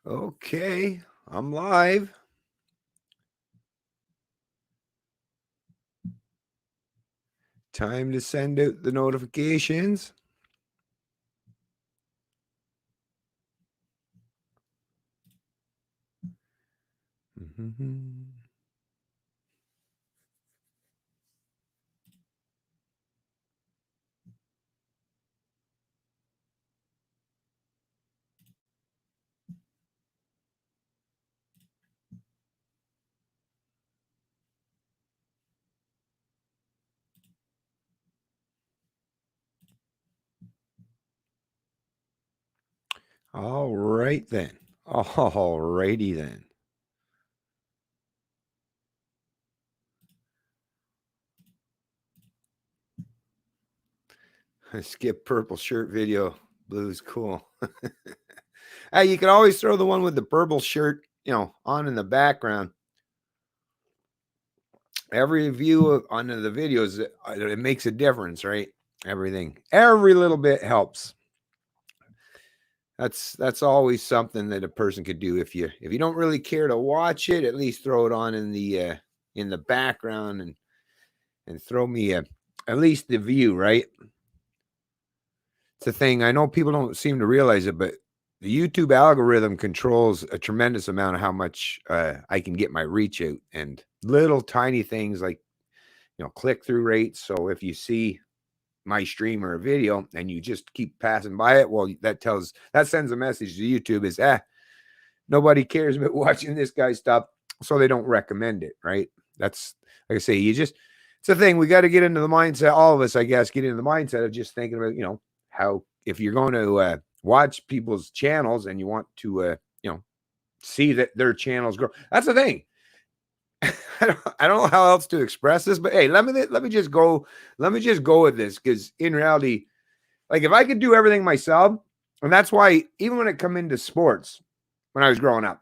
Okay, I'm live. Time to send out the notifications. All right then. All righty then. Skip purple shirt video. Blue's cool. Hey, you can always throw the one with the purple shirt, on in the background. Every view on the videos, it makes a difference, right? Everything, every little bit helps. That's always something that a person could do. If you don't really care to watch it, at least throw it on in the background and throw me at least the view, right? It's a thing. I know people don't seem to realize it, but the YouTube algorithm controls a tremendous amount of how much I can get my reach out, and little tiny things like click through rates. So if you see my stream or a video and you just keep passing by it, well, that sends a message to YouTube is nobody cares about watching this guy's stuff, so they don't recommend it, right? That's like I say, it's a thing. We got to get into the mindset, all of us, I guess, get into the mindset of just thinking about, how if you're going to watch people's channels and you want to, see that their channels grow. That's the thing. I don't know how else to express this, but hey, let me just go with this, because in reality, like if I could do everything myself, and that's why even when it come into sports, when I was growing up,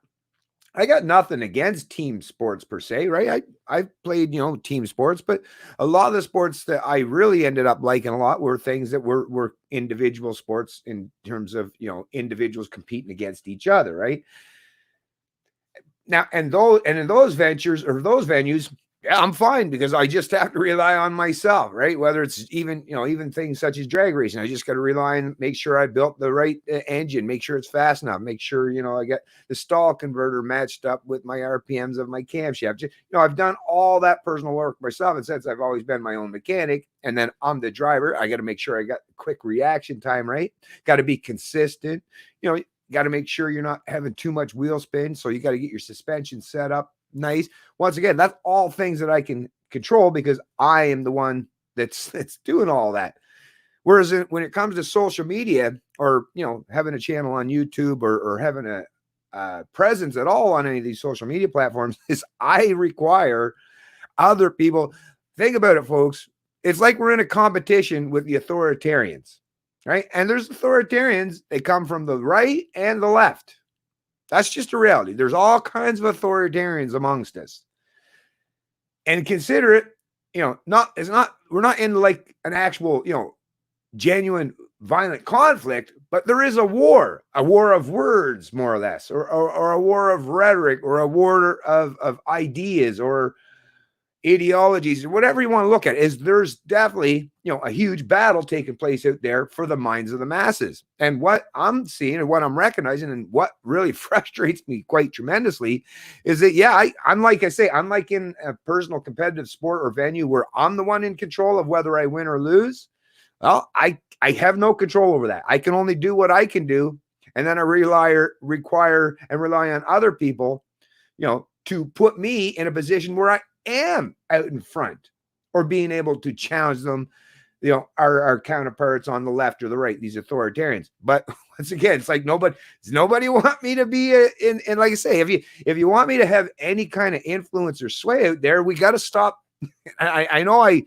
I got nothing against team sports per se, right? I played, team sports, but a lot of the sports that I really ended up liking a lot were things that were individual sports in terms of, individuals competing against each other, right? Now, and in those ventures or those venues, yeah, I'm fine because I just have to rely on myself, right? Whether it's even things such as drag racing, I just got to rely on, make sure I built the right engine, make sure it's fast enough, make sure I get the stall converter matched up with my RPMs of my camshaft. I've done all that personal work myself, and since I've always been my own mechanic, and then I'm the driver, I got to make sure I got quick reaction time, right? Got to be consistent, got to make sure you're not having too much wheel spin. So you got to get your suspension set up nice. Once again, that's all things that I can control because I am the one that's doing all that. Whereas when it comes to social media or, having a channel on YouTube or having a presence at all on any of these social media platforms, is I require other people. Think about it, folks. It's like we're in a competition with the authoritarians. Right. And there's authoritarians. They come from the right and the left. That's just a reality. There's all kinds of authoritarians amongst us. And consider it, we're not in like an actual, genuine violent conflict, but there is a war of words, more or less, or a war of rhetoric, or a war of ideas, or ideologies, or whatever you want to look at. There's definitely a huge battle taking place out there for the minds of the masses. And what I'm seeing and what I'm recognizing and what really frustrates me quite tremendously is that I'm like in a personal competitive sport or venue where I'm the one in control of whether I win or lose. Well, I have no control over that. I can only do what I can do, and then I require and rely on other people to put me in a position where I am out in front, or being able to challenge them, our counterparts on the left or the right, these authoritarians. But once again, it's like nobody want me to be in like I say, if you want me to have any kind of influence or sway out there, we got to stop. I know I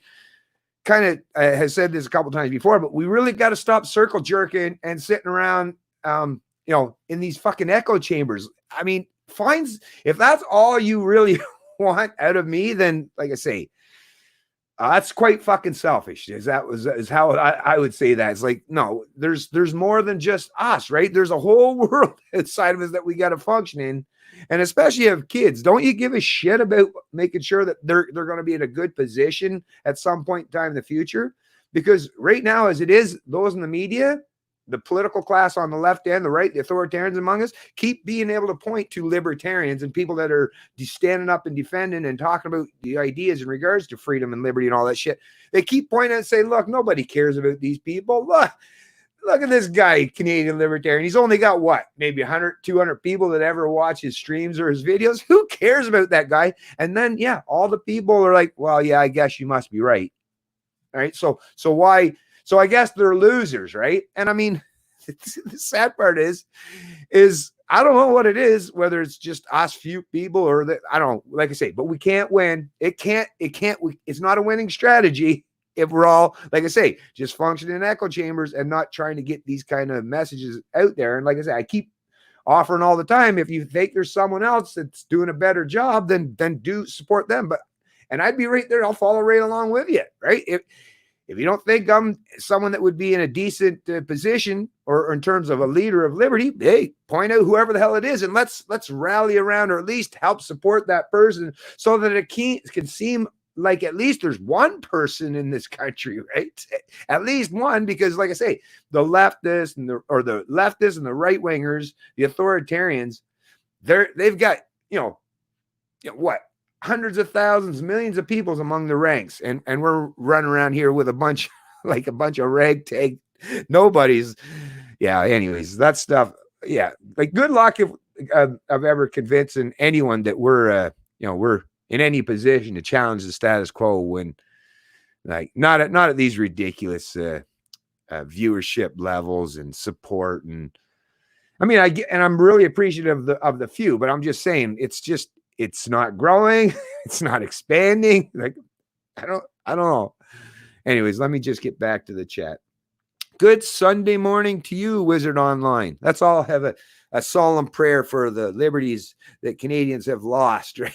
kind of has said this a couple times before, but we really got to stop circle jerking and sitting around, in these fucking echo chambers. I mean, if that's all you really want out of me, then like I say, That's quite fucking selfish. Is how I would say that. It's like, no, there's more than just us, right? There's a whole world outside of us that we got to function in. And especially have kids. Don't you give a shit about making sure that they're going to be in a good position at some point in time in the future? Because right now, as it is, those in the media, the political class on the left and the right, the authoritarians among us, keep being able to point to libertarians and people that are standing up and defending and talking about the ideas in regards to freedom and liberty and all that shit. They keep pointing and say, look, nobody cares about these people. Look at this guy, Canadian libertarian. He's only got what? Maybe 100, 200 people that ever watch his streams or his videos. Who cares about that guy? And then, yeah, all the people are like, well, yeah, I guess you must be right. All right. So why? So I guess they're losers, right? And I mean, the sad part is I don't know what it is, whether it's just us few people or that, I don't, like I say, but we can't win. It's not a winning strategy if we're all, like I say, just functioning in echo chambers and not trying to get these kind of messages out there. And like I say, I keep offering all the time, if you think there's someone else that's doing a better job, then do support them. And I'd be right there. I'll follow right along with you, right? If you don't think I'm someone that would be in a decent position or in terms of a leader of liberty, hey, point out whoever the hell it is, and let's rally around, or at least help support that person, so that it can seem like at least there's one person in this country, right? At least one, because like I say, the leftists and the leftists and the right wingers, the authoritarians, they've got what, hundreds of thousands, millions of peoples among the ranks, and we're running around here with a bunch of ragtag nobodies. Yeah. Anyways, that stuff. Yeah, like good luck if of ever convincing anyone that we're in any position to challenge the status quo when, like, not at these ridiculous viewership levels and support. And I mean, I'm really appreciative of the few, but I'm just saying it's not growing, it's not expanding. Like, I don't know. Anyways, let me just get back to the chat. Good Sunday morning to you, Wizard Online. Let's all have a solemn prayer for the liberties that Canadians have lost, right?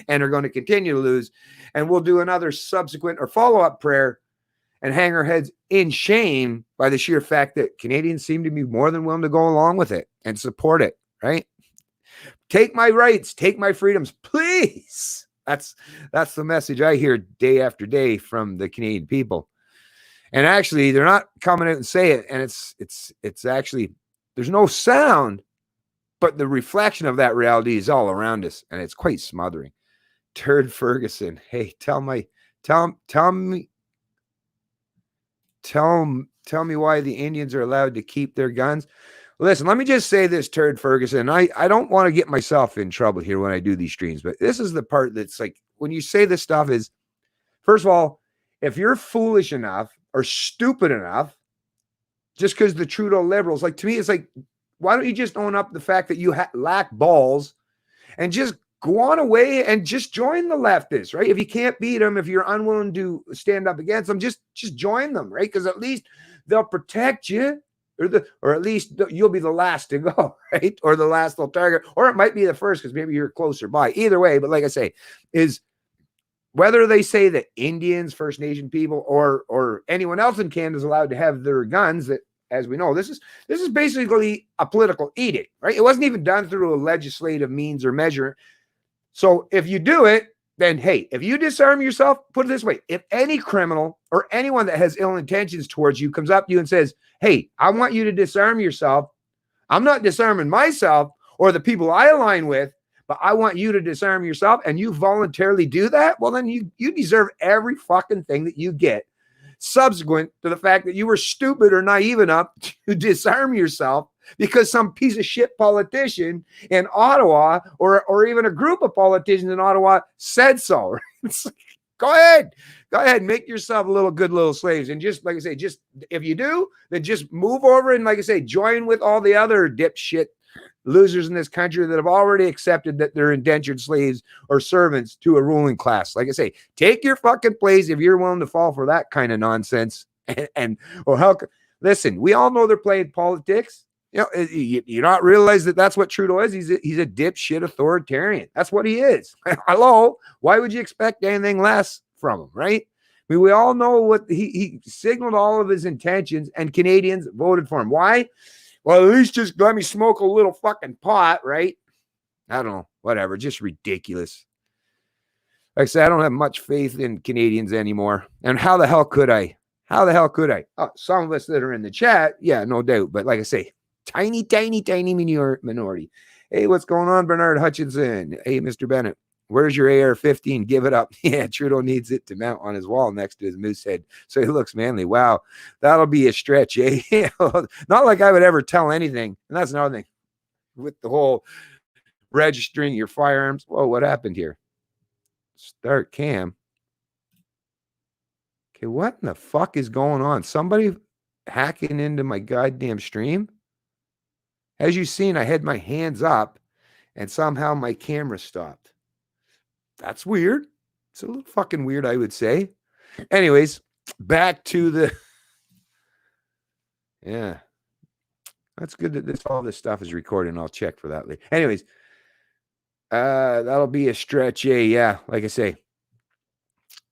And are going to continue to lose. And we'll do another subsequent or follow-up prayer and hang our heads in shame by the sheer fact that Canadians seem to be more than willing to go along with it and support it, right? Take my rights, take my freedoms, please. That's the message I hear day after day from the Canadian people. And actually, they're not coming out and say it, and it's actually, there's no sound, but the reflection of that reality is all around us, and it's quite smothering. Turd Ferguson, hey, tell me why the Indians are allowed to keep their guns. Listen, let me just say this, Turd Ferguson. I don't want to get myself in trouble here when I do these streams, but this is the part that's like, when you say this stuff is, first of all, if you're foolish enough or stupid enough, just because the Trudeau liberals, like, to me, it's like, why don't you just own up the fact that you lack balls and just go on away and just join the leftists, right? If you can't beat them, if you're unwilling to stand up against them, just join them, right? Because at least they'll protect you, or at least you'll be the last to go, right? Or the last they'll target, or it might be the first because maybe you're closer by. Either way, but like I say, is whether they say that Indians, First Nation people, or anyone else in Canada is allowed to have their guns, that, as we know, this is basically a political edict, right? It wasn't even done through a legislative means or measure. So if you do it, then hey, if you disarm yourself, put it this way: if any criminal or anyone that has ill intentions towards you comes up to you and says, hey, I want you to disarm yourself, I'm not disarming myself or the people I align with, but I want you to disarm yourself, and you voluntarily do that, well, then you deserve every fucking thing that you get subsequent to the fact that you were stupid or naive enough to disarm yourself because some piece of shit politician in Ottawa or even a group of politicians in Ottawa said so. Go ahead, make yourself good little slaves. And just, like I say, just if you do, then just move over and, like I say, join with all the other dipshit losers in this country that have already accepted that they're indentured slaves or servants to a ruling class. Like I say, take your fucking place if you're willing to fall for that kind of nonsense. Listen, we all know they're playing politics. You not realize that that's what Trudeau is. He's a dipshit authoritarian. That's what he is. Hello, why would you expect anything less from him, right? I mean, we all know what he signaled all of his intentions, and Canadians voted for him. Why? Well, at least just let me smoke a little fucking pot, right? I don't know, whatever, just ridiculous. Like I said, I don't have much faith in Canadians anymore. And how the hell could I? How the hell could I? Some of us that are in the chat, yeah, no doubt. But like I say, tiny minority. Hey, what's going on, Bernard Hutchinson? Hey, Mr. Bennett, where's your AR-15? Give it up. Yeah, Trudeau needs it to mount on his wall next to his moose head so he looks manly. Wow, that'll be a stretch, eh? Not like I would ever tell anything. And that's another thing with the whole registering your firearms. Whoa, what happened here? Start cam. Okay, what in the fuck is going on? Somebody hacking into my goddamn stream? As you've seen, I had my hands up and somehow my camera stopped. That's weird. It's a little fucking weird, I would say. Anyways, back to the... Yeah. That's good that all this stuff is recorded. I'll check for that later. Anyways, that'll be a stretch. Yeah, like I say.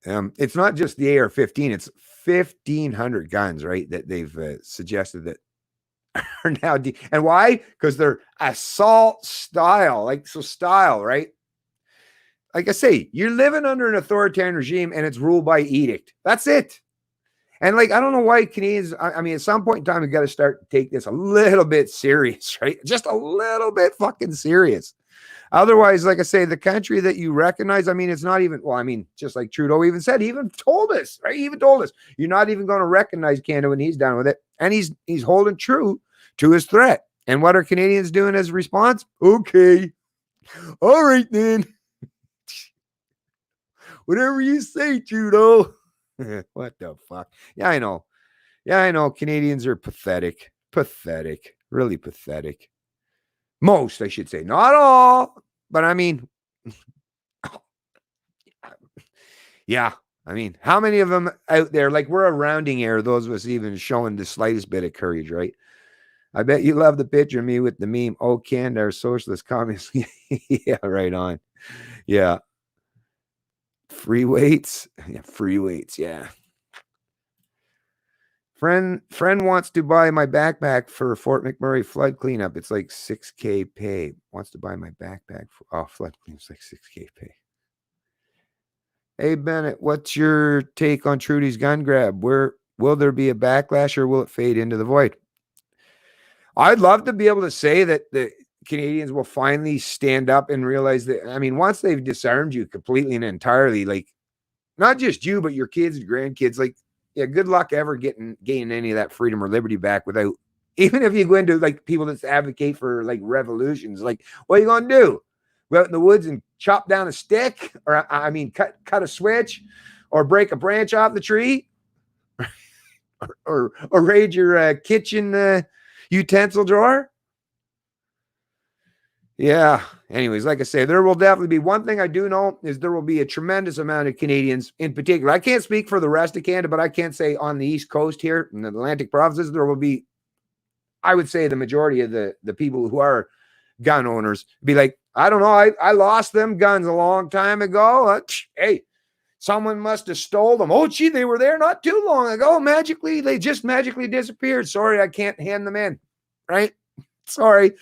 It's not just the AR-15. It's 1,500 guns, right, that they've suggested that are now and why? Because they're assault style, style, right? Like I say, you're living under an authoritarian regime and it's ruled by edict. That's it. And I don't know why Canadians, I mean, at some point in time, we got to start to take this a little bit serious, right? Just a little bit fucking serious. Otherwise, like I say, the country that you recognize, I mean, it's not even, well, I mean, just like Trudeau even said, he even told us, right? He even told us, you're not even going to recognize Canada when he's done with it. And he's holding true to his threat. And what are Canadians doing as a response? Okay. All right, then. Whatever you say, Trudeau. What the fuck? Yeah, I know. Yeah, I know. Canadians are pathetic. Pathetic. Really pathetic. Most, I should say. Not all. But I mean, yeah. I mean, how many of them out there, we're a rounding error, those of us even showing the slightest bit of courage, right? I bet you love the picture of me with the meme, oh, Canada, our socialist communists. Yeah, right on. Yeah. Free weights. Yeah, free weights, yeah. Friend wants to buy my backpack for Fort McMurray flood cleanup. It's like $6,000 pay. Wants to buy my backpack for flood cleanup. It's like $6,000 pay. Hey Bennett, what's your take on Trudeau's gun grab? Will there be a backlash or will it fade into the void? I'd love to be able to say that the Canadians will finally stand up and realize that, I mean, once they've disarmed you completely and entirely, not just you, but your kids and grandkids, yeah, good luck ever gaining any of that freedom or liberty back without, even if you go into people that advocate for revolutions, what are you going to do? Go out in the woods and chop down a stick, or I mean, cut a switch, or break a branch off the tree, or raid your kitchen utensil drawer? Yeah. Anyways, like I say, there will definitely be one thing I do know is there will be a tremendous amount of Canadians in particular. I can't speak for the rest of Canada, but I can say on the East Coast here in the Atlantic provinces, there will be, I would say, the majority of the people who are gun owners be like, I don't know, I lost them guns a long time ago. Hey, someone must have stole them. Oh, gee, they were there not too long ago. They just magically disappeared. Sorry, I can't hand them in. Right? Sorry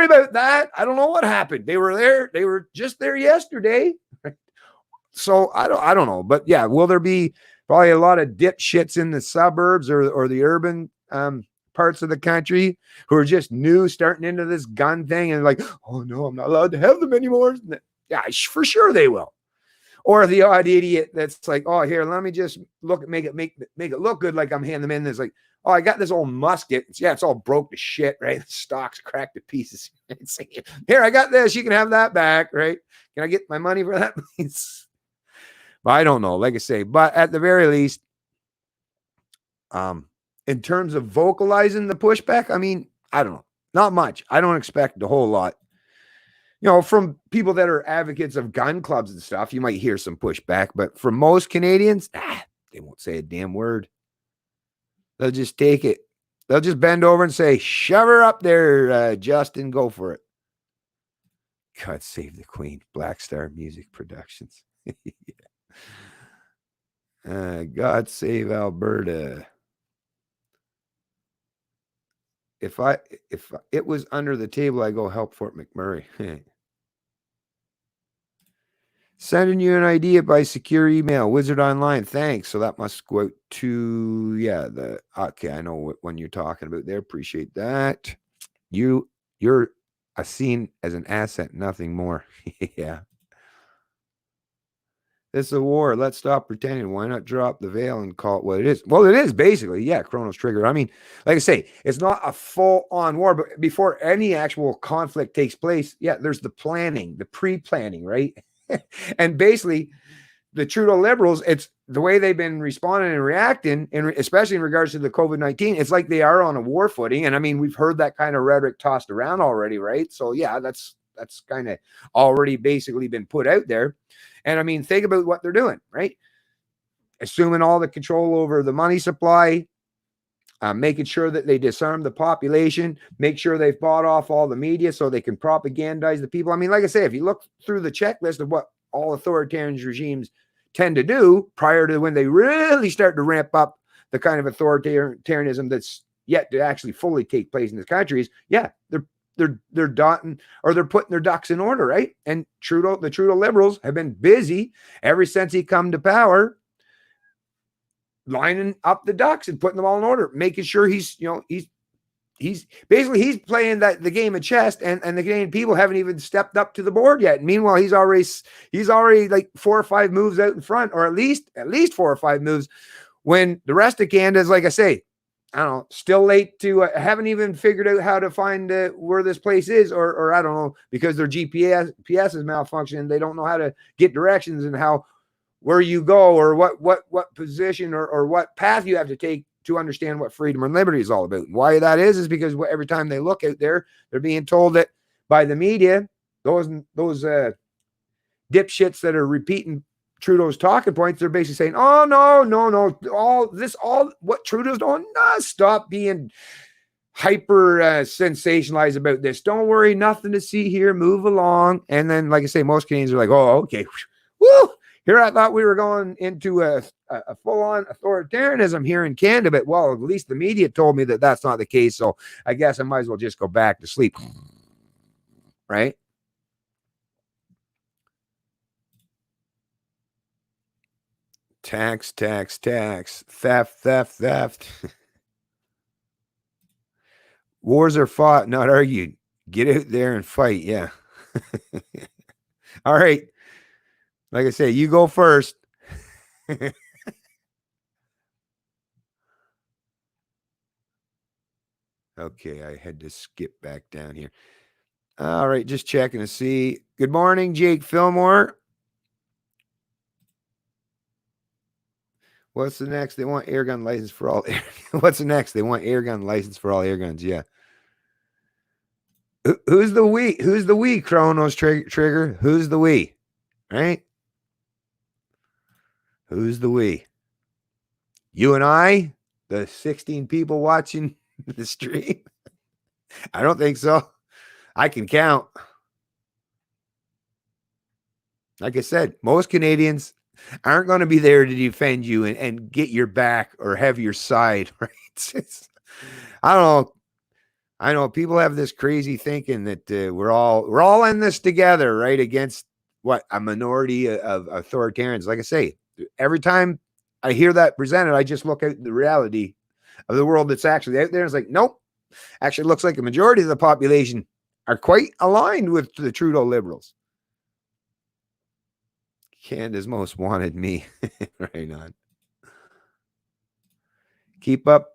about that. I don't know what happened. They were there. They were just there yesterday. So I don't know. But yeah, will there be probably a lot of dipshits in the suburbs or the urban parts of the country who are just new, starting into this gun thing and oh no, I'm not allowed to have them anymore? Yeah, for sure they will. Or the odd idiot that's oh, here, let me just make it look good, like I'm handing them in. There's oh, I got this old musket. It's all broke to shit, right? The stock's cracked to pieces. Here, I got this. You can have that back, right? Can I get my money for that, please? But I don't know, like I say. But at the very least, in terms of vocalizing the pushback, I mean, I don't know. Not much. I don't expect a whole lot. From people that are advocates of gun clubs and stuff, you might hear some pushback. But for most Canadians, they won't say a damn word. They'll just take it. They'll just bend over and say, shove her up there, Justin, go for it. God save the Queen. Black Star Music Productions. Yeah. God save Alberta. If it was under the table, I go help Fort McMurray. Sending you an idea by secure email, Wizard Online. Thanks. So that must go out to okay. I know what one you're talking about there. Appreciate that. You're seen as an asset, nothing more. Yeah. It's a war. Let's stop pretending. Why not drop the veil and call it what it is? Well, it is basically, yeah, Chronos Trigger. I mean, like I say, it's not a full-on war, but before any actual conflict takes place, yeah, there's the planning, the pre-planning, right? And basically, the Trudeau Liberals, it's the way they've been responding and reacting, especially in regards to the COVID-19, it's like they are on a war footing. And I mean, we've heard that kind of rhetoric tossed around already, right? So yeah, that's kind of already basically been put out there. And I mean, think about what they're doing, right? Assuming all the control over the money supply, making sure that they disarm the population, make sure they've bought off all the media so they can propagandize the people. I mean, like I say, if you look through the checklist of what all authoritarian regimes tend to do prior to when they really start to ramp up the kind of authoritarianism that's yet to actually fully take place in the countries, yeah, they're dotting or they're putting their ducks in order, right? And the Trudeau Liberals have been busy ever since he come to power, lining up the ducks and putting them all in order, making sure he's basically playing the game of chess, and the Canadian people haven't even stepped up to the board yet. And meanwhile, he's already like 4 or 5 moves out in front, or at least 4 or 5 moves, when the rest of Canada is, like I say, I don't know, still late to haven't even figured out how to find where this place is, or I don't know, because their GPS is malfunctioning. They don't know how to get directions and where you go, or what position or what path you have to take to understand what freedom and liberty is all about. And why that is because every time they look out there, they're being told that by the media, those dipshits that are repeating Trudeau's talking points, they're basically saying, oh, no, all what Trudeau's doing, stop being hyper sensationalized about this. Don't worry, nothing to see here, move along. And then, like I say, most Canadians are like, oh, okay, woo, here I thought we were going into a full-on authoritarianism here in Canada, but well, at least the media told me that that's not the case, so I guess I might as well just go back to sleep, right? Tax, theft. Wars are fought, not argued. Get out there and fight, yeah. All right. Like I say, you go first. Okay, I had to skip back down here. All right, just checking to see. Good morning, Jake Fillmore. What's the next? They want air gun license for all. What's the next? They want air gun license for all air guns. Yeah. Who's the we? Who's the we? Chronos Trigger. Who's the we? Right? Who's the we? You and I, the 16 people watching the stream. I don't think so. I can count. Like I said, most Canadians aren't going to be there to defend you and get your back or have your side, right? I don't know. I know people have this crazy thinking that we're all in this together, right? Against what a minority of authoritarians. Like I say, every time I hear that presented, I just look at the reality of the world that's actually out there. It's like, nope. Actually, it looks like a majority of the population are quite aligned with the Trudeau Liberals. Canada's most wanted me. Right on. Keep up.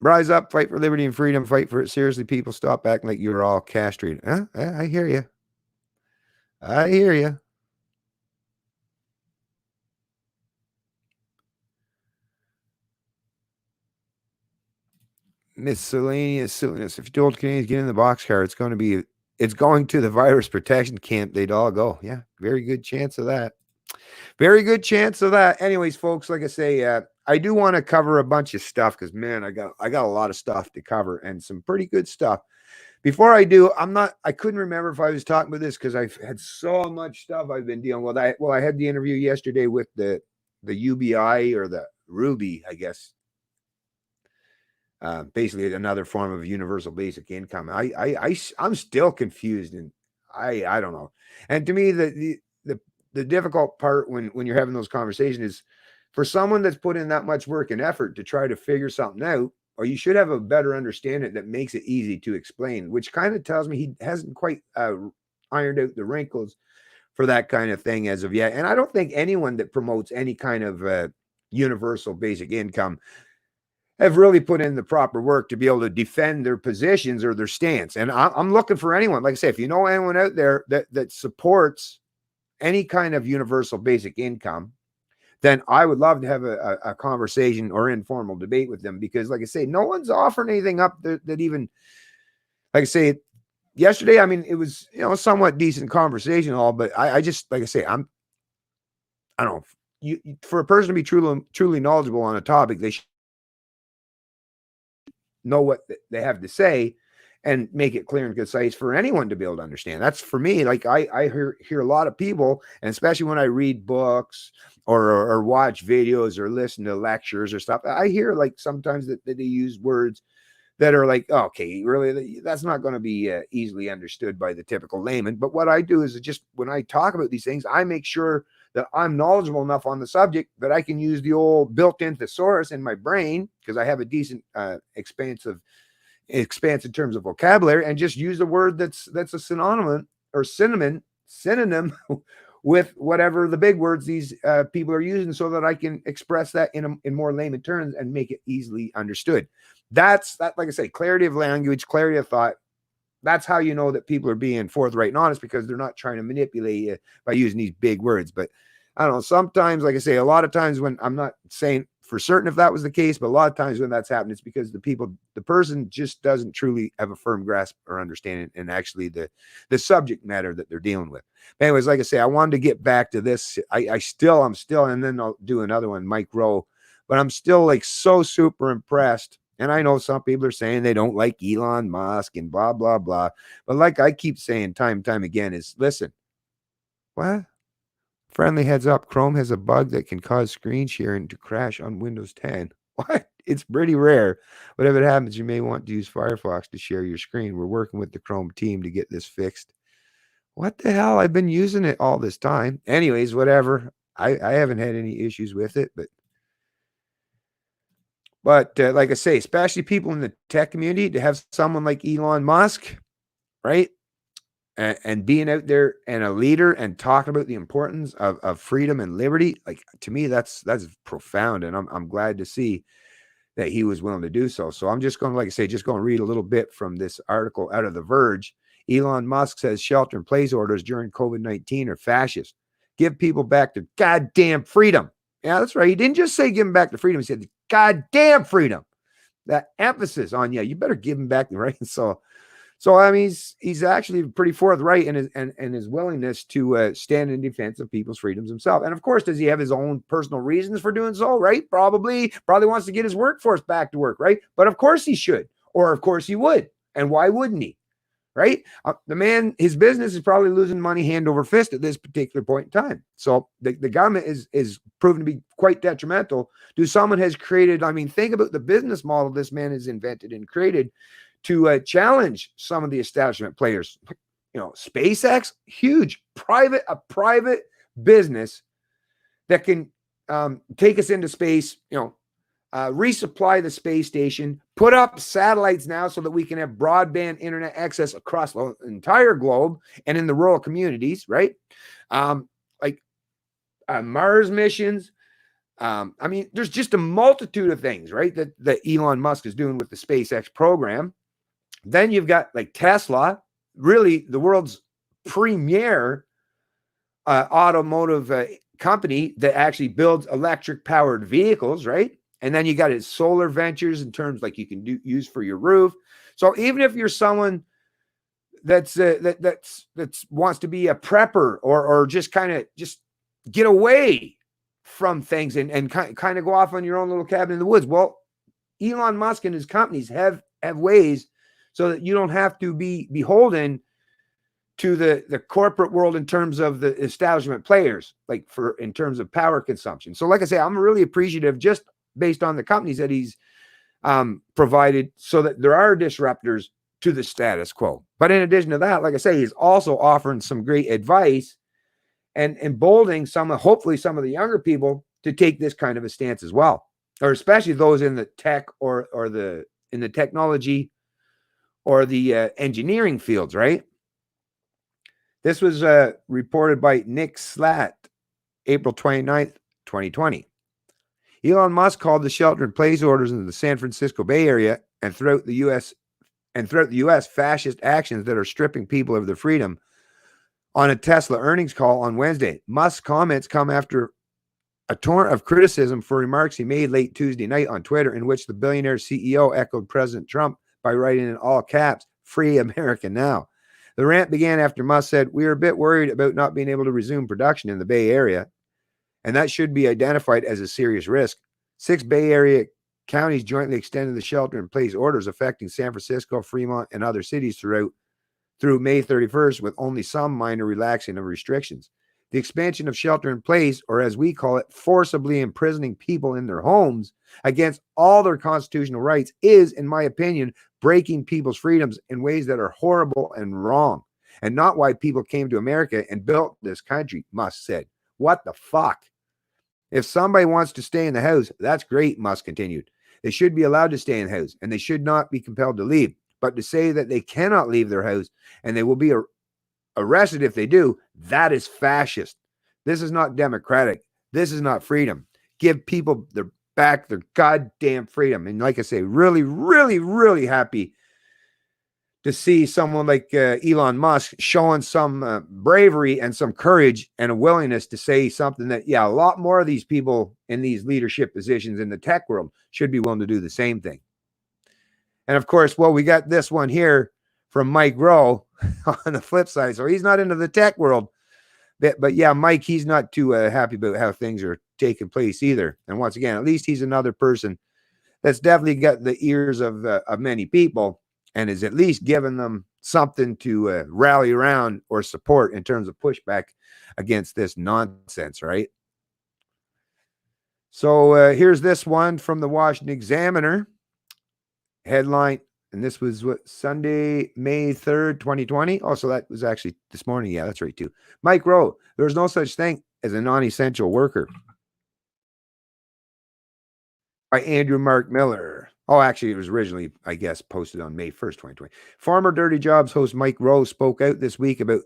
Rise up, fight for liberty and freedom, fight for it seriously, people. Stop acting like you're all castrated. Huh? I hear you. I hear you. Miscellaneous silliness. If you told Canadians get in the boxcar, it's going to the virus protection camp. They'd all go. Yeah, very good chance of that. Very good chance of that. Anyways, folks, like I say, I do want to cover a bunch of stuff because, man, I got a lot of stuff to cover and some pretty good stuff. Before I do, I couldn't remember if I was talking about this because I've had so much stuff I've been dealing with. I had the interview yesterday with the UBI or the Ruby, I guess. Basically another form of universal basic income. I'm still confused, and I don't know. And to me, the difficult part when you're having those conversations is for someone that's put in that much work and effort to try to figure something out, or you should have a better understanding that makes it easy to explain, which kind of tells me he hasn't quite ironed out the wrinkles for that kind of thing as of yet. And I don't think anyone that promotes any kind of universal basic income have really put in the proper work to be able to defend their positions or their stance. And I'm looking for anyone, like I say, if you know anyone out there that supports any kind of universal basic income, then I would love to have a conversation or informal debate with them, because like I say, no one's offering anything up that even, like I say, yesterday, I mean, it was, somewhat decent conversation all, but I just, like I say, I don't know, for a person to be truly knowledgeable on a topic, they should know what they have to say and make it clear and concise for anyone to be able to understand. That's for me. Like I hear a lot of people, and especially when I read books or watch videos or listen to lectures or stuff, I hear like sometimes that they use words that are like, oh, okay, really, that's not going to be easily understood by the typical layman. But what I do is just when I talk about these things, I make sure that I'm knowledgeable enough on the subject that I can use the old built-in thesaurus in my brain, because I have a decent expanse in terms of vocabulary, and just use a word that's a synonym or synonym with whatever the big words these people are using, so that I can express that in more layman terms and make it easily understood. That's that, like I say, clarity of language, clarity of thought. That's how you know that people are being forthright and honest, because they're not trying to manipulate you by using these big words. But I don't know, sometimes, like I say, a lot of times when, I'm not saying for certain if that was the case, but a lot of times when that's happened, it's because the person just doesn't truly have a firm grasp or understanding and actually the subject matter that they're dealing with. But anyways, like I say, I wanted to get back to this. I'm still, and then I'll do another one, Mike Rowe, but I'm still like so super impressed. And I know some people are saying they don't like Elon Musk and blah, blah, blah. But like I keep saying time and time again is, listen, what? Friendly heads up, Chrome has a bug that can cause screen sharing to crash on Windows 10. What? It's pretty rare. But if it happens, you may want to use Firefox to share your screen. We're working with the Chrome team to get this fixed. What the hell? I've been using it all this time. Anyways, whatever. I haven't had any issues with it, But like I say, especially people in the tech community, to have someone like Elon Musk, right? And being out there and a leader and talking about the importance of freedom and liberty, like, to me, that's profound. And I'm glad to see that he was willing to do so. So I'm just going to, like I say, just going to read a little bit from this article out of The Verge. Elon Musk says shelter-in-place orders during COVID-19 are fascist. Give people back their goddamn freedom. Yeah, that's right. He didn't just say give them back the freedom. He said goddamn freedom. That emphasis on, you better give them back the right. So I mean, he's actually pretty forthright in his willingness to stand in defense of people's freedoms himself. And of course, does he have his own personal reasons for doing so? Right? Probably wants to get his workforce back to work. Right? But of course he should, or of course he would. And why wouldn't he? Right? The man, his business is probably losing money hand over fist at this particular point in time. So the government is proven to be quite detrimental to someone has created. I mean, think about the business model this man has invented and created to challenge some of the establishment players. SpaceX, huge private business that can take us into space, resupply the space station, put up satellites now so that we can have broadband internet access across the entire globe and in the rural communities, right? Mars missions. I mean, there's just a multitude of things, right, that Elon Musk is doing with the SpaceX program. Then you've got like Tesla, really the world's premier automotive company that actually builds electric powered vehicles, right? And then you got his solar ventures in terms like you can use for your roof. So even if you're someone that's wants to be a prepper or just kind of just get away from things and kind of go off on your own little cabin in the woods, well, Elon Musk and his companies have ways so that you don't have to be beholden to the corporate world in terms of the establishment players, like in terms of power consumption. So like I say, I'm really appreciative just based on the companies that he's provided, so that there are disruptors to the status quo. But in addition to that, like I say, he's also offering some great advice and emboldening hopefully some of the younger people to take this kind of a stance as well, or especially those in the tech or in the technology or the engineering fields, right? This was reported by Nick Slatt, April 29th, 2020. Elon Musk called the shelter-in-place orders in the San Francisco Bay Area and throughout the U.S. fascist actions that are stripping people of their freedom on a Tesla earnings call on Wednesday. Musk's comments come after a torrent of criticism for remarks he made late Tuesday night on Twitter, in which the billionaire CEO echoed President Trump by writing in all caps, "Free America now." The rant began after Musk said, "We are a bit worried about not being able to resume production in the Bay Area, and that should be identified as a serious risk." 6 Bay Area counties jointly extended the shelter-in-place orders affecting San Francisco, Fremont, and other cities through May 31st, with only some minor relaxing of restrictions. The expansion of shelter-in-place, or as we call it, forcibly imprisoning people in their homes against all their constitutional rights, is, in my opinion, breaking people's freedoms in ways that are horrible and wrong, and not why people came to America and built this country, Musk said. What the fuck? If somebody wants to stay in the house, that's great, Musk continued. They should be allowed to stay in the house, and they should not be compelled to leave. But to say that they cannot leave their house and they will be arrested if they do, that is fascist. This is not democratic. This is not freedom. Give people back their goddamn freedom. And like I say, really, really, really happy to see someone like Elon Musk showing some bravery and some courage and a willingness to say something that, yeah, a lot more of these people in these leadership positions in the tech world should be willing to do the same thing. And of course, well, we got this one here from Mike Rowe on the flip side. So he's not into the tech world. But yeah, Mike, he's not too happy about how things are taking place either. And once again, at least he's another person that's definitely got the ears of many people and is at least giving them something to rally around or support in terms of pushback against this nonsense, right? So here's this one from the Washington Examiner. Headline, and this was Sunday, May 3rd, 2020. Oh, so that was actually this morning. Yeah, that's right, too. Mike Rowe, there's no such thing as a non-essential worker. By Andrew Mark Miller. Oh, actually, it was originally, I guess, posted on May 1st, 2020. Former Dirty Jobs host Mike Rowe spoke out this week about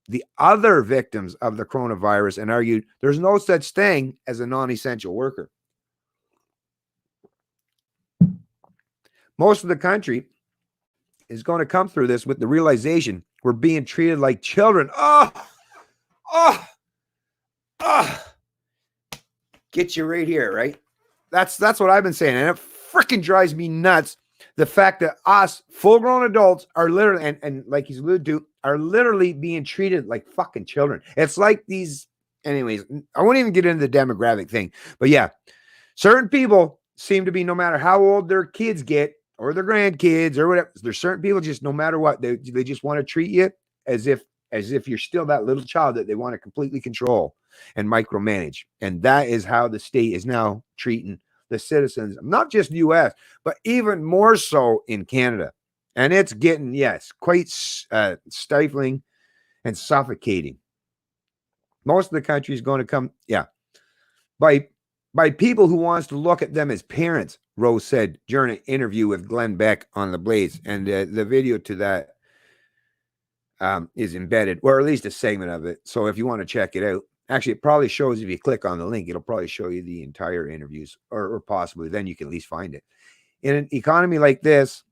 the other victims of the coronavirus and argued there's no such thing as a non-essential worker. Most of the country is going to come through this with the realization we're being treated like children. Get you right here, right? That's what I've been saying. And it freaking drives me nuts. The fact that us full-grown adults are literally, and like he's alluded to, are literally being treated like fucking children. It's like these, anyways, I won't even get into the demographic thing. But yeah, certain people seem to be, no matter how old their kids get, or their grandkids or whatever, there's certain people just, no matter what, they just want to treat you as if you're still that little child that they want to completely control and micromanage. And that is how the state is now treating the citizens, not just the U.S., but even more so in Canada. And it's getting, yes, quite stifling and suffocating. Most of the country is going to come, by people who wants to look at them as parents, Rose said during an interview with Glenn Beck on The Blaze. And the video to that is embedded, or at least a segment of it. So if you want to check it out, actually, it probably shows, if you click on the link, it'll probably show you the entire interviews, or possibly then you can at least find it. In an economy like this,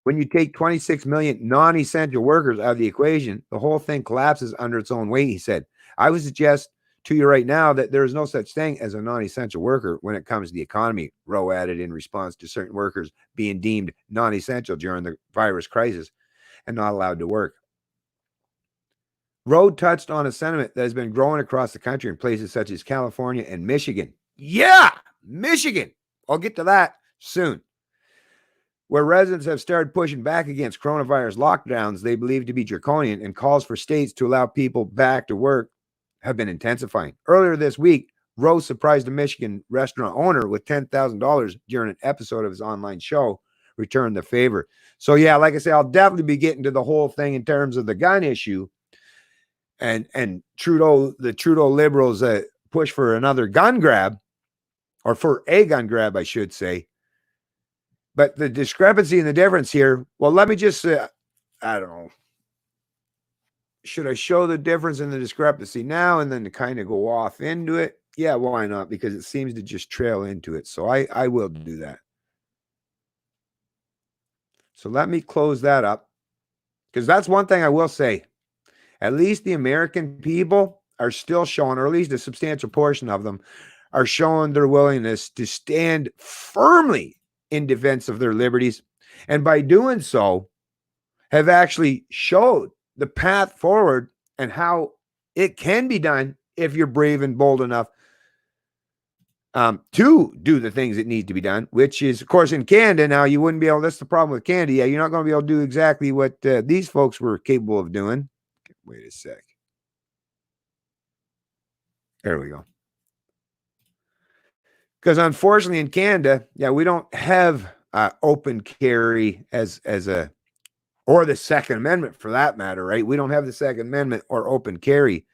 when you take 26 million non-essential workers out of the equation, the whole thing collapses under its own weight, he said. I would suggest to you right now that there is no such thing as a non-essential worker when it comes to the economy, Rowe added in response to certain workers being deemed non-essential during the virus crisis and not allowed to work. Rowe touched on a sentiment that has been growing across the country in places such as California and Michigan. Yeah, Michigan. I'll get to that soon. where residents have started pushing back against coronavirus lockdowns they believe to be draconian, and calls for states to allow people back to work have been intensifying. Earlier this week, Rose surprised a Michigan restaurant owner with $10,000 during an episode of his online show, Return the Favor. So yeah, like I say, I'll definitely be getting to the whole thing in terms of the gun issue and the Trudeau liberals push for another gun grab, or for a gun grab, I should say. But the discrepancy and the difference here, well, let me just say, I don't know. Should I show the difference in the discrepancy now and then to kind of go off into it? Yeah, why not? Because it seems to just trail into it. So I will do that. So let me close that up, because that's one thing I will say. At least the American people are still showing, or at least a substantial portion of them are showing their willingness to stand firmly in defense of their liberties. And by doing so, have actually showed the path forward and how it can be done if you're brave and bold enough to do the things that need to be done, which is, of course, in Canada. Now, you wouldn't be able, that's the problem with Canada. Yeah, you're not going to be able to do exactly what these folks were capable of doing. Wait a sec. There we go. Because unfortunately in Canada, yeah, we don't have open carry as a, or the Second Amendment for that matter, right? We don't have the Second Amendment or open carry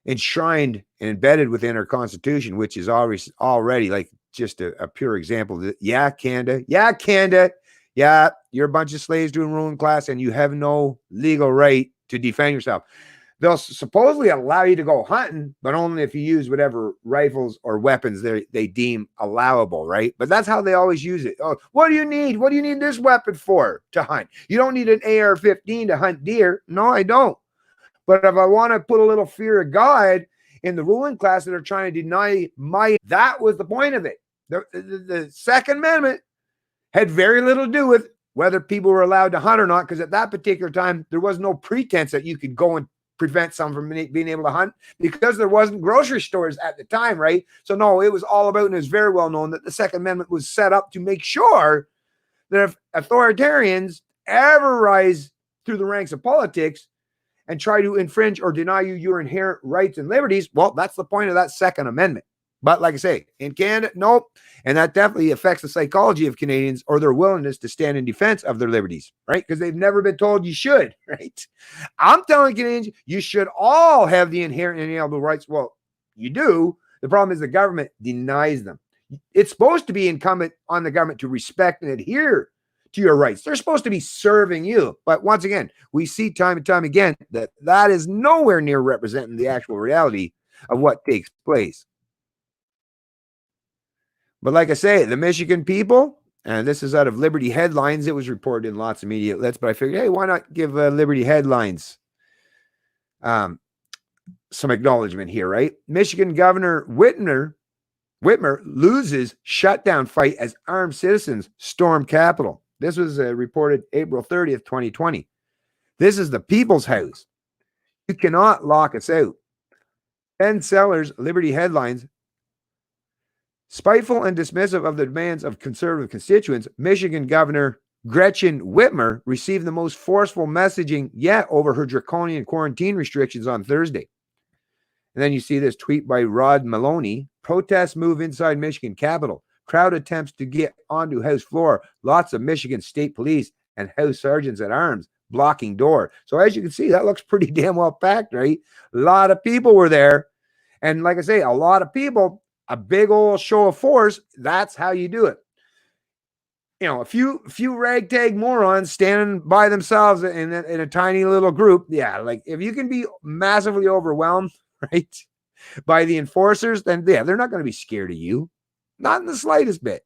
enshrined and embedded within our Constitution, which is already like just a pure example that, yeah, Canada, yeah, you're a bunch of slaves to a ruling class and you have no legal right to defend yourself. They'll supposedly allow you to go hunting, but only if you use whatever rifles or weapons they deem allowable, right? But that's how they always use it. Oh, what do you need? What do you need this weapon for to hunt? You don't need an AR-15 to hunt deer. No, I don't. But if I want to put a little fear of God in the ruling class that are trying to deny that was the point of it. The Second Amendment had very little to do with whether people were allowed to hunt or not, because at that particular time, there was no pretense that you could go and prevent some from being able to hunt, because there wasn't grocery stores at the time, right? So no, it was all about, and it was very well known that the Second Amendment was set up to make sure that if authoritarians ever rise through the ranks of politics and try to infringe or deny you your inherent rights and liberties, well, that's the point of that Second Amendment. But like I say, in Canada, nope. And that definitely affects the psychology of Canadians, or their willingness to stand in defense of their liberties, right? Because they've never been told you should, right? I'm telling Canadians, you should all have the inherent and inalienable rights. Well, you do. The problem is the government denies them. It's supposed to be incumbent on the government to respect and adhere to your rights. They're supposed to be serving you. But once again, we see time and time again that that is nowhere near representing the actual reality of what takes place. But like I say, the Michigan people, and this is out of Liberty Headlines. It was reported in lots of media outlets, but I figured, hey, why not give Liberty Headlines some acknowledgement here, right? Michigan Governor Whitmer loses shutdown fight as armed citizens storm Capitol. This was reported April 30th, 2020. This is the people's house. You cannot lock us out. Ben Sellers, Liberty Headlines. Spiteful and dismissive of the demands of conservative constituents, Michigan Governor Gretchen Whitmer received the most forceful messaging yet over her draconian quarantine restrictions on Thursday. And then you see this tweet by Rod Maloney. Protests move inside Michigan Capitol. Crowd attempts to get onto House floor. Lots of Michigan State Police and House Sergeants at Arms blocking door. So as you can see, that looks pretty damn well packed, right? A lot of people were there. And like I say, a lot of people, a big old show of force. That's how you do it. You know, a few ragtag morons standing by themselves in a tiny little group. Yeah, like if you can be massively overwhelmed, right, by the enforcers, then yeah, they're not going to be scared of you. Not in the slightest bit.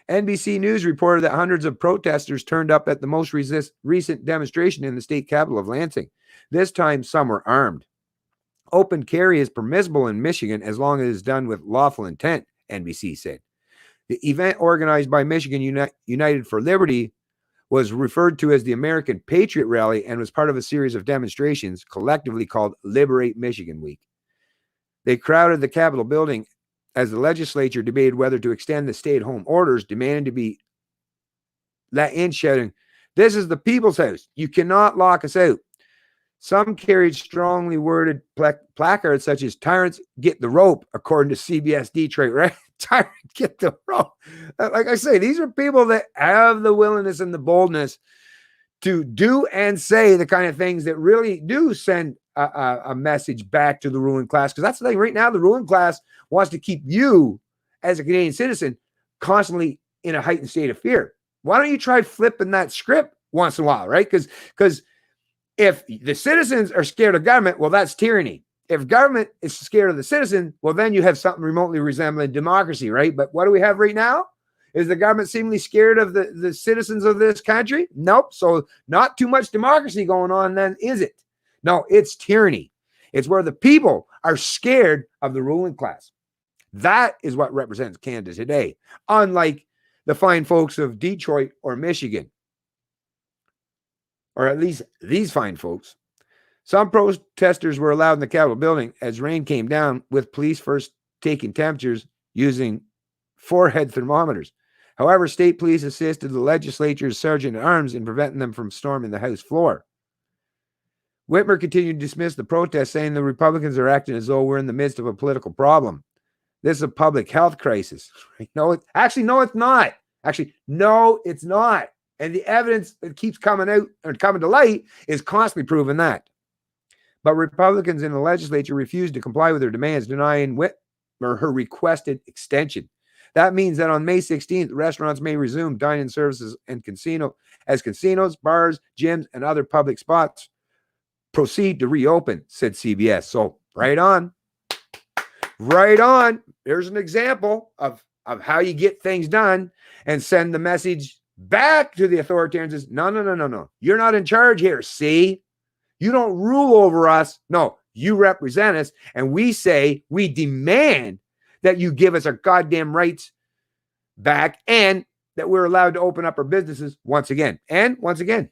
NBC News reported that hundreds of protesters turned up at the most recent demonstration in the state capital of Lansing. This time, some were armed. Open carry is permissible in Michigan as long as it is done with lawful intent, NBC said. The event, organized by Michigan United for Liberty, was referred to as the American Patriot Rally and was part of a series of demonstrations collectively called Liberate Michigan Week. They crowded the Capitol building as the legislature debated whether to extend the stay-at-home orders, demanding to be let in, shouting, "This is the people's house. You cannot lock us out." Some carried strongly worded placards such as "Tyrants get the rope," according to CBS Detroit, right? Tyrants get the rope. Like I say, these are people that have the willingness and the boldness to do and say the kind of things that really do send a message back to the ruling class. Because that's the thing right now, the ruling class wants to keep you as a Canadian citizen constantly in a heightened state of fear. Why don't you try flipping that script once in a while, right? Because if the citizens are scared of government, well, that's tyranny. If government is scared of the citizen, well, then you have something remotely resembling democracy, right? But what do we have right now? Is the government seemingly scared of the citizens of this country? Nope. So not too much democracy going on then, is it? No, it's tyranny. It's where the people are scared of the ruling class. That is what represents Canada today, unlike the fine folks of Detroit or Michigan, or at least these fine folks. Some protesters were allowed in the Capitol building as rain came down, with police first taking temperatures using forehead thermometers. However, state police assisted the legislature's sergeant-at-arms in preventing them from storming the House floor. Whitmer continued to dismiss the protest, saying the Republicans are acting as though we're in the midst of a political problem. This is a public health crisis. No, it's not. Actually, no, it's not. And the evidence that keeps coming out or coming to light is constantly proving that. But Republicans in the legislature refused to comply with their demands, denying Whitmer her requested extension. That means that on May 16th, restaurants may resume dining services and casinos, bars, gyms, and other public spots proceed to reopen, said CBS. So right on. There's an example of how you get things done and send the message back to the authoritarians. No. You're not in charge here. See, you don't rule over us. No, you represent us. And we demand that you give us our goddamn rights back and that we're allowed to open up our businesses once again. And once again,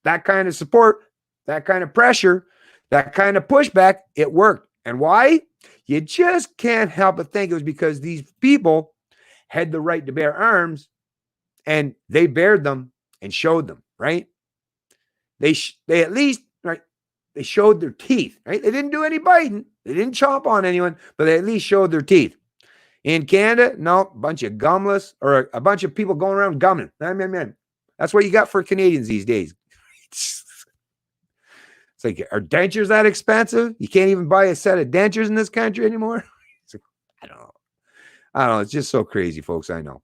that kind of support, that kind of pressure, that kind of pushback, it worked. And why? You just can't help but think it was because these people had the right to bear arms and they bared them and showed them, right? They at least, right, they showed their teeth, right? They didn't do any biting. They didn't chomp on anyone, but they at least showed their teeth. In Canada, no, a bunch of gumless or a bunch of people going around gumming. Man. That's what you got for Canadians these days. It's like, are dentures that expensive? You can't even buy a set of dentures in this country anymore? Like, I don't know. It's just so crazy, folks. I know,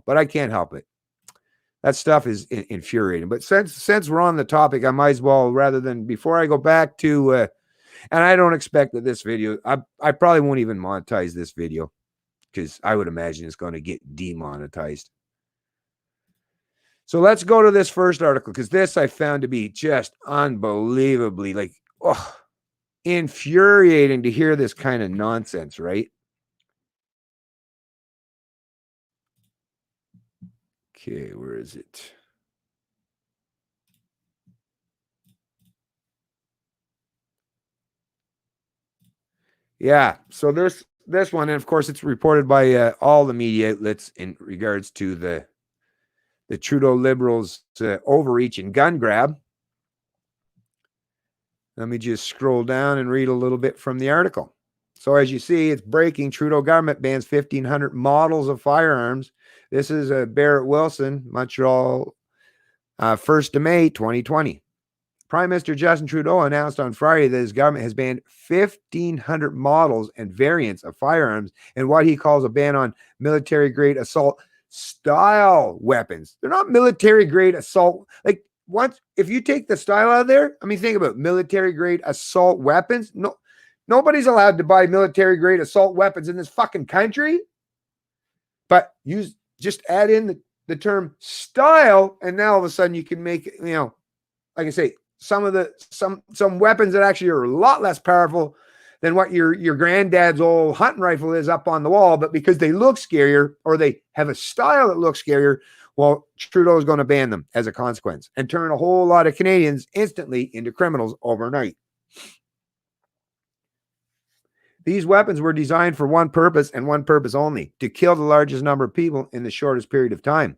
but I can't help it. That stuff is infuriating. But since we're on the topic, I might as well, rather than, before I go back to, and I don't expect that this video, I probably won't even monetize this video because I would imagine it's going to get demonetized. So let's go to this first article, because this I found to be just unbelievably infuriating to hear this kind of nonsense, right? Okay, where is it? Yeah, so this one, and of course it's reported by all the media outlets in regards to the Trudeau Liberals' overreach and gun grab. Let me just scroll down and read a little bit from the article. So as you see, it's breaking. Trudeau government bans 1,500 models of firearms. This is Barrett Wilson, Montreal, 1st of May, 2020. Prime Minister Justin Trudeau announced on Friday that his government has banned 1,500 models and variants of firearms and what he calls a ban on military-grade assault style weapons. They're not military-grade assault. Like, once, if you take the style out of there, I mean, think about military-grade assault weapons. No, nobody's allowed to buy military-grade assault weapons in this fucking country. But you just add in the term style, and now all of a sudden you can make, like I say, some weapons that actually are a lot less powerful than what your granddad's old hunting rifle is up on the wall, but because they look scarier or they have a style that looks scarier, well, Trudeau is going to ban them as a consequence and turn a whole lot of Canadians instantly into criminals overnight. These weapons were designed for one purpose and one purpose only: to kill the largest number of people in the shortest period of time.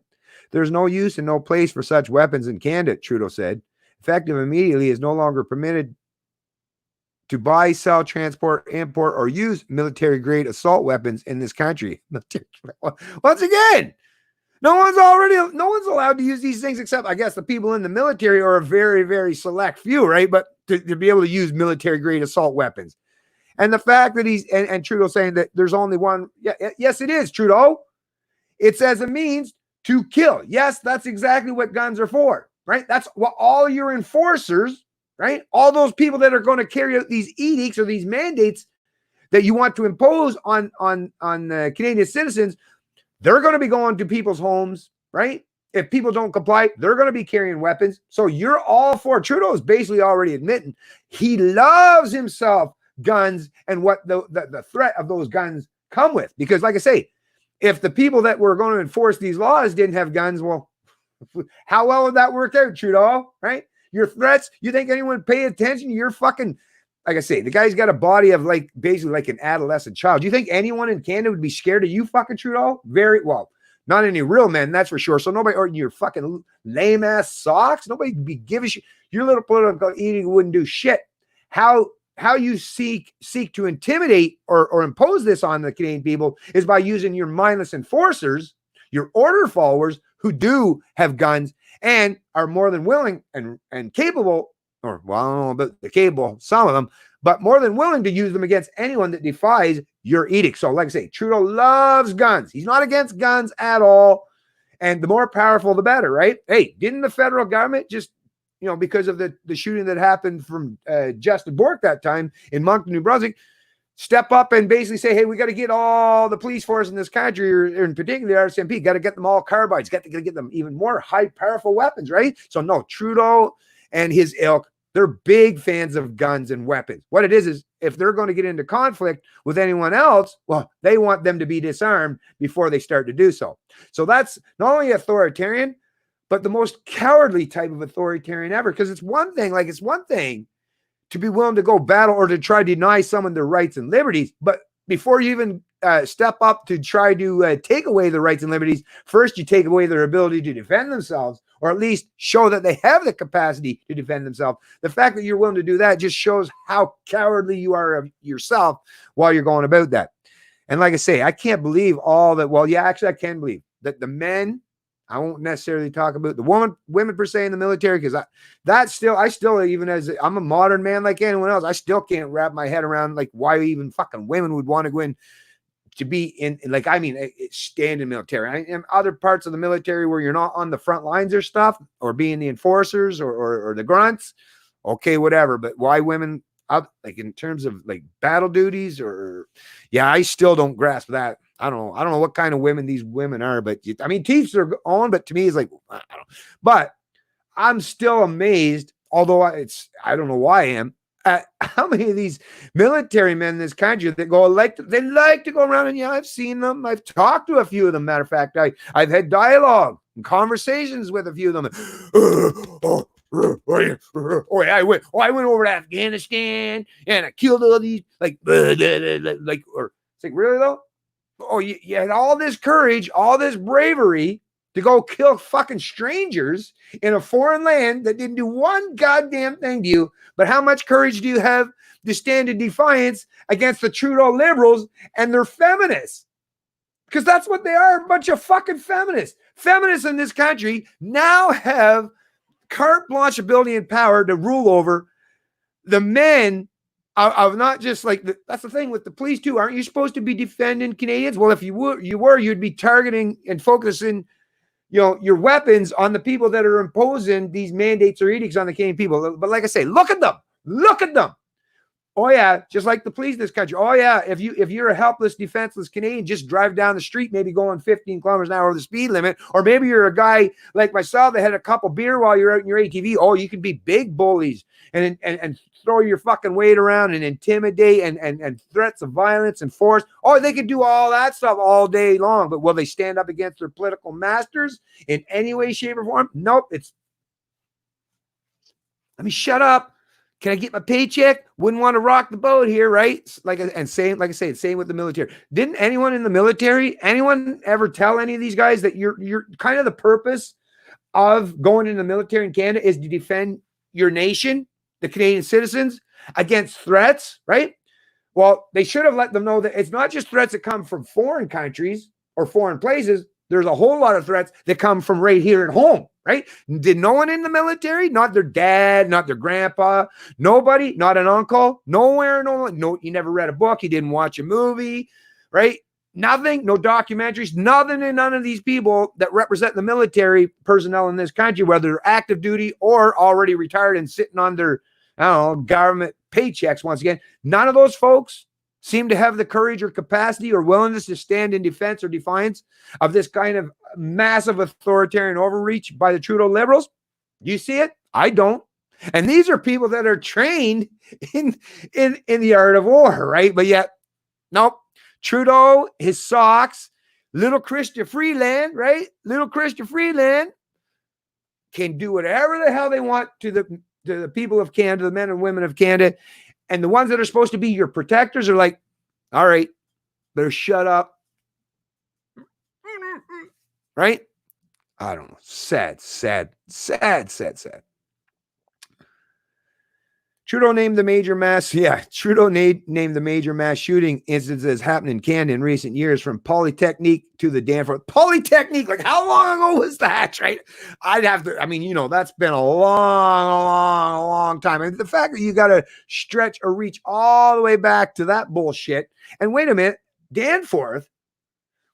There's no use and no place for such weapons in Canada, Trudeau said. Effective immediately is no longer permitted to buy, sell, transport, import, or use military-grade assault weapons in this country. Once again, no one's allowed to use these things except, I guess, the people in the military are a very, very select few, right? But to be able to use military-grade assault weapons. And the fact that and Trudeau saying that there's only one, yes, it is, Trudeau. It's as a means to kill. Yes, that's exactly what guns are for, right? That's what all your enforcers, right? All those people that are going to carry out these edicts or these mandates that you want to impose on Canadian citizens, they're going to be going to people's homes, right? If people don't comply, they're going to be carrying weapons. So you're all for. Trudeau is basically already admitting he loves himself guns and what the threat of those guns come with. Because like I say, if the people that were going to enforce these laws didn't have guns, well, how well would that work out, Trudeau, right? Your threats, you think anyone pay attention? You're fucking, like I say, the guy's got a body of like basically like an adolescent child. Do you think anyone in Canada would be scared of you, fucking Trudeau? Very well, not any real men, that's for sure. So nobody, or your fucking lame ass socks, nobody be giving shit. Your little political eating wouldn't do shit. How you seek to intimidate or impose this on the Canadian people is by using your mindless enforcers, your order followers who do have guns and are more than willing and capable, or well, I don't know about the capable, some of them, but more than willing to use them against anyone that defies your edict. So like I say, Trudeau loves guns. He's not against guns at all. And the more powerful, the better, right? Hey, didn't the federal government just, because of the shooting that happened from Justin Bork that time in Moncton, New Brunswick, step up and basically say, hey, we got to get all the police force in this country, or in particular the RCMP, got to get them all carbides, got to get them even more high powerful weapons, right? So no, Trudeau and his ilk, they're big fans of guns and weapons. What it is if they're going to get into conflict with anyone else, well, they want them to be disarmed before they start to do so. So that's not only authoritarian, but the most cowardly type of authoritarian ever. Because it's one thing to be willing to go battle or to try to deny someone their rights and liberties. But before you even step up to try to take away the rights and liberties, first you take away their ability to defend themselves, or at least show that they have the capacity to defend themselves. The fact that you're willing to do that just shows how cowardly you are of yourself while you're going about that. And like I say, I can't believe all that. Well, yeah, actually I can believe that the men, I won't necessarily talk about the women per se in the military, because I still, even as I'm a modern man like anyone else, I still can't wrap my head around like why even fucking women would want to go in to be in, like, I mean, stand in military. In other parts of the military where you're not on the front lines or stuff, or being the enforcers or the grunts, okay, whatever. But why women up, like in terms of like battle duties, or yeah, I still don't grasp that. I don't know what kind of women these women are, but I mean, teach their own, but to me, it's like, I don't know. But I'm still amazed, although I don't know why I am, at how many of these military men in this country that they like to go around, and yeah, I've seen them. I've talked to a few of them. Matter of fact, I've had dialogue and conversations with a few of them. I went over to Afghanistan and I killed all these, or it's like, really though? Oh, you had all this courage, all this bravery to go kill fucking strangers in a foreign land that didn't do one goddamn thing to you. But how much courage do you have to stand in defiance against the Trudeau liberals and their feminists? Because that's what they are, a bunch of fucking feminists. Feminists in this country now have carte blanche ability and power to rule over the men of not just like that's the thing with the police too. Aren't you supposed to be defending Canadians? Well, if you were, you'd be targeting and focusing, your weapons on the people that are imposing these mandates or edicts on the Canadian people. But like I say, look at them. Oh yeah, just like the police in this country. Oh yeah, if you're a helpless, defenseless Canadian, just drive down the street, maybe going 15 kilometers an hour over the speed limit, or maybe you're a guy like myself that had a couple beer while you're out in your ATV. Oh, you can be big bullies and throw your fucking weight around and intimidate and threats of violence and force. Oh, they can do all that stuff all day long, but will they stand up against their political masters in any way, shape, or form? Nope. Let me shut up. Can I get my paycheck? Wouldn't want to rock the boat here, right? Like I say, same with the military. Didn't anyone in the military, anyone ever tell any of these guys that you're kind of the purpose of going into the military in Canada is to defend your nation, the Canadian citizens, against threats, right? Well, they should have let them know that it's not just threats that come from foreign countries or foreign places. There's a whole lot of threats that come from right here at home, right? Did no one in the military, not their dad, not their grandpa, nobody, not an uncle, nowhere, no, you never read a book, you didn't watch a movie, right? Nothing, no documentaries, nothing in none of these people that represent the military personnel in this country, whether they're active duty or already retired and sitting on their, I don't know, government paychecks once again. None of those folks seem to have the courage or capacity or willingness to stand in defense or defiance of this kind of massive authoritarian overreach by the Trudeau Liberals. You see it? I don't. And these are people that are trained in the art of war, right? But yet, nope. Trudeau, his socks, little Chrystia Freeland, right? Little Chrystia Freeland can do whatever the hell they want to the people of Canada, the men and women of Canada. And the ones that are supposed to be your protectors are like, all right, better shut up. Right? I don't know. Sad. Trudeau named the major mass. Yeah, Trudeau named the major mass shooting instances happening in Canada in recent years, from Polytechnique to the Danforth. Polytechnique, like how long ago was that, right? I'd have to, I mean, that's been a long time. And the fact that you got to stretch or reach all the way back to that bullshit. And wait a minute, Danforth,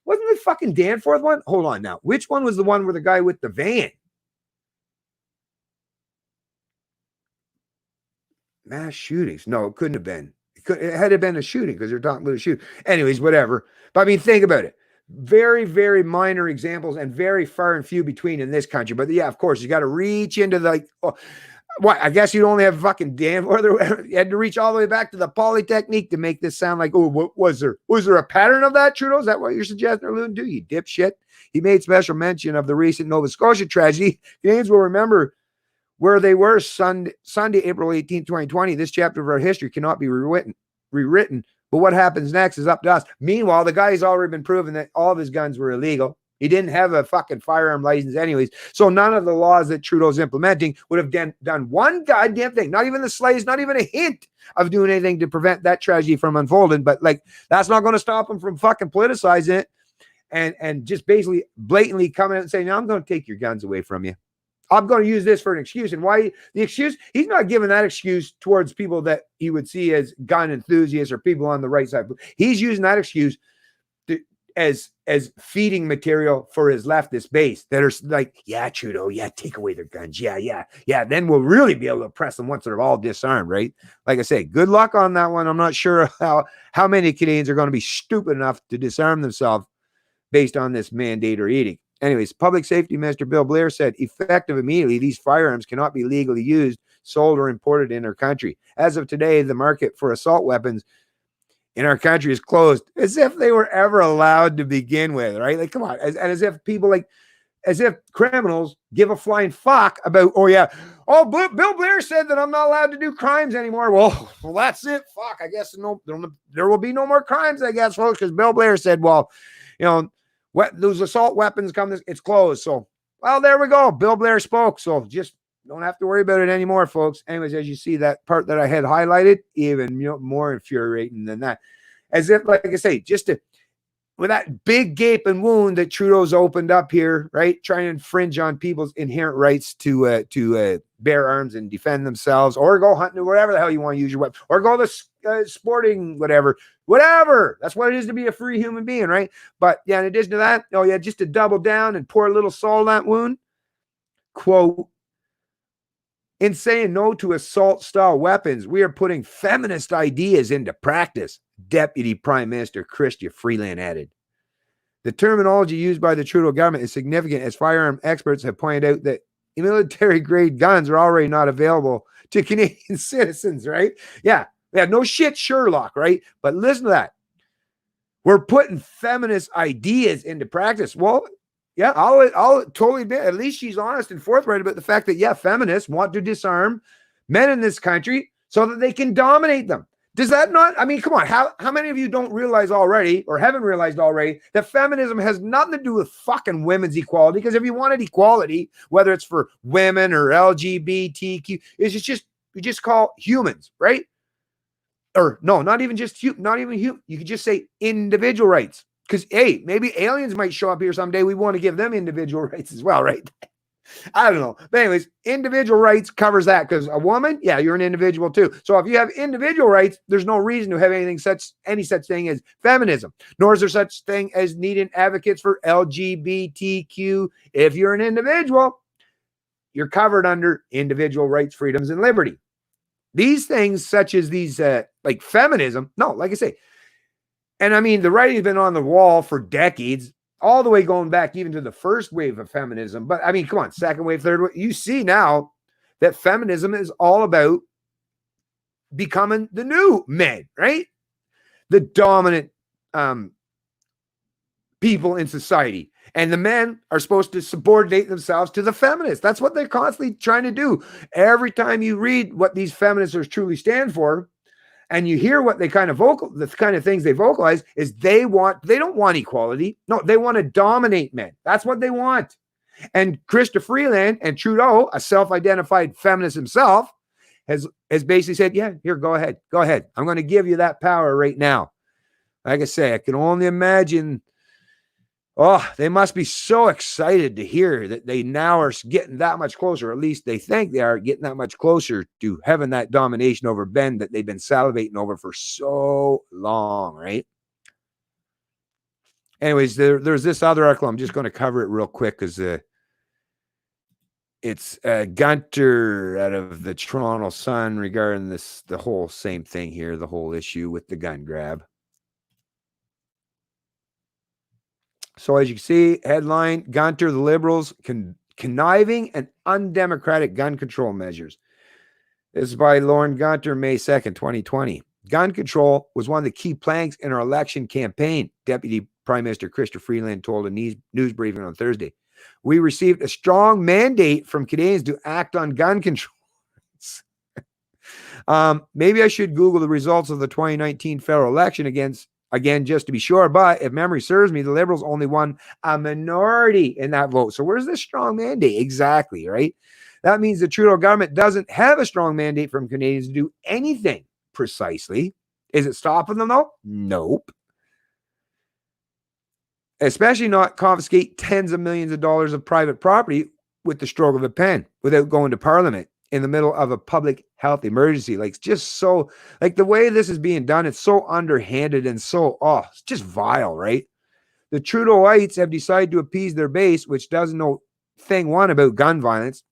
wasn't the fucking Danforth one? Hold on now. Which one was the one where the guy with the van? Mass shootings. No, it couldn't have been. It had to have been a shooting because they're talking about a shoot. Anyways, whatever. But I mean, think about it. Very, very minor examples and very far and few between in this country. But yeah, of course, you got to reach into what? I guess you'd only have fucking Danforth. You had to reach all the way back to the Polytechnique to make this sound like, oh, what was there? Was there a pattern of that, Trudeau? Is that what you're suggesting or alluding to, you dipshit? He made special mention of the recent Nova Scotia tragedy. Canadians will remember where they were Sunday, April 18, 2020. This chapter of our history cannot be rewritten, but what happens next is up to us. Meanwhile, the guy's already been proven that all of his guns were illegal. He didn't have a fucking firearm license anyways. So none of the laws that Trudeau's implementing would have done one goddamn thing, not even the slightest, not even a hint of doing anything to prevent that tragedy from unfolding. But like, that's not going to stop him from fucking politicizing it and just basically blatantly coming out and saying, no, I'm going to take your guns away from you. I'm going to use this for an excuse. And why the excuse? He's not giving that excuse towards people that he would see as gun enthusiasts or people on the right side. He's using that excuse as feeding material for his leftist base that are like, yeah, Trudeau, yeah, take away their guns. Yeah. Then we'll really be able to press them once they're all disarmed, right? Like I say, good luck on that one. I'm not sure how many Canadians are going to be stupid enough to disarm themselves based on this mandate or edict. Anyways, Public Safety Minister Bill Blair said, effective immediately, these firearms cannot be legally used, sold, or imported in our country. As of today, the market for assault weapons in our country is closed, as if they were ever allowed to begin with, right? Like, come on, as if people as if criminals give a flying fuck about, Bill Blair said that I'm not allowed to do crimes anymore. Well, that's it. Fuck, I guess there will be no more crimes, I guess, folks, because Bill Blair said, those assault weapons it's closed. So, well, there we go. Bill Blair spoke. So just don't have to worry about it anymore, folks. Anyways, as you see, that part that I had highlighted, even more infuriating than that. As if, like I say, with that big gaping wound that Trudeau's opened up here, right? Trying to infringe on people's inherent rights to bear arms and defend themselves, or go hunting, or whatever the hell you want to use your weapon, or go to sporting, whatever. That's what it is to be a free human being, right? But yeah, in addition to that, just to double down and pour a little salt on that wound, quote, in saying no to assault-style weapons, we are putting feminist ideas into practice, Deputy Prime Minister Chrystia Freeland added. The terminology used by the Trudeau government is significant, as firearm experts have pointed out that military-grade guns are already not available to Canadian citizens, right? Yeah, no shit, Sherlock, right? But listen to that. We're putting feminist ideas into practice. Well, yeah, I'll totally admit, at least she's honest and forthright about the fact that, yeah, feminists want to disarm men in this country so that they can dominate them. Does that not, I mean, come on, how many of you don't realize already or haven't realized already that feminism has nothing to do with fucking women's equality? Because if you wanted equality, whether it's for women or LGBTQ, it's just, you just call humans, right? Or no, not even human. You could just say individual rights. Because, hey, maybe aliens might show up here someday. We want to give them individual rights as well, right? I don't know. But anyways, individual rights covers that, because a woman, yeah, you're an individual too. So if you have individual rights, there's no reason to have any such thing as feminism, nor is there such thing as needing advocates for LGBTQ. If you're an individual, you're covered under individual rights, freedoms, and liberty. These things, such as these, like feminism, no, like I say, and I mean, the writing's been on the wall for decades, all the way going back even to the first wave of feminism. But I mean, come on, second wave, third wave. You see now that feminism is all about becoming the new men, right? The dominant people in society. And the men are supposed to subordinate themselves to the feminists. That's what they're constantly trying to do. Every time you read what these feminists truly stand for, and you hear what they the kind of things they vocalize, is they don't want equality. No, they want to dominate men. That's what they want. And Chrystia Freeland and Trudeau, a self-identified feminist himself, has basically said, yeah, here, go ahead. I'm going to give you that power right now. Like I say, I can only imagine. Oh, they must be so excited to hear that they now are getting that much closer. At least they think they are getting that much closer to having that domination over Ben that they've been salivating over for so long, right? Anyways, there's this other article. I'm just going to cover it real quick because it's Gunter out of the Toronto Sun regarding the whole same thing here, the whole issue with the gun grab. So as you can see, headline, Gunter, the Liberals conniving and undemocratic gun control measures. This is by Lauren Gunter, May 2nd, 2020. Gun control was one of the key planks in our election campaign, Deputy Prime Minister Chrystia Freeland told a news briefing on Thursday. We received a strong mandate from Canadians to act on gun control. Maybe I should Google the results of the 2019 federal election again, just to be sure. But if memory serves me, the Liberals only won a minority in that vote. So where's this strong mandate? Exactly, right? That means the Trudeau government doesn't have a strong mandate from Canadians to do anything precisely. Is it stopping them though? Nope. Especially not confiscate tens of millions of dollars of private property with the stroke of a pen without going to Parliament in the middle of a public health emergency. Like, just so, like, the way this is being done, it's so underhanded and so, it's just vile, right? The Trudeauites have decided to appease their base, which doesn't know thing one about gun violence,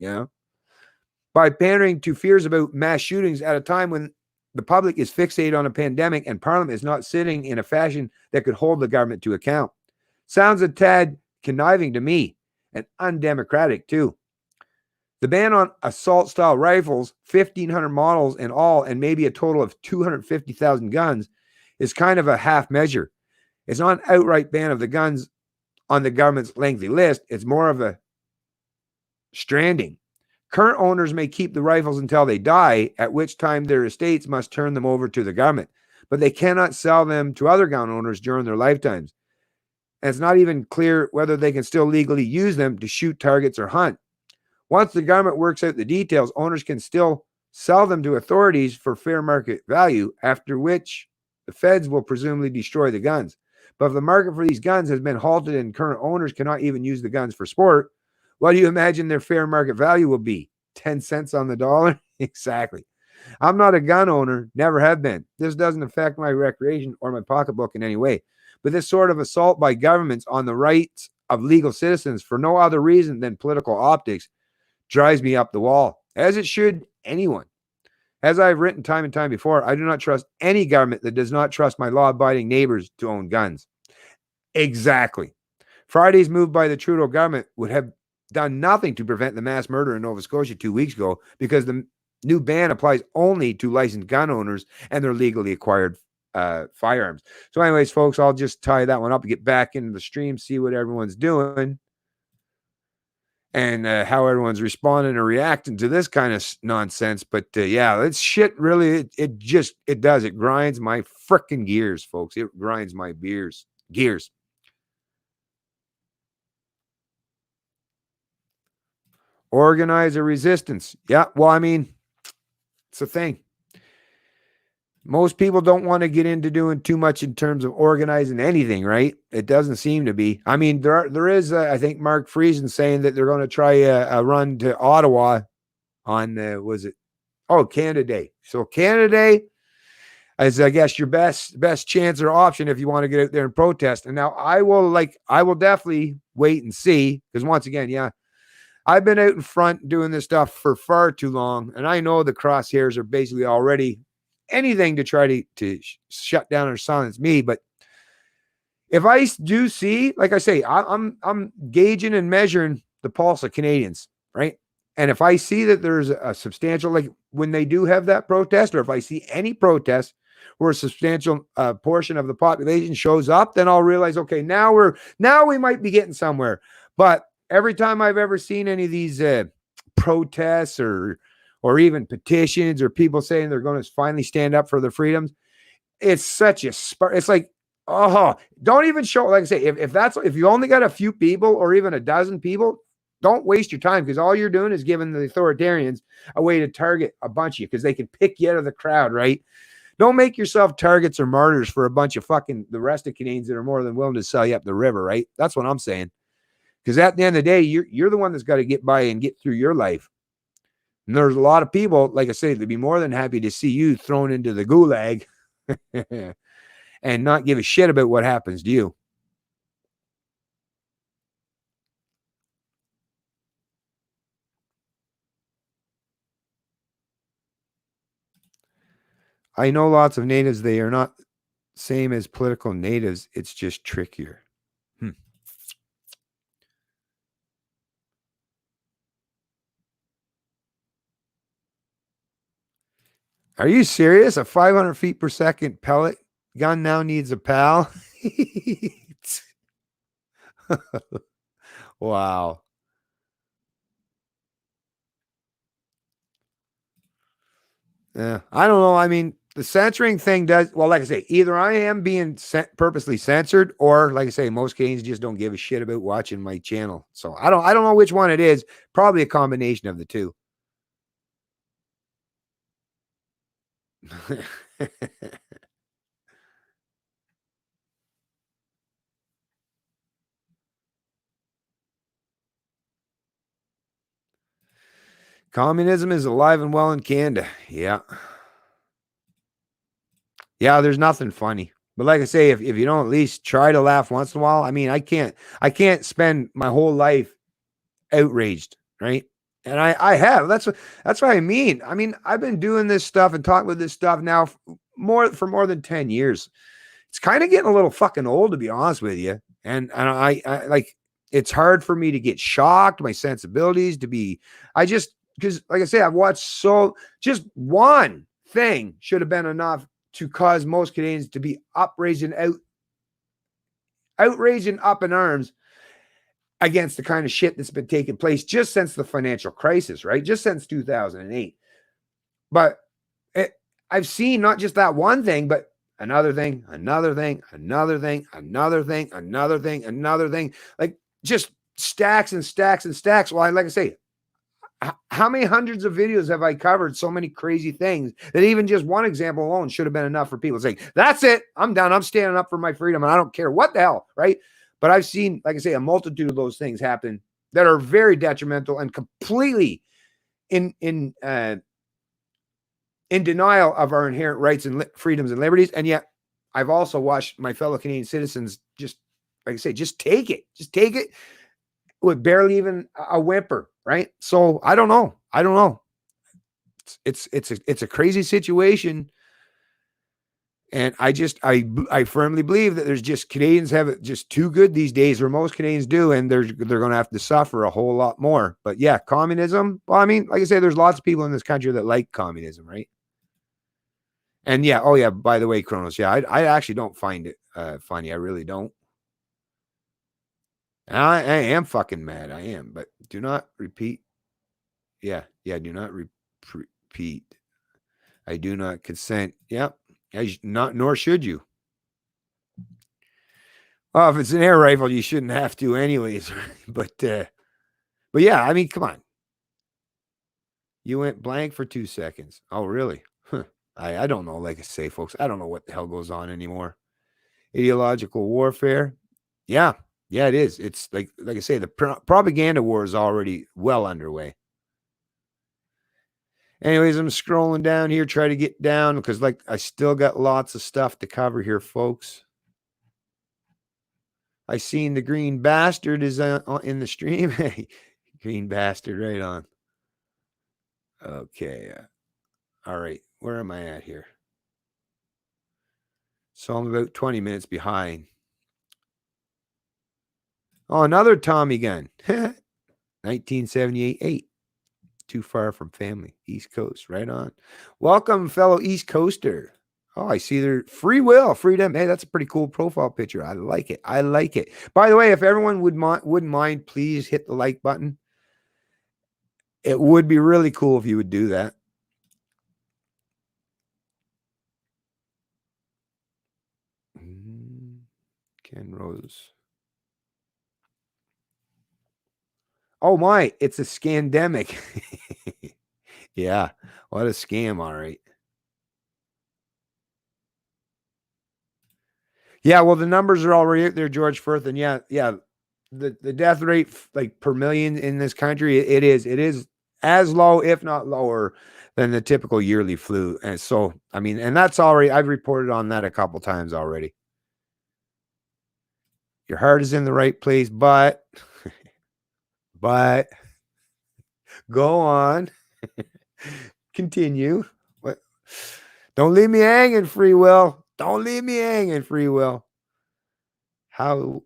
by pandering to fears about mass shootings at a time when the public is fixated on a pandemic and Parliament is not sitting in a fashion that could hold the government to account. Sounds a tad conniving to me, and undemocratic too. The ban on assault-style rifles, 1,500 models in all, and maybe a total of 250,000 guns, is kind of a half measure. It's not an outright ban of the guns on the government's lengthy list. It's more of a stranding. Current owners may keep the rifles until they die, at which time their estates must turn them over to the government, but they cannot sell them to other gun owners during their lifetimes. And it's not even clear whether they can still legally use them to shoot targets or hunt. Once the government works out the details, owners can still sell them to authorities for fair market value, after which the feds will presumably destroy the guns. But if the market for these guns has been halted and current owners cannot even use the guns for sport, what do you imagine their fair market value will be? 10 cents on the dollar? Exactly. I'm not a gun owner, never have been. This doesn't affect my recreation or my pocketbook in any way. But this sort of assault by governments on the rights of legal citizens for no other reason than political optics drives me up the wall, as it should anyone. As I've written time and time before, I do not trust any government that does not trust my law-abiding neighbors to own guns. Exactly. Friday's move by the Trudeau government would have done nothing to prevent the mass murder in Nova Scotia 2 weeks ago, because the new ban applies only to licensed gun owners and their legally acquired firearms. So anyways, folks, I'll just tie that one up and get back into the stream, see what everyone's doing. and how everyone's responding or reacting to this kind of nonsense. But yeah, it's shit. Really, it does. It grinds my frickin' gears, folks. It grinds my gears. Organize a resistance. Yeah, well, I mean, it's a thing. Most people don't want to get into doing too much in terms of organizing anything, right? It doesn't seem to be. I mean, there is, I think, Mark Friesen saying that they're going to try a run to Ottawa on, was it? Oh, Canada Day. So Canada Day is, I guess, your best chance or option if you want to get out there and protest. And now I will definitely wait and see, because once again, yeah, I've been out in front doing this stuff for far too long, and I know the crosshairs are basically already anything to try to shut down or silence me. But if I do see, like I say, I'm gauging and measuring the pulse of Canadians, right? And if I see that there's a substantial, like when they do have that protest, or if I see any protest where a substantial portion of the population shows up, then I'll realize, okay, now we might be getting somewhere. But every time I've ever seen any of these protests or even petitions or people saying they're going to finally stand up for their freedoms, it's such a spark. It's like, oh, don't even show. Like I say, if you only got a few people or even a dozen people, don't waste your time, because all you're doing is giving the authoritarians a way to target a bunch of you, because they can pick you out of the crowd, right? Don't make yourself targets or martyrs for a bunch of fucking the rest of Canadians that are more than willing to sell you up the river, right? That's what I'm saying. Because at the end of the day, you're the one that's got to get by and get through your life. And there's a lot of people, like I say, they'd be more than happy to see you thrown into the gulag and not give a shit about what happens to you. I know lots of natives, they are not same as political natives. It's just trickier. Are you serious? A 500 feet per second pellet gun now needs a pal? Wow. Yeah, I don't know. I mean, the censoring thing does, well, like I say, either I am being purposely censored, or like I say, most Canadians just don't give a shit about watching my channel. So I don't know which one it is. Probably a combination of the two. Communism is alive and well in Canada. Yeah. Yeah, there's nothing funny. But like I say, if you don't at least try to laugh once in a while, I mean, I can't spend my whole life outraged, right? And I have. That's what I mean. I mean, I've been doing this stuff and talking about this stuff now for more than 10 years. It's kind of getting a little fucking old, to be honest with you. And I like, it's hard for me to get shocked, my sensibilities to be, because like I say, I've watched just one thing should have been enough to cause most Canadians to be outraged and up in arms against the kind of shit that's been taking place just since the financial crisis, right? Just since 2008. But I've seen not just that one thing, but another thing, another thing, another thing, another thing, another thing, another thing, like just stacks and stacks and stacks. Well, like I say, how many hundreds of videos have I covered? So many crazy things that even just one example alone should have been enough for people to say, that's it, I'm done. I'm standing up for my freedom and I don't care what the hell, right? But I've seen, like I say, a multitude of those things happen that are very detrimental and completely in denial of our inherent rights and freedoms and liberties. And yet I've also watched my fellow Canadian citizens just, like I say, just take it with barely even a whimper, right? So I don't know. It's a crazy situation. And I firmly believe that there's just Canadians have it just too good these days, or most Canadians do, and they're going to have to suffer a whole lot more. But yeah, communism. Well, I mean, like I say, there's lots of people in this country that like communism, right? And yeah, oh yeah, by the way, Kronos, yeah, I actually don't find it funny. I really don't. I am fucking mad. I am, but do not repeat. Yeah, do not repeat. I do not consent. Yep. Not, nor should you. Oh, if it's an air rifle, you shouldn't have to anyways. But yeah, I mean, come on. You went blank for 2 seconds. Oh, really? Huh. I don't know. Like I say, folks, I don't know what the hell goes on anymore. Ideological warfare. Yeah, it is. It's like I say, the propaganda war is already well underway. Anyways, I'm scrolling down here, try to get down because I still got lots of stuff to cover here, folks. I seen the green bastard is in the stream. Green bastard, right on. Okay. All right. Where am I at here? So I'm about 20 minutes behind. Oh, another Tommy gun. 1978 8. Too far from family. East Coast. Right on. Welcome, fellow East Coaster. Oh, I see their free will, freedom. Hey, that's a pretty cool profile picture. I like it. By the way, if everyone wouldn't mind, please hit the like button. It would be really cool if you would do that. Ken Rose. Oh my, it's a scandemic. Yeah, what a scam, all right. Yeah, well, the numbers are already out there, George Firth, and yeah. The death rate like per million in this country, it is as low, if not lower, than the typical yearly flu. And so, I mean, and that's already, I've reported on that a couple times already. Your heart is in the right place, but go on. Continue. What? Don't leave me hanging, free will. Don't leave me hanging, free will. How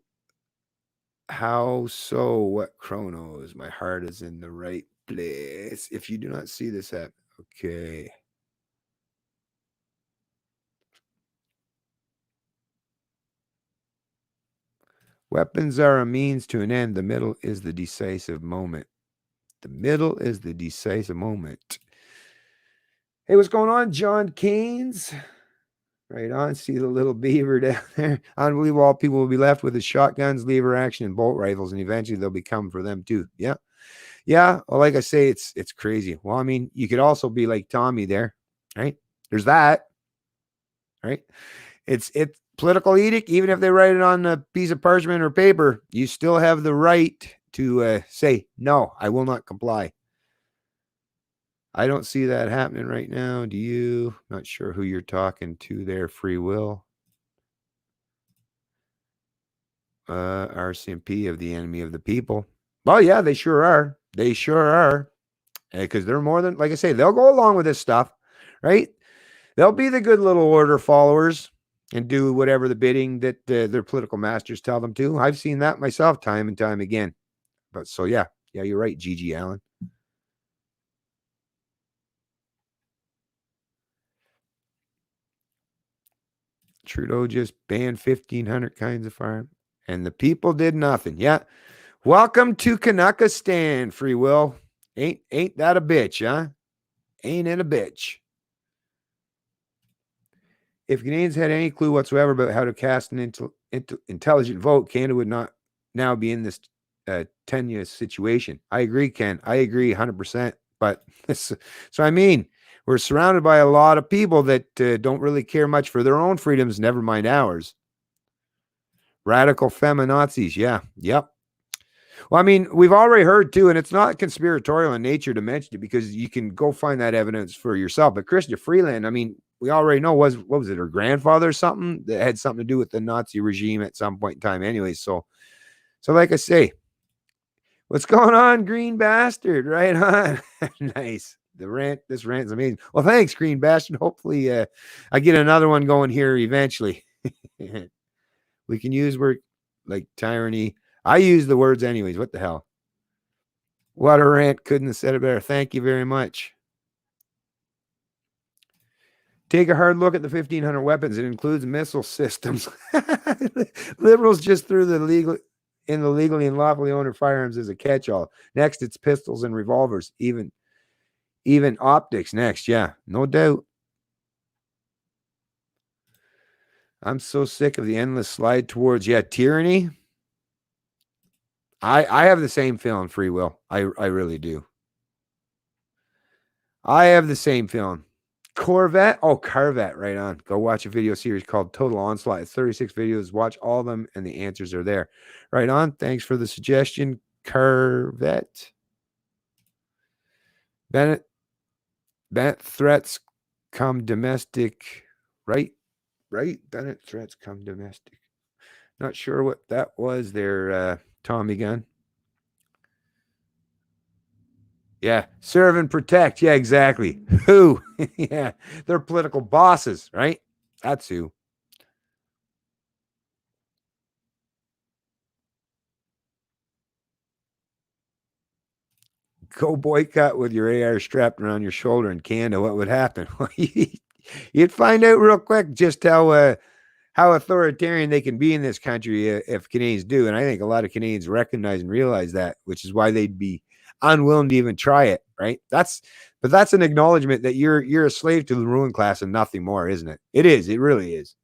so? What chronos? My heart is in the right place. If you do not see this app, okay. Weapons are a means to an end. The middle is the decisive moment. The middle is the decisive moment. Hey, what's going on, John Keynes? Right on. See the little beaver down there. Unbelievable. All people will be left with is shotguns, lever action, and bolt rifles, and eventually they'll be coming for them too. Yeah. Yeah. Well, like I say, it's crazy. Well, I mean, you could also be like Tommy there, right? There's that. Right. It's political edict. Even if they write it on a piece of parchment or paper, you still have the right to say, no, I will not comply. I don't see that happening right now. Do you? Not sure who you're talking to there, free will. RCMP of the enemy of the people. Well, yeah, they sure are. They sure are. Because they're more than, like I say, they'll go along with this stuff, right? They'll be the good little order followers and do whatever the bidding that their political masters tell them to. I've seen that myself time and time again. But so, yeah, you're right, Gigi Allen. Trudeau just banned 1,500 kinds of firearms, and the people did nothing. Yeah. Welcome to Canuckistan, free will. Ain't that a bitch, huh? Ain't it a bitch? If Canadians had any clue whatsoever about how to cast an intelligent vote, Canada would not now be in this tenuous situation. I agree, Ken. I agree 100%. But so I mean, we're surrounded by a lot of people that don't really care much for their own freedoms, never mind ours. Radical feminazis. Yeah. Yep. Well, I mean, we've already heard too, and it's not conspiratorial in nature to mention it because you can go find that evidence for yourself. But Chrystia Freeland, I mean, we already know what was it, her grandfather or something that had something to do with the Nazi regime at some point in time anyway. So like I say, what's going on, green bastard? Right on. Nice. This rant's amazing. Well, thanks, green bastard. Hopefully I get another one going here eventually. We can use word like tyranny. I use the words anyways. What the hell? What a rant. Couldn't have said it better. Thank you very much. Take a hard look at the 1,500 weapons. It includes missile systems. Liberals just threw the legal. in the legally and lawfully owned firearms is a catch-all. Next, it's pistols and revolvers, even optics next. Yeah, no doubt. I'm so sick of the endless slide towards, tyranny. I have the same feeling, Free Will. I really do. I have the same feeling. Corvette? Oh, Carvet, right on. Go watch a video series called Total Onslaught. It's 36 videos. Watch all of them, and the answers are there. Right on. Thanks for the suggestion, Carvet. Bennett threats come domestic. Right? Bennett threats come domestic. Not sure what that was there, Tommy Gunn. Yeah, serve and protect. Yeah, exactly. Who? Yeah, they're political bosses, right? That's who. Go boycott with your AR strapped around your shoulder in Canada. What would happen? You'd find out real quick just how authoritarian they can be in this country if Canadians do. And I think a lot of Canadians recognize and realize that, which is why they'd be unwilling to even try it, right? But that's an acknowledgement that you're a slave to the ruling class and nothing more, isn't it? It is. It really is.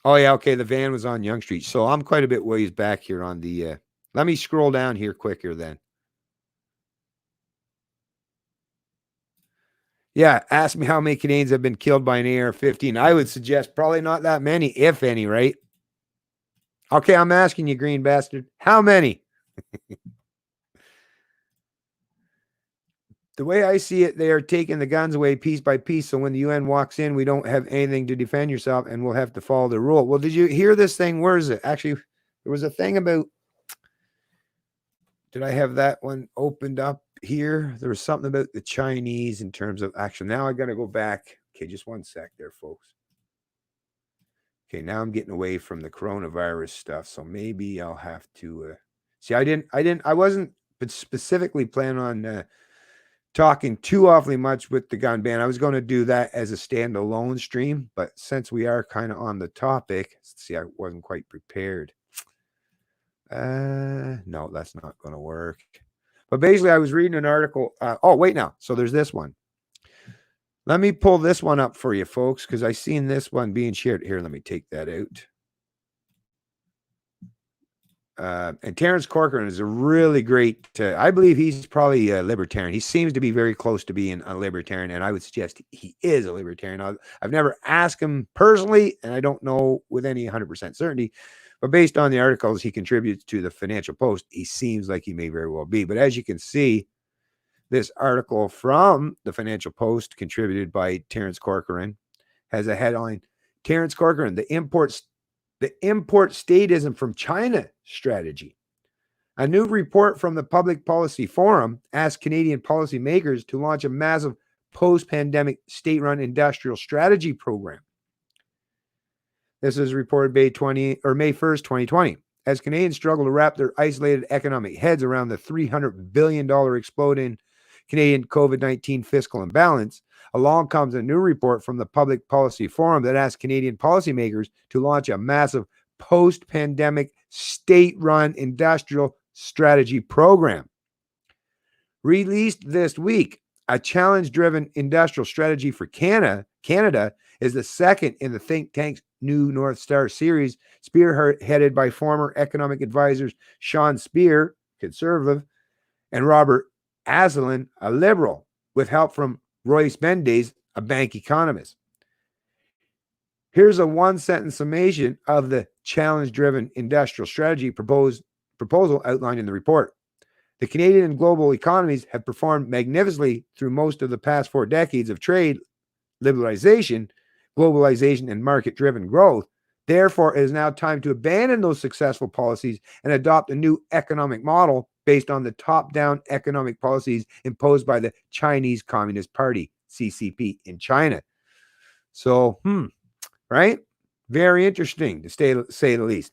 Oh, yeah. Okay. The van was on Yonge Street. So I'm quite a bit ways back here on the. Let me scroll down here quicker then. Yeah. Ask me how many Canadians have been killed by an AR-15. I would suggest probably not that many, if any, right? Okay. I'm asking you, green bastard. How many? The way I see it, they are taking the guns away piece by piece. So when the UN walks in, we don't have anything to defend yourself and we'll have to follow the rule. Well, did you hear this thing? Where is it? Actually, there was a thing about, did I have that one opened up here? There was something about the Chinese in terms of action. Now I got to go back. Okay, just one sec there, folks. Okay, now I'm getting away from the coronavirus stuff. So maybe I'll have to see. I wasn't specifically planning on talking too awfully much with the gun ban. I was going to do that as a standalone stream, but since we are kind of on the topic, see, I wasn't quite prepared. No, that's not going to work. But basically, I was reading an article. Oh, wait now. So there's this one. Let me pull this one up for you, folks, because I seen this one being shared. Here, let me take that out. And Terence Corcoran is a really great, I believe he's probably a libertarian. He seems to be very close to being a libertarian, and I would suggest he is a libertarian. I've never asked him personally, and I don't know with any 100% certainty, but based on the articles he contributes to the Financial Post, he seems like he may very well be. But as you can see, this article from the Financial Post, contributed by Terence Corcoran, has a headline, Terence Corcoran, the import statism from China strategy. A new report from the Public Policy Forum asked Canadian policymakers to launch a massive post-pandemic state-run industrial strategy program. This is reported May 1st, 2020. As Canadians struggle to wrap their isolated economic heads around the $300 billion exploding Canadian COVID-19 fiscal imbalance, along comes a new report from the Public Policy Forum that asks Canadian policymakers to launch a massive post-pandemic state-run industrial strategy program. Released this week, a challenge-driven industrial strategy for Canada is the second in the think tank's New North Star series, spearheaded by former economic advisors Sean Speer, conservative, and Robert Asselin, a liberal, with help from Royce Mendes, a bank economist. Here's a one-sentence summation of the challenge-driven industrial strategy proposal outlined in the report. The Canadian and global economies have performed magnificently through most of the past 4 decades of trade liberalization, globalization, and market-driven growth. Therefore, it is now time to abandon those successful policies and adopt a new economic model based on the top-down economic policies imposed by the Chinese Communist Party, CCP, in China. So, right? Very interesting, to say the least.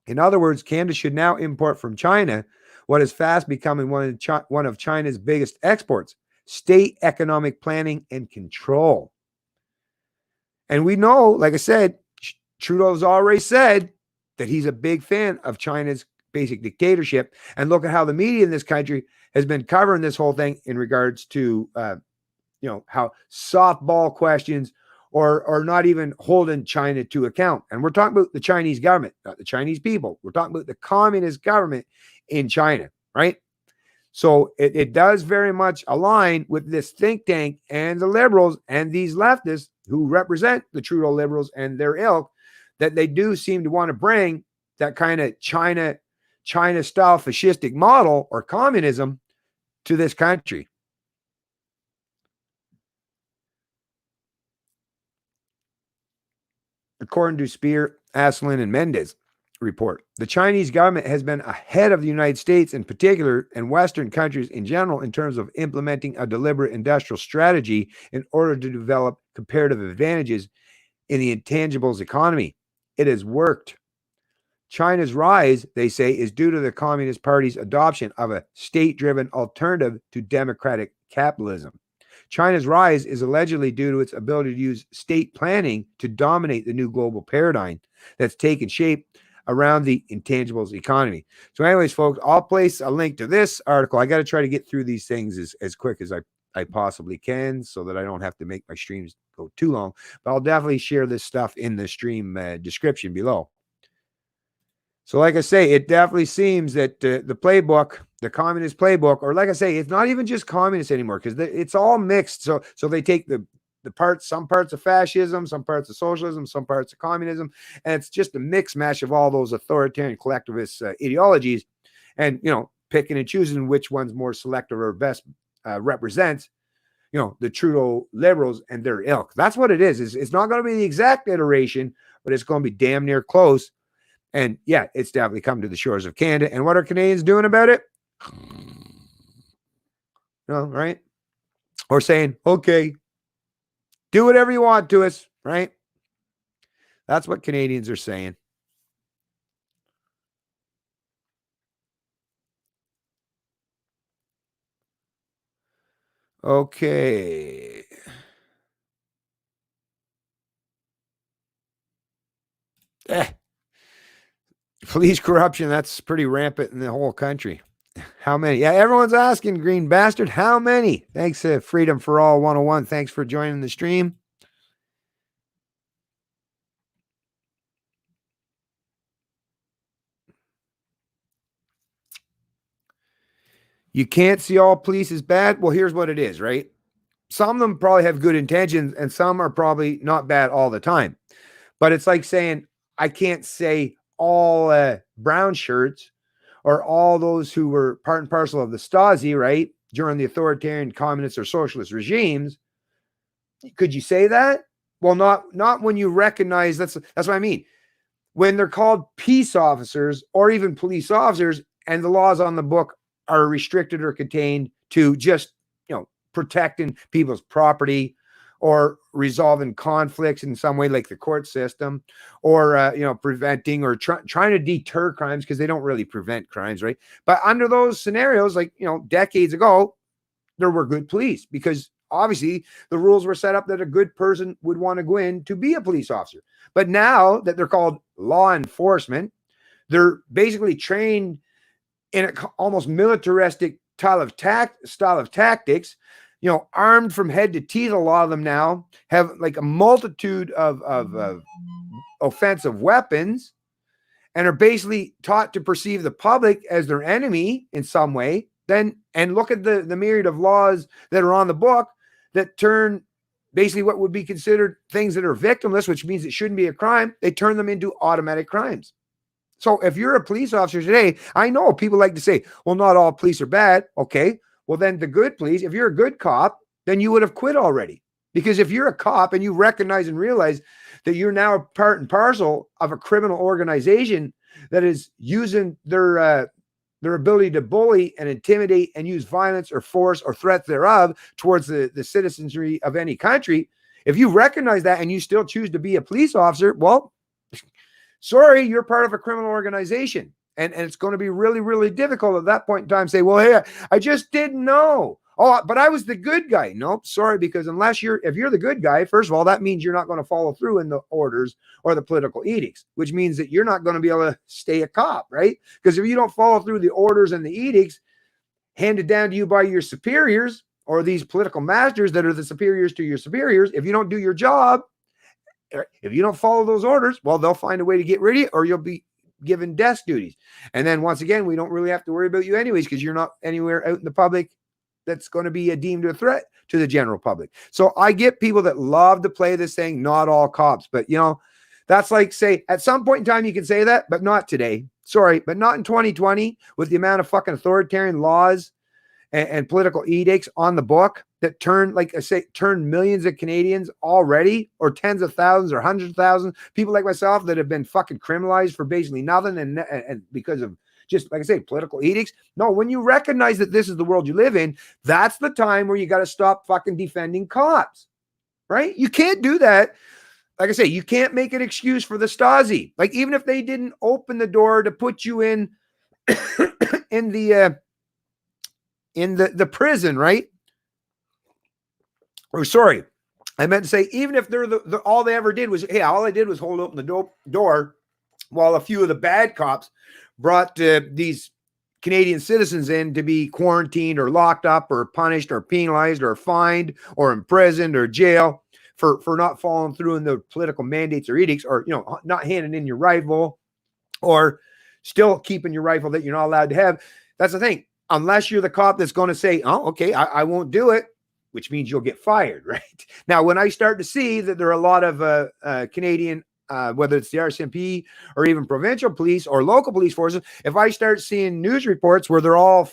In other words, Canada should now import from China what is fast becoming one of China's biggest exports, state economic planning and control. And we know, like I said, Trudeau's already said that he's a big fan of China's basic dictatorship. And look at how the media in this country has been covering this whole thing in regards to, how softball questions or not even holding China to account. And we're talking about the Chinese government, not the Chinese people. We're talking about the communist government in China, right? So it does very much align with this think tank and the liberals and these leftists who represent the Trudeau liberals and their ilk, that they do seem to want to bring that kind of China style fascistic model or communism to this country. According to Spear, Asselin, and Mendez report, the Chinese government has been ahead of the United States in particular and Western countries in general in terms of implementing a deliberate industrial strategy in order to develop comparative advantages in the intangibles economy. It has worked. China's rise, they say, is due to the Communist Party's adoption of a state-driven alternative to democratic capitalism. China's rise is allegedly due to its ability to use state planning to dominate the new global paradigm that's taken shape around the intangibles economy. So anyways, folks, I'll place a link to this article. I got to try to get through these things as quick as I possibly can so that I don't have to make my streams go too long. But I'll definitely share this stuff in the stream description below. So like I say, it definitely seems that the playbook, the communist playbook, or like I say, it's not even just communist anymore because it's all mixed. So they take some parts of fascism, some parts of socialism, some parts of communism, and it's just a mix mash of all those authoritarian collectivist ideologies, and picking and choosing which one's more selective or best represents the Trudeau liberals and their ilk. That's what it is. It's not going to be the exact iteration, but it's going to be damn near close. And yeah, it's definitely come to the shores of Canada. And what are Canadians doing about it? Right? Or saying, okay, do whatever you want to us, right? That's what Canadians are saying. Okay. Police corruption, that's pretty rampant in the whole country. How many? Yeah, everyone's asking, green bastard, how many? Thanks, Freedom for All 101. Thanks for joining the stream. You can't see all police as bad. Well, here's what it is, right? Some of them probably have good intentions and some are probably not bad all the time. But it's like saying, I can't say all brown shirts or all those who were part and parcel of the Stasi, right, during the authoritarian communist or socialist regimes. Could you say that? Well, not when you recognize, that's what I mean. When they're called peace officers or even police officers and the laws on the book are restricted or contained to just, protecting people's property or resolving conflicts in some way like the court system or, preventing or trying to deter crimes because they don't really prevent crimes, right? But under those scenarios, like, decades ago, there were good police because obviously the rules were set up that a good person would want to go in to be a police officer. But now that they're called law enforcement, they're basically trained in an almost militaristic style of tactics, armed from head to teeth. A lot of them now have like a multitude of offensive weapons and are basically taught to perceive the public as their enemy in some way. And look at the myriad of laws that are on the book that turn basically what would be considered things that are victimless, which means it shouldn't be a crime, they turn them into automatic crimes. So if you're a police officer today, I know people like to say, well, not all police are bad. Okay, well then the good police, if you're a good cop, then you would have quit already. Because if you're a cop and you recognize and realize that you're now part and parcel of a criminal organization that is using their ability to bully and intimidate and use violence or force or threat thereof towards the citizenry of any country, if you recognize that and you still choose to be a police officer, well, sorry, you're part of a criminal organization. And it's going to be really, really difficult at that point in time to say, well, hey, I just didn't know. Oh, but I was the good guy. Nope, sorry, because if you're the good guy, first of all, that means you're not going to follow through in the orders or the political edicts, which means that you're not going to be able to stay a cop, right? Because if you don't follow through the orders and the edicts handed down to you by your superiors or these political masters that are the superiors to your superiors, if you don't do your job, if you don't follow those orders, well, they'll find a way to get rid of you, or you'll be given desk duties. And then once again, we don't really have to worry about you anyways, because you're not anywhere out in the public that's going to be deemed a threat to the general public. So I get people that love to play this saying, not all cops, but that's like, say, at some point in time you can say that, but not today. Sorry, but not in 2020 with the amount of fucking authoritarian laws and political edicts on the book that turn millions of Canadians already, or tens of thousands or hundreds of thousands, people like myself that have been fucking criminalized for basically nothing and because of just, like I say, political edicts. No, when you recognize that this is the world you live in, that's the time where you got to stop fucking defending cops, right? You can't do that. Like I say, you can't make an excuse for the Stasi. Like, even if they didn't open the door to put you in the prison, right? Or sorry, I meant to say, even if they're all they ever did was, hey, all I did was hold open the door while a few of the bad cops brought these Canadian citizens in to be quarantined or locked up or punished or penalized or fined or imprisoned or jail for not following through in the political mandates or edicts, or not handing in your rifle, or still keeping your rifle that you're not allowed to have. That's the thing. Unless you're the cop that's going to say, oh, okay, I won't do it, which means you'll get fired, right? Now, when I start to see that there are a lot of Canadian, whether it's the RCMP or even provincial police or local police forces, if I start seeing news reports where they're all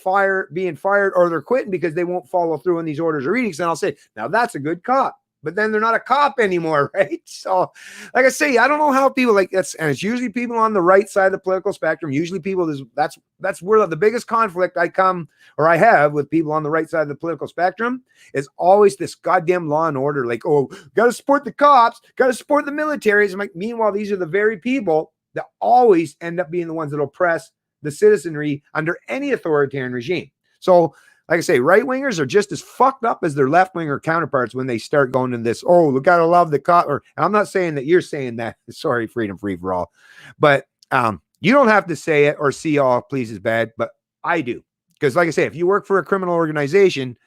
being fired or they're quitting because they won't follow through on these orders or edicts, then I'll say, now that's a good cop. But then they're not a cop anymore, right? So, like I say, I don't know how people and it's usually people on the right side of the political spectrum. Usually people, that's where the biggest conflict I have with people on the right side of the political spectrum is always this goddamn law and order. Like, oh, got to support the cops, got to support the militaries. I'm like, meanwhile, these are the very people that always end up being the ones that oppress the citizenry under any authoritarian regime. So, like I say, right-wingers are just as fucked up as their left-winger counterparts when they start going in this, oh, we got to love the cop. Or I'm not saying that you're saying that. Sorry, freedom free for all. But you don't have to say it or see all please is bad, but I do. Because like I say, if you work for a criminal organization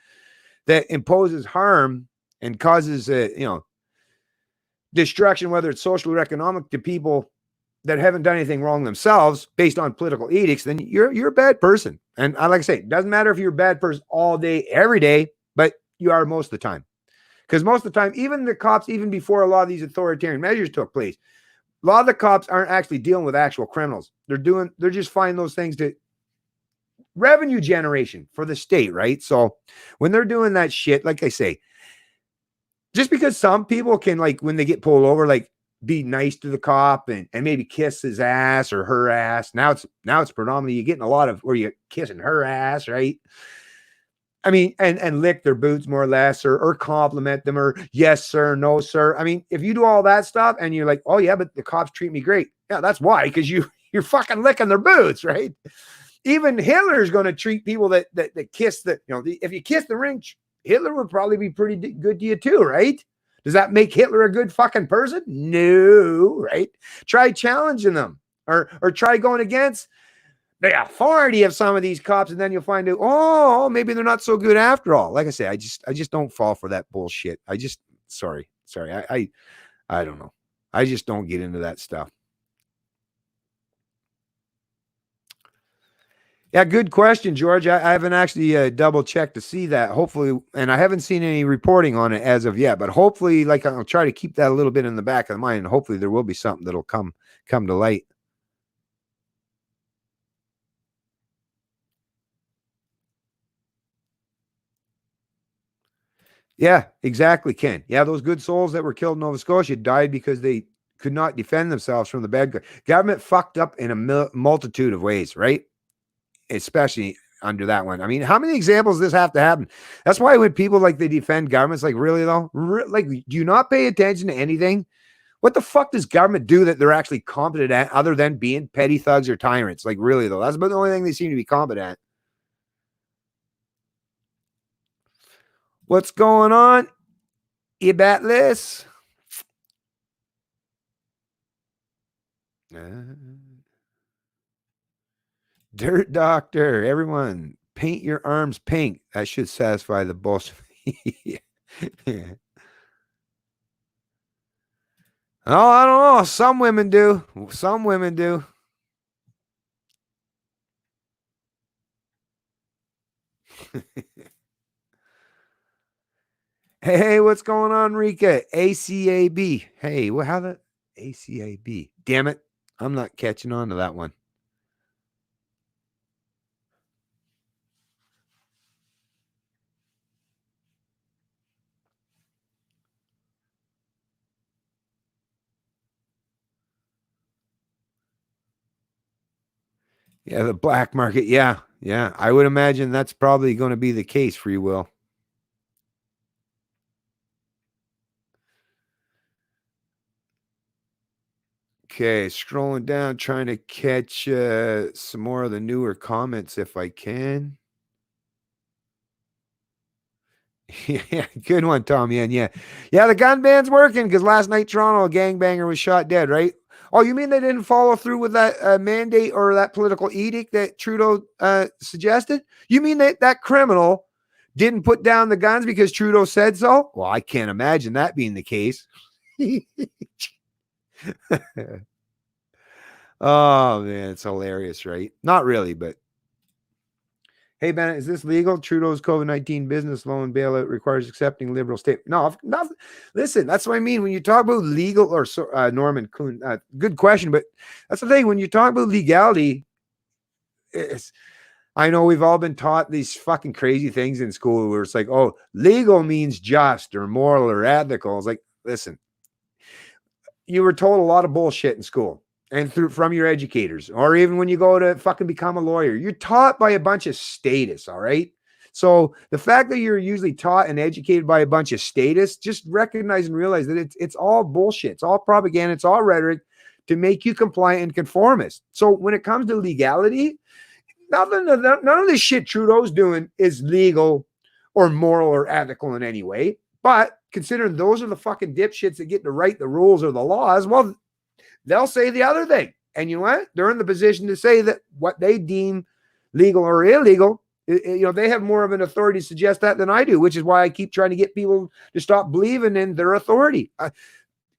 that imposes harm and causes, destruction, whether it's social or economic, to people that haven't done anything wrong themselves based on political edicts, then you're a bad person. And I like to say, it doesn't matter if you're a bad person all day, every day, but you are most of the time. Because most of the time, even the cops, even before a lot of these authoritarian measures took place, a lot of the cops aren't actually dealing with actual criminals. They're just finding those things to revenue generation for the state, right? So when they're doing that shit, like I say, just because some people can, like, when they get pulled over, like, be nice to the cop and maybe kiss his ass or her ass. Now it's predominantly you're getting a lot of where you're kissing her ass, right? I mean, and lick their boots more or less, or compliment them, or yes, sir, no, sir. I mean, if you do all that stuff and you're like, oh yeah, but the cops treat me great. Yeah, that's why, because you're fucking licking their boots, right? Even Hitler's going to treat people that kiss if you kiss the ring, Hitler would probably be pretty good to you too, right? Does that make Hitler a good fucking person? No, right? Try challenging them or try going against the authority of some of these cops, and then you'll find out, oh, maybe they're not so good after all. Like I say, I just don't fall for that bullshit. Sorry. I don't know. I just don't get into that stuff. Yeah, good question, George. I haven't actually double checked to see that. Hopefully, and I haven't seen any reporting on it as of yet, but hopefully, like, I'll try to keep that a little bit in the back of the mind, and hopefully there will be something that'll come to light. Yeah, exactly, Ken. Yeah, those good souls that were killed in Nova Scotia died because they could not defend themselves from the bad guy. Government fucked up in a multitude of ways, right? Especially under that one. I mean, how many examples does this have to happen? That's why when people they defend governments, like, really though, do you not pay attention to anything? What the fuck does government do that they're actually competent at, other than being petty thugs or tyrants? Like, really though, that's about the only thing they seem to be competent at. What's going on? You batless? Dirt doctor, everyone, paint your arms pink. That should satisfy the bullshit. Yeah. Oh, I don't know. Some women do. Some women do. Hey, what's going on, Rika? ACAB. Hey, how the ACAB? Damn it. I'm not catching on to that one. Yeah, the black market. Yeah. Yeah. I would imagine that's probably going to be the case, Free Will. Okay, scrolling down, trying to catch some more of the newer comments if I can. Yeah, good one, Tom. Yeah. The gun ban's working because last night Toronto, a gangbanger was shot dead, right? Oh, you mean they didn't follow through with that mandate or that political edict that Trudeau suggested? You mean that criminal didn't put down the guns because Trudeau said so? Well, I can't imagine that being the case. Oh, man, it's hilarious, right? Not really, but hey, Bennett, is this legal? Trudeau's COVID-19 business loan bailout requires accepting liberal state. No, listen, that's what I mean. When you talk about legal or Norman Kuhn, good question, but that's the thing. When you talk about legality, I know we've all been taught these fucking crazy things in school where it's like, oh, legal means just or moral or ethical. It's like, listen, you were told a lot of bullshit in school and from your educators, or even when you go to fucking become a lawyer, you're taught by a bunch of statists. All right. So the fact that you're usually taught and educated by a bunch of statists, just recognize and realize that it's all bullshit. It's all propaganda. It's all rhetoric to make you compliant and conformist. So when it comes to legality, none of this shit Trudeau's doing is legal or moral or ethical in any way. But considering those are the fucking dipshits that get to write the rules or the laws, well, they'll say the other thing. And you know what? They're in the position to say that what they deem legal or illegal, they have more of an authority to suggest that than I do, which is why I keep trying to get people to stop believing in their authority.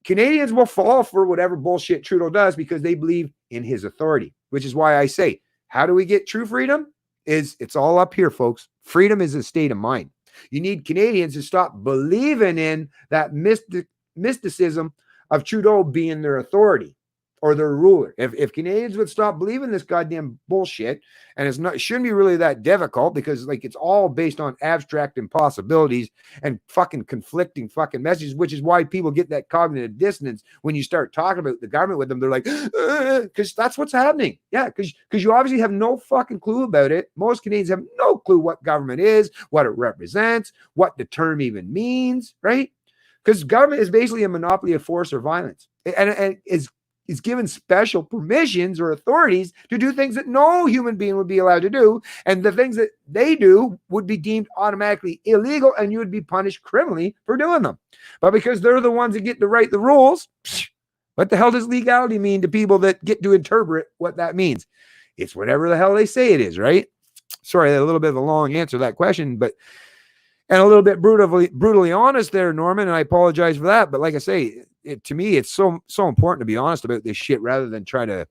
Canadians will fall for whatever bullshit Trudeau does because they believe in his authority, which is why I say, how do we get true freedom? It's all up here, folks. Freedom is a state of mind. You need Canadians to stop believing in that mysticism of Trudeau being their authority or their ruler. If Canadians would stop believing this goddamn bullshit, and it shouldn't be really that difficult because it's all based on abstract impossibilities and fucking conflicting fucking messages, which is why people get that cognitive dissonance when you start talking about the government with them. They're like, because that's what's happening. Yeah, because you obviously have no fucking clue about it. Most Canadians have no clue what government is, what it represents, what the term even means, right? Because government is basically a monopoly of force or violence, and is given special permissions or authorities to do things that no human being would be allowed to do. And the things that they do would be deemed automatically illegal and you would be punished criminally for doing them. But because they're the ones that get to write the rules, what the hell does legality mean to people that get to interpret what that means? It's whatever the hell they say it is, right? Sorry, a little bit of a long answer to that question, but and a little bit brutally honest there, Norman, and I apologize for that. But like I say, to me, it's so important to be honest about this shit rather than try to,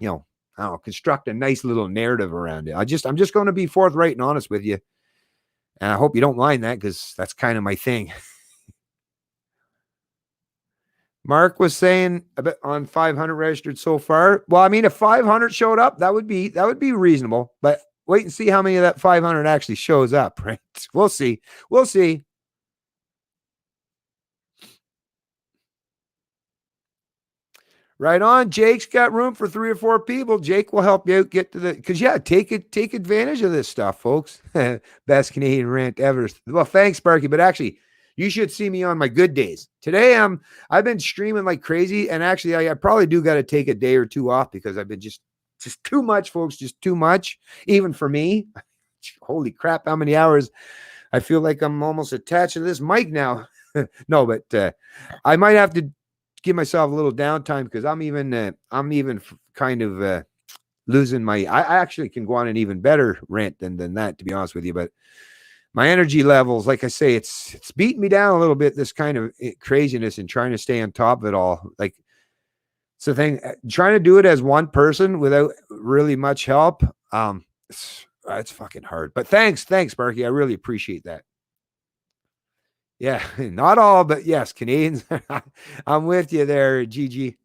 I don't know, construct a nice little narrative around it. I'm just going to be forthright and honest with you. And I hope you don't mind that because that's kind of my thing. Mark was saying about on 500 registered so far. Well, I mean, if 500 showed up, that would be reasonable. But wait and see how many of that 500 actually shows up, right? We'll see. Right on. Jake's got room for 3 or 4 people. Jake will help you out get to take advantage of this stuff, folks. Best Canadian rant ever. Well, thanks, Sparky. But actually, you should see me on my good days. Today, I've been streaming like crazy. And actually, I probably do got to take a day or 2 off because I've been just too much, folks. Just too much, even for me. Holy crap, how many hours I feel like I'm almost attached to this mic now. No, but I might have to give myself a little downtime because I'm even kind of losing my. I actually can go on an even better rant than that, to be honest with you. But my energy levels, like I say, it's beating me down a little bit. This kind of craziness and trying to stay on top of it all. Like it's the thing, trying to do it as one person without really much help. It's fucking hard. But thanks, Sparky. I really appreciate that. Yeah, not all, but yes, Canadians. I'm with you there, Gigi.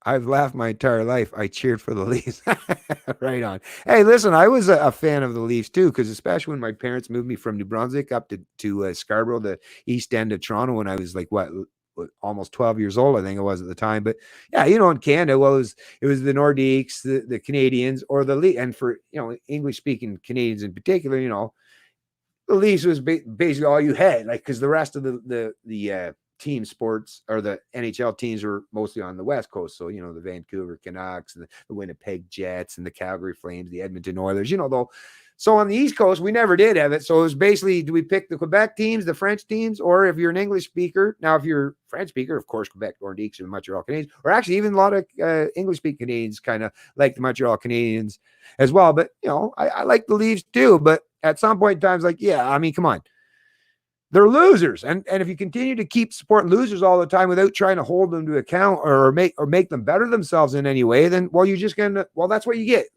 I've laughed my entire life. I cheered for the Leafs. Right on. Hey, listen, I was a fan of the Leafs too, because especially when my parents moved me from New Brunswick up to Scarborough, the east end of Toronto, when I was like almost 12 years old, I think it was at the time. But yeah, in Canada, well, it was the Nordiques, the Canadians, or the Leafs, and for English speaking Canadians in particular, the Leafs was basically all you had, like because the rest of the team sports or the NHL teams were mostly on the West Coast. So, the Vancouver Canucks and the Winnipeg Jets and the Calgary Flames, the Edmonton Oilers, though. So on the East Coast, we never did have it. So it was basically, do we pick the Quebec teams, the French teams, or if you're an English speaker? Now, if you're a French speaker, of course, Quebec Nordiques and the Montreal Canadiens, or actually even a lot of English-speaking Canadians kind of like the Montreal Canadiens as well. But, I like the Leafs too. But at some point in time, it's like, yeah, I mean, come on. They're losers. And if you continue to keep supporting losers all the time without trying to hold them to account or make them better themselves in any way, then, well, you're just going to, well, that's what you get.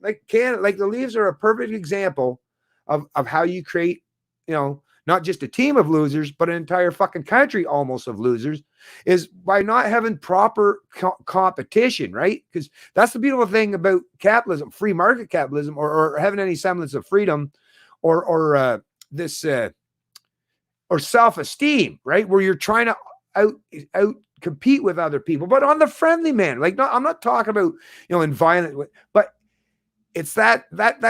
Like the Leafs are a perfect example of how you create, not just a team of losers, but an entire fucking country almost of losers, is by not having proper competition, right? Because that's the beautiful thing about capitalism, free market capitalism, or having any semblance of freedom, or self-esteem, right? Where you're trying to out compete with other people, but on the friendly manner. Like, no, I'm not talking about in violent, but it's that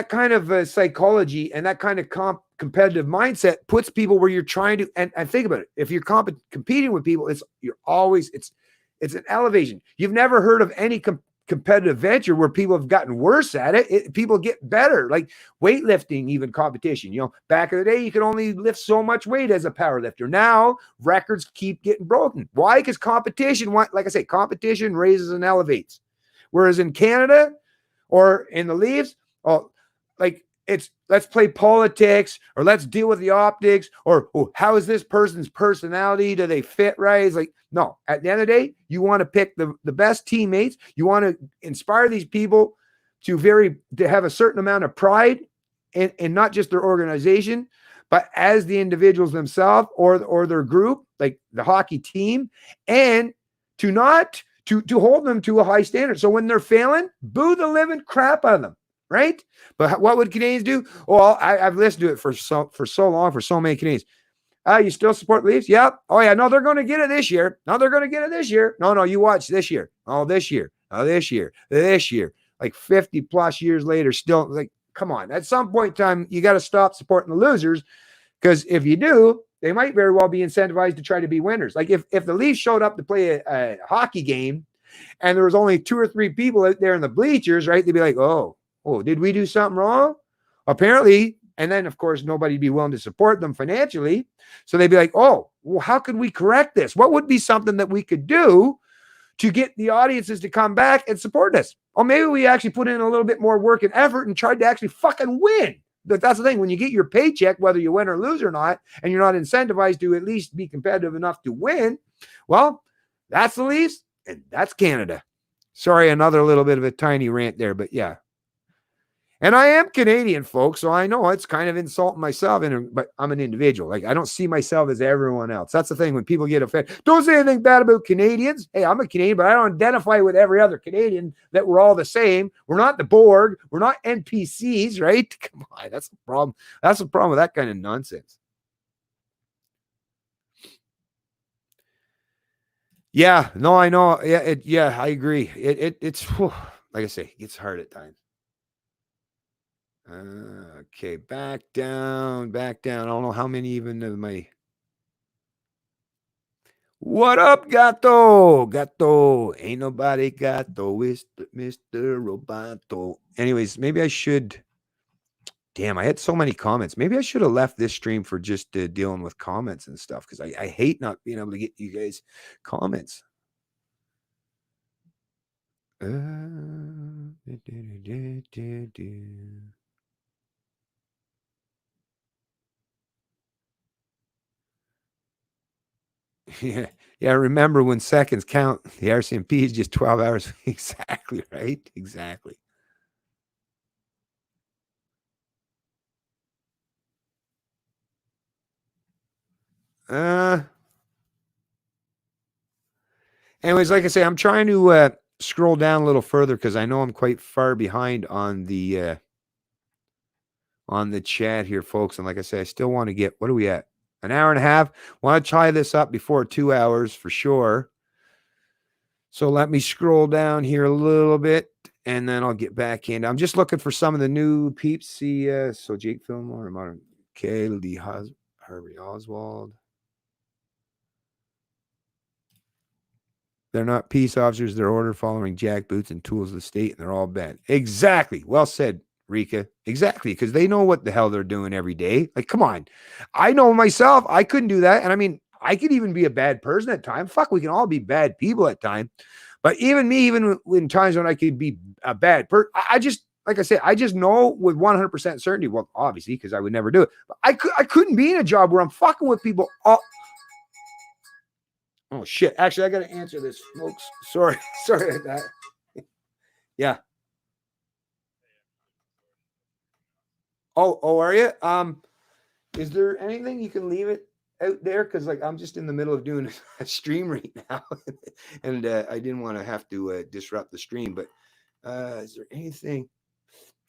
kind of psychology and that kind of competitive mindset puts people where you're trying to, and think about it. If you're competing with people, it's an elevation. You've never heard of any competitive venture where people have gotten worse at it. People get better, like weightlifting, even competition. Back in the day, you could only lift so much weight as a power lifter. Now records keep getting broken. Why? Because competition, like I say, competition raises and elevates. Whereas in Canada, or in the Leafs, like it's let's play politics, or let's deal with the optics, or how is this person's personality? Do they fit right? It's like, no, at the end of the day, you want to pick the best teammates. You want to inspire these people to have a certain amount of pride in not just their organization, but as the individuals themselves or their group, like the hockey team, and to hold them to a high standard. So when they're failing, boo the living crap out of them, right? But what would Canadians do? Well, I've listened to it for so long, for so many Canadians. You still support Leafs? Yep. Oh, yeah. No, they're going to get it this year. No, they're going to get it this year. No, you watch this year. Oh, this year. Oh, this year. This year. Like 50 plus years later, still, like, come on. At some point in time, you got to stop supporting the losers, because if you do, they might very well be incentivized to try to be winners. Like if the Leafs showed up to play a hockey game and there was only 2 or 3 people out there in the bleachers, right? They'd be like, oh, did we do something wrong? Apparently. And then, of course, nobody'd be willing to support them financially. So they'd be like, oh, well, how could we correct this? What would be something that we could do to get the audiences to come back and support us? Or maybe we actually put in a little bit more work and effort and tried to actually fucking win. But that's the thing. When you get your paycheck, whether you win or lose or not, and you're not incentivized to at least be competitive enough to win, well, that's the Leafs and that's Canada. Sorry, another little bit of a tiny rant there, but yeah. And I am Canadian, folks, so I know it's kind of insulting myself, but I'm an individual. Like, I don't see myself as everyone else. That's the thing when people get offended. Don't say anything bad about Canadians. Hey, I'm a Canadian, but I don't identify with every other Canadian that we're all the same. We're not the Borg. We're not NPCs, right? Come on, that's the problem. That's the problem with that kind of nonsense. Yeah, no, I know. Yeah, I agree. It's like I say, it's hard at times. Okay, back down. I don't know how many even of my. What up, gato? Gato. Ain't nobody gato. Mr. Roboto. Anyways, maybe I should Damn, I had so many comments. Maybe I should have left this stream for just dealing with comments and stuff, because I hate not being able to get you guys comments. Yeah, yeah. Remember when seconds count? The RCMP is just 12 hours. Exactly, right? Exactly. Anyways, like I say, I'm trying to scroll down a little further because I know I'm quite far behind on the chat here, folks. And like I say, I still want to get, what are we at? An hour and a half. Want to tie this up before 2 hours for sure. So let me scroll down here a little bit, and then I'll get back in. I'm just looking for some of the new peeps. See, so Jake Fillmore, Modern K, Lee Harvey Oswald. They're not peace officers. They're order following jackboots and tools of the state, and they're all bad. Exactly. Well said, Rika. Exactly, because they know what the hell they're doing every day. Like, come on. I know myself. I couldn't do that. And I mean, I could even be a bad person at times. Fuck, we can all be bad people at times. But even me, even in times when I could be a bad person, I just, like I said, I just know with 100% certainty. Well, obviously, because I would never do it. But I couldn't be in a job where I'm fucking with people all. Oh shit! Actually, I got to answer this, folks. Sorry about that. Yeah. Oh, are you? Is there anything you can leave it out there? Because like I'm just in the middle of doing a stream right now, and I didn't want to have to disrupt the stream. But is there anything?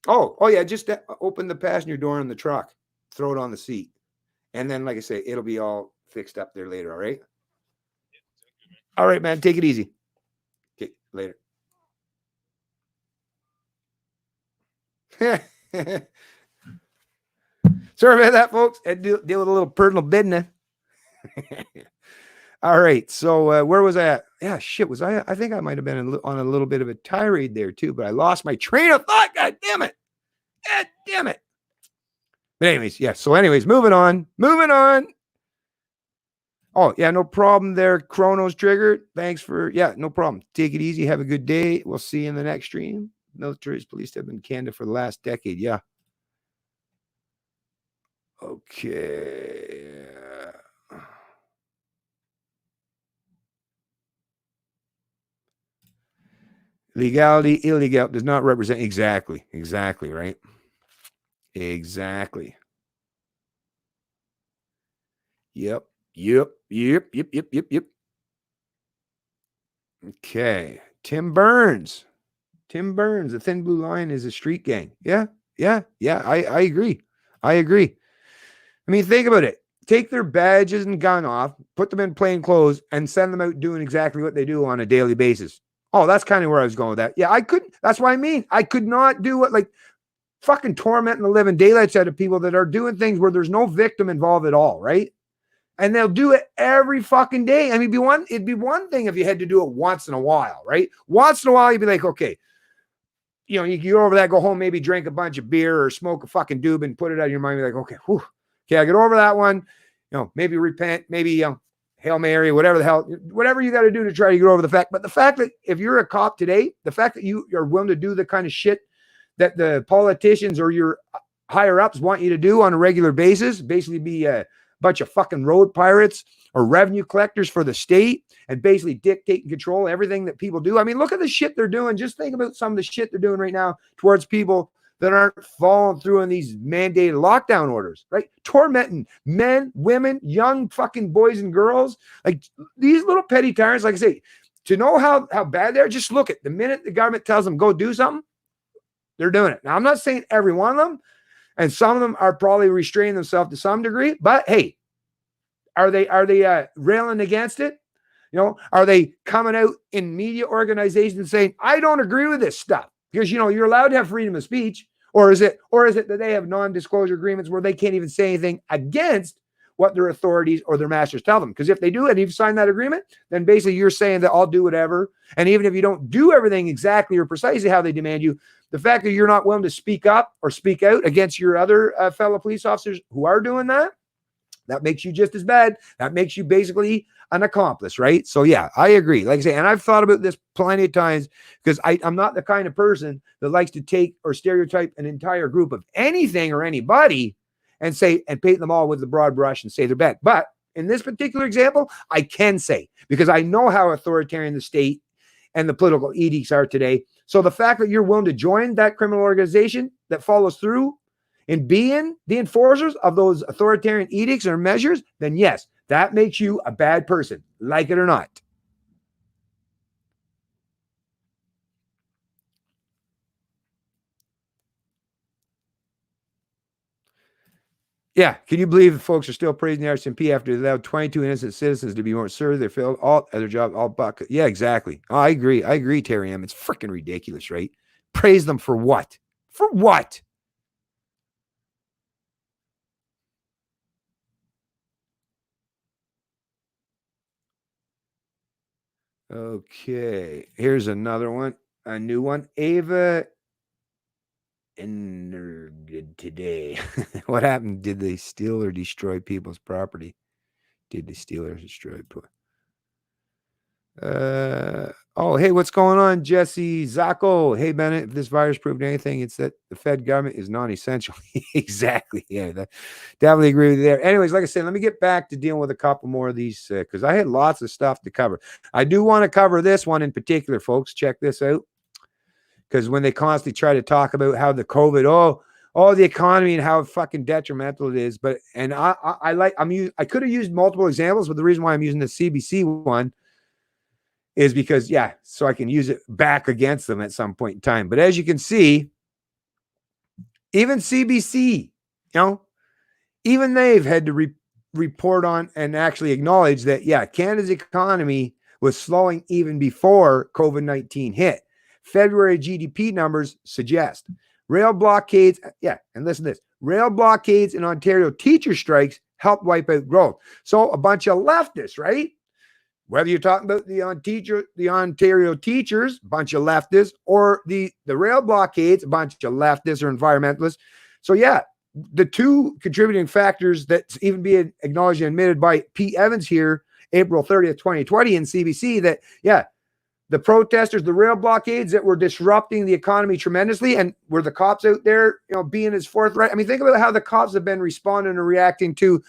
Oh yeah, just open the passenger door in the truck, throw it on the seat, and then like I say, it'll be all fixed up there later. All right. All right, man. Take it easy. Okay, later. Sorry about that, folks. I deal with a little personal business. All right. So where was I at? Yeah, shit. Was I think I might have been on a little bit of a tirade there too, but I lost my train of thought. God damn it. God damn it. But anyways, yeah. So anyways, moving on. Oh, yeah, no problem there. Chronos triggered. Thanks for, yeah, no problem. Take it easy. Have a good day. We'll see you in the next stream. Military's police have been in Canada for the last decade. Yeah. Okay. Legality, illegal does not represent exactly, right? Exactly. Yep. Okay. Tim Burns. The Thin Blue Line is a street gang. Yeah. I agree. I mean, think about it. Take their badges and gun off, put them in plain clothes, and send them out doing exactly what they do on a daily basis. Oh, that's kind of where I was going with that. Yeah, I couldn't. That's what I mean. I could not do it, like fucking tormenting the living daylights out of people that are doing things where there's no victim involved at all, right? And they'll do it every fucking day. I mean, it'd be one thing if you had to do it once in a while, right? Once in a while, you'd be like, okay, you know, you go over that, go home, maybe drink a bunch of beer or smoke a fucking doob and put it out of your mind. You're like, okay, whew, okay, I get over that one. You know, maybe repent, maybe Hail Mary, whatever the hell, whatever you got to do to try to get over the fact. But the fact that if you're a cop today, the fact that you are willing to do the kind of shit that the politicians or your higher ups want you to do on a regular basis, basically be a bunch of fucking road pirates or revenue collectors for the state and basically dictate and control everything that people do. I mean, look at the shit they're doing. Just think about some of the shit they're doing right now towards people that aren't following through on these mandated lockdown orders, right? Tormenting men, women, young fucking boys and girls. Like these little petty tyrants, like I say, to know how bad they are, just look at the minute the government tells them go do something, they're doing it. Now, I'm not saying every one of them, and some of them are probably restraining themselves to some degree, but hey, are they railing against it? You know, are they coming out in media organizations saying, I don't agree with this stuff? Because, you know, you're allowed to have freedom of speech. Or is it that they have non-disclosure agreements where they can't even say anything against what their authorities or their masters tell them. Because if they do and you've signed that agreement, then basically you're saying that I'll do whatever. And even if you don't do everything exactly or precisely how they demand you, the fact that you're not willing to speak up or speak out against your other fellow police officers who are doing that, that makes you just as bad. That makes you basically an accomplice, right? So yeah, I agree. Like I say, and I've thought about this plenty of times because I'm not the kind of person that likes to take or stereotype an entire group of anything or anybody and say and paint them all with the broad brush and say they're bad. But in this particular example, I can say, because I know how authoritarian the state and the political edicts are today. So the fact that you're willing to join that criminal organization that follows through in being the enforcers of those authoritarian edicts or measures, then yes, that makes you a bad person, like it or not. Yeah, can you believe folks are still praising the RCMP after they allowed 22 innocent citizens to be more served? They failed all other jobs, all bucket. Yeah, exactly. Oh, I agree, Terry M. It's freaking ridiculous, right? Praise them for what? For what? Okay, here's another one, a new one. Ava today. What happened? Did they steal or destroy people's property? Did they steal or destroy? Oh, hey, what's going on, Jesse Zacco? Hey, Bennett, if this virus proved anything, it's that the Fed government is non-essential. Exactly. Yeah, definitely agree with you there. Anyways, like I said, let me get back to dealing with a couple more of these because I had lots of stuff to cover. I do want to cover this one in particular, folks. Check this out. Because when they constantly try to talk about how the COVID, the economy and how fucking detrimental it is, but and I could have used multiple examples, but the reason why I'm using the CBC one is because, so I can use it back against them at some point in time. But as you can see, even CBC, even they've had to report on and actually acknowledge that, Canada's economy was slowing even before COVID-19 hit. February GDP numbers suggest rail blockades. And listen to this. Rail blockades and Ontario teacher strikes helped wipe out growth. So a bunch of leftists, right? Whether you're talking about the Ontario teachers, a bunch of leftists, or the rail blockades, a bunch of leftists or environmentalists. So the two contributing factors that's even being acknowledged and admitted by Pete Evans here, April 30th, 2020 in CBC, that the protesters, the rail blockades that were disrupting the economy tremendously, and were the cops out there, being as forthright. I mean, think about how the cops have been responding and reacting to,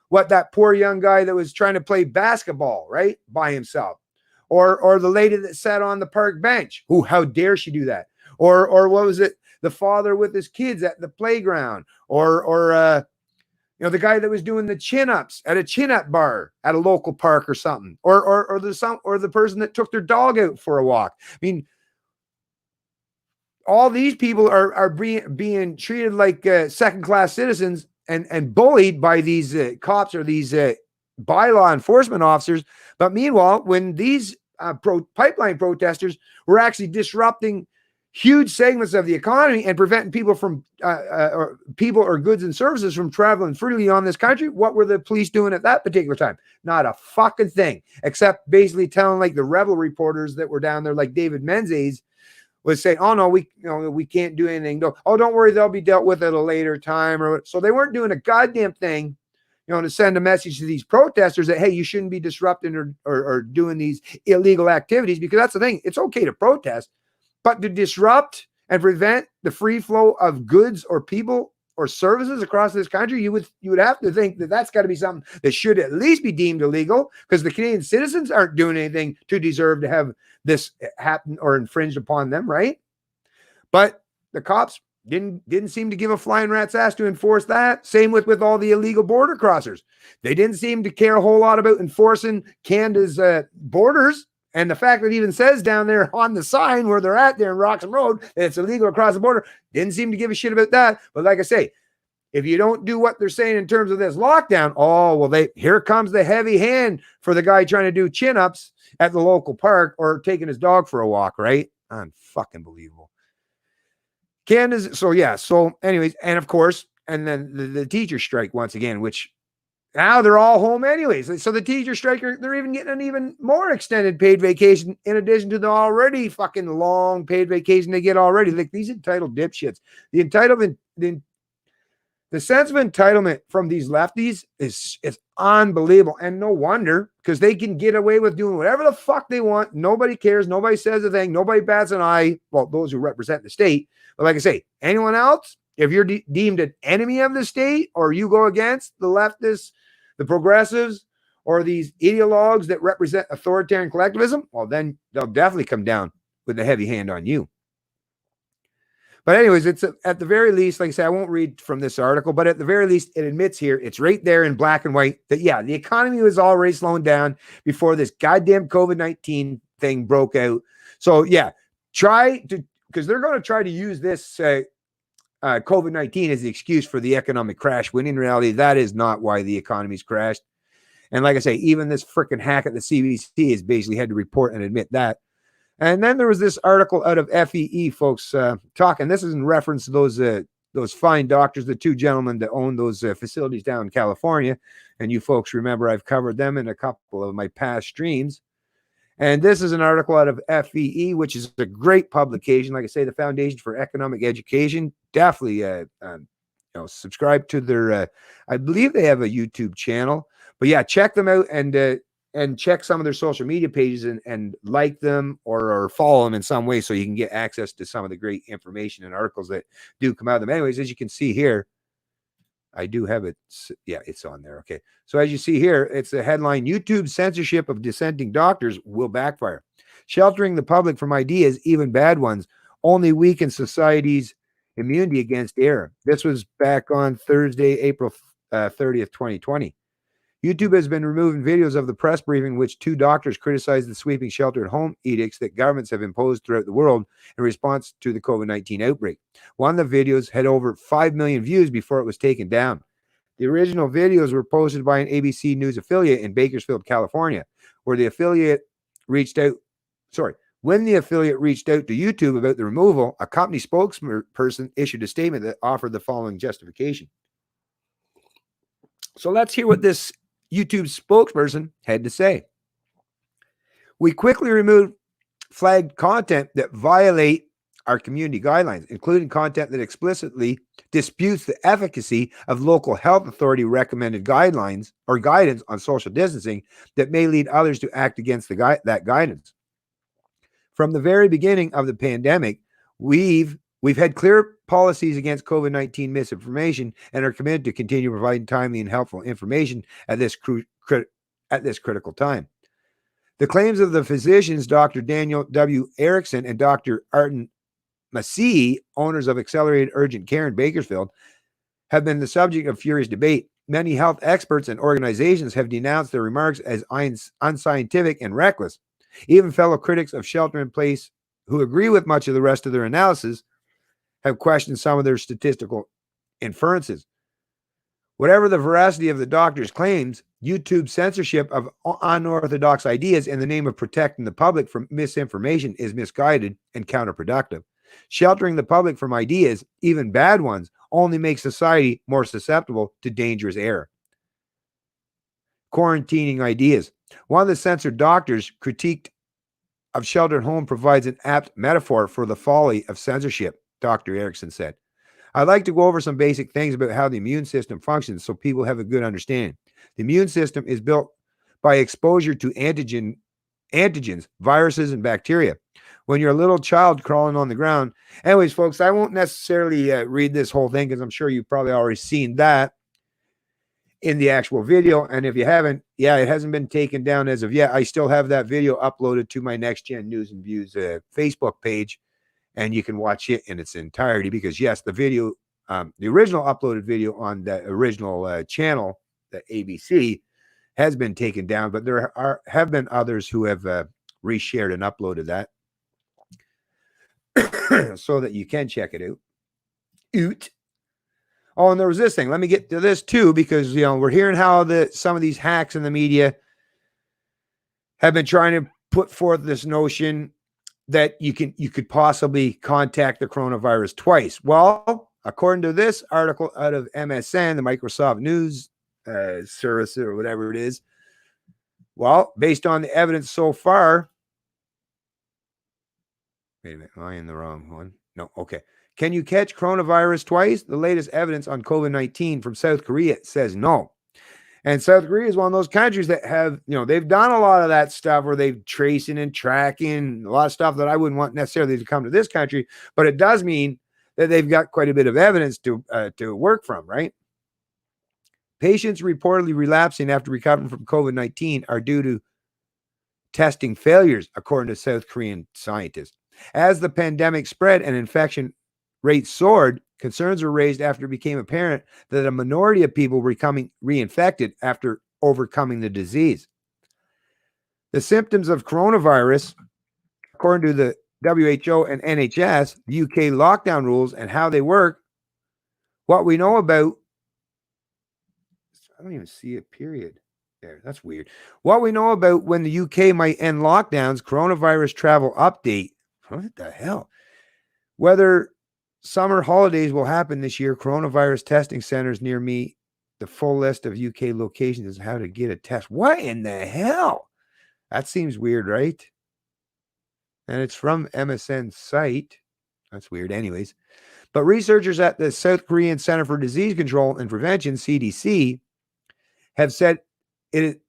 what that poor young guy that was trying to play basketball, right, by himself, or the lady that sat on the park bench. How dare she do that? Or what was it? The father with his kids at the playground, or the guy that was doing the chin-ups at a chin-up bar at a local park or something, or the person that took their dog out for a walk. I mean, all these people are being treated like second-class citizens and bullied by these cops or these bylaw enforcement officers. But meanwhile, when these pipeline protesters were actually disrupting huge segments of the economy and preventing people from or goods and services from traveling freely on this country, what were the police doing at that particular time? Not a fucking thing, except basically telling like the rebel reporters that were down there, like David Menzies, was saying, "Oh no, we can't do anything. No, don't worry, they'll be dealt with at a later time." So they weren't doing a goddamn thing, to send a message to these protesters that, hey, you shouldn't be disrupting or doing these illegal activities, because that's the thing. It's okay to protest, but to disrupt and prevent the free flow of goods or people or services across this country, you would have to think that that's got to be something that should at least be deemed illegal, because the Canadian citizens aren't doing anything to deserve to have this happen or infringed upon them, right? But the cops didn't seem to give a flying rat's ass to enforce that. Same with all the illegal border crossers. They didn't seem to care a whole lot about enforcing Canada's borders. And the fact that it even says down there on the sign where they're at there in Roxham Road that it's illegal across the border, didn't seem to give a shit about that. But like I say, if you don't do what they're saying in terms of this lockdown, here comes the heavy hand for the guy trying to do chin-ups at the local park or taking his dog for a walk, right? Unfucking believable. So anyways, and of course, and then the teacher strike once again, which Now they're all home anyways. So the teacher striker, they're even getting an even more extended paid vacation in addition to the already fucking long paid vacation they get already. Like these entitled dipshits. The entitlement, the sense of entitlement from these lefties is unbelievable. And no wonder, because they can get away with doing whatever the fuck they want. Nobody cares. Nobody says a thing. Nobody bats an eye. Well, those who represent the state. But like I say, anyone else, if you're deemed an enemy of the state or you go against the leftists, the progressives, or these ideologues that represent authoritarian collectivism, well, then they'll definitely come down with a heavy hand on you. But anyways, it's at the very least, like I say, I won't read from this article, but at the very least, it admits here, it's right there in black and white that, yeah, the economy was already slowing down before this goddamn COVID-19 thing broke out. So, yeah, try to, because they're going to try to use this COVID-19 as the excuse for the economic crash, when in reality, that is not why the economy's crashed. And like I say, even this freaking hack at the CBC has basically had to report and admit that. And then there was this article out of FEE, folks, talking. This is in reference to those fine doctors, the two gentlemen that own those facilities down in California. And you folks remember I've covered them in a couple of my past streams. And this is an article out of FEE, which is a great publication. Like I say, the Foundation for Economic Education. Definitely subscribe to their, I believe they have a YouTube channel. But yeah, check them out and check some of their social media pages and like them or follow them in some way so you can get access to some of the great information and articles that do come out of them. Anyways, as you can see here, I do have it. Yeah, it's on there. Okay. So as you see here, it's the headline, YouTube censorship of dissenting doctors will backfire. Sheltering the public from ideas, even bad ones, only weakens society's immunity against error. This was back on Thursday, April 30th, 2020. YouTube has been removing videos of the press briefing in which two doctors criticized the sweeping shelter-at-home edicts that governments have imposed throughout the world in response to the COVID-19 outbreak. One of the videos had over 5 million views before it was taken down. The original videos were posted by an ABC News affiliate in Bakersfield, California, where the affiliate reached out. When the affiliate reached out to YouTube about the removal, a company spokesperson issued a statement that offered the following justification. So let's hear what this YouTube spokesperson had to say. We quickly removed flagged content that violate our community guidelines, including content that explicitly disputes the efficacy of local health authority recommended guidelines or guidance on social distancing that may lead others to act against that guidance. From the very beginning of the pandemic, we've had clear policies against COVID-19 misinformation and are committed to continue providing timely and helpful information at this critical time. The claims of the physicians, Dr. Daniel W. Erickson and Dr. Arden Massey, owners of Accelerated Urgent Care in Bakersfield, have been the subject of furious debate. Many health experts and organizations have denounced their remarks as unscientific and reckless. Even fellow critics of shelter in place who agree with much of the rest of their analysis have questioned some of their statistical inferences. Whatever the veracity of the doctor's claims, YouTube's censorship of unorthodox ideas in the name of protecting the public from misinformation is misguided and counterproductive. Sheltering the public from ideas, even bad ones, only makes society more susceptible to dangerous error. Quarantining ideas. One of the censored doctors critiqued of shelter at home provides an apt metaphor for the folly of censorship, Dr. Erickson said. I'd like to go over some basic things about how the immune system functions so people have a good understanding. The immune system is built by exposure to antigens, viruses, and bacteria. When you're a little child crawling on the ground. Anyways, folks, I won't necessarily read this whole thing because I'm sure you've probably already seen that in the actual video. And if you haven't, yeah, it hasn't been taken down as of yet. I still have that video uploaded to my Next Gen News and Views Facebook page, and you can watch it in its entirety because, yes, the video, the original uploaded video on the original channel, the ABC, has been taken down, but there have been others who have reshared and uploaded that so that you can check it out. Oh, and there was this thing. Let me get to this too, because we're hearing how some of these hacks in the media have been trying to put forth this notion that you could possibly contact the coronavirus twice. Well, according to this article out of MSN, the Microsoft News service or whatever it is. Well, based on the evidence so far, wait a minute, am I in the wrong one? No, okay. Can you catch coronavirus twice? The latest evidence on COVID-19 from South Korea says no. And South Korea is one of those countries that have, they've done a lot of that stuff where they've tracing and tracking a lot of stuff that I wouldn't want necessarily to come to this country, but it does mean that they've got quite a bit of evidence to work from, right? Patients reportedly relapsing after recovering from COVID-19 are due to testing failures, according to South Korean scientists. As the pandemic spread and infection rates soared, concerns were raised after it became apparent that a minority of people were becoming reinfected after overcoming the disease. The symptoms of coronavirus, according to the WHO and NHS, the UK lockdown rules and how they work, what we know about, I don't even see a period there. That's weird. What we know about when the UK might end lockdowns, coronavirus travel update. What the hell? Whether summer holidays will happen this year, coronavirus testing centers near me, the full list of UK locations is how to get a test. What in the hell? That seems weird, right? And it's from MSN's site. That's weird anyways. But researchers at the South Korean Center for Disease Control and Prevention, CDC, have said it.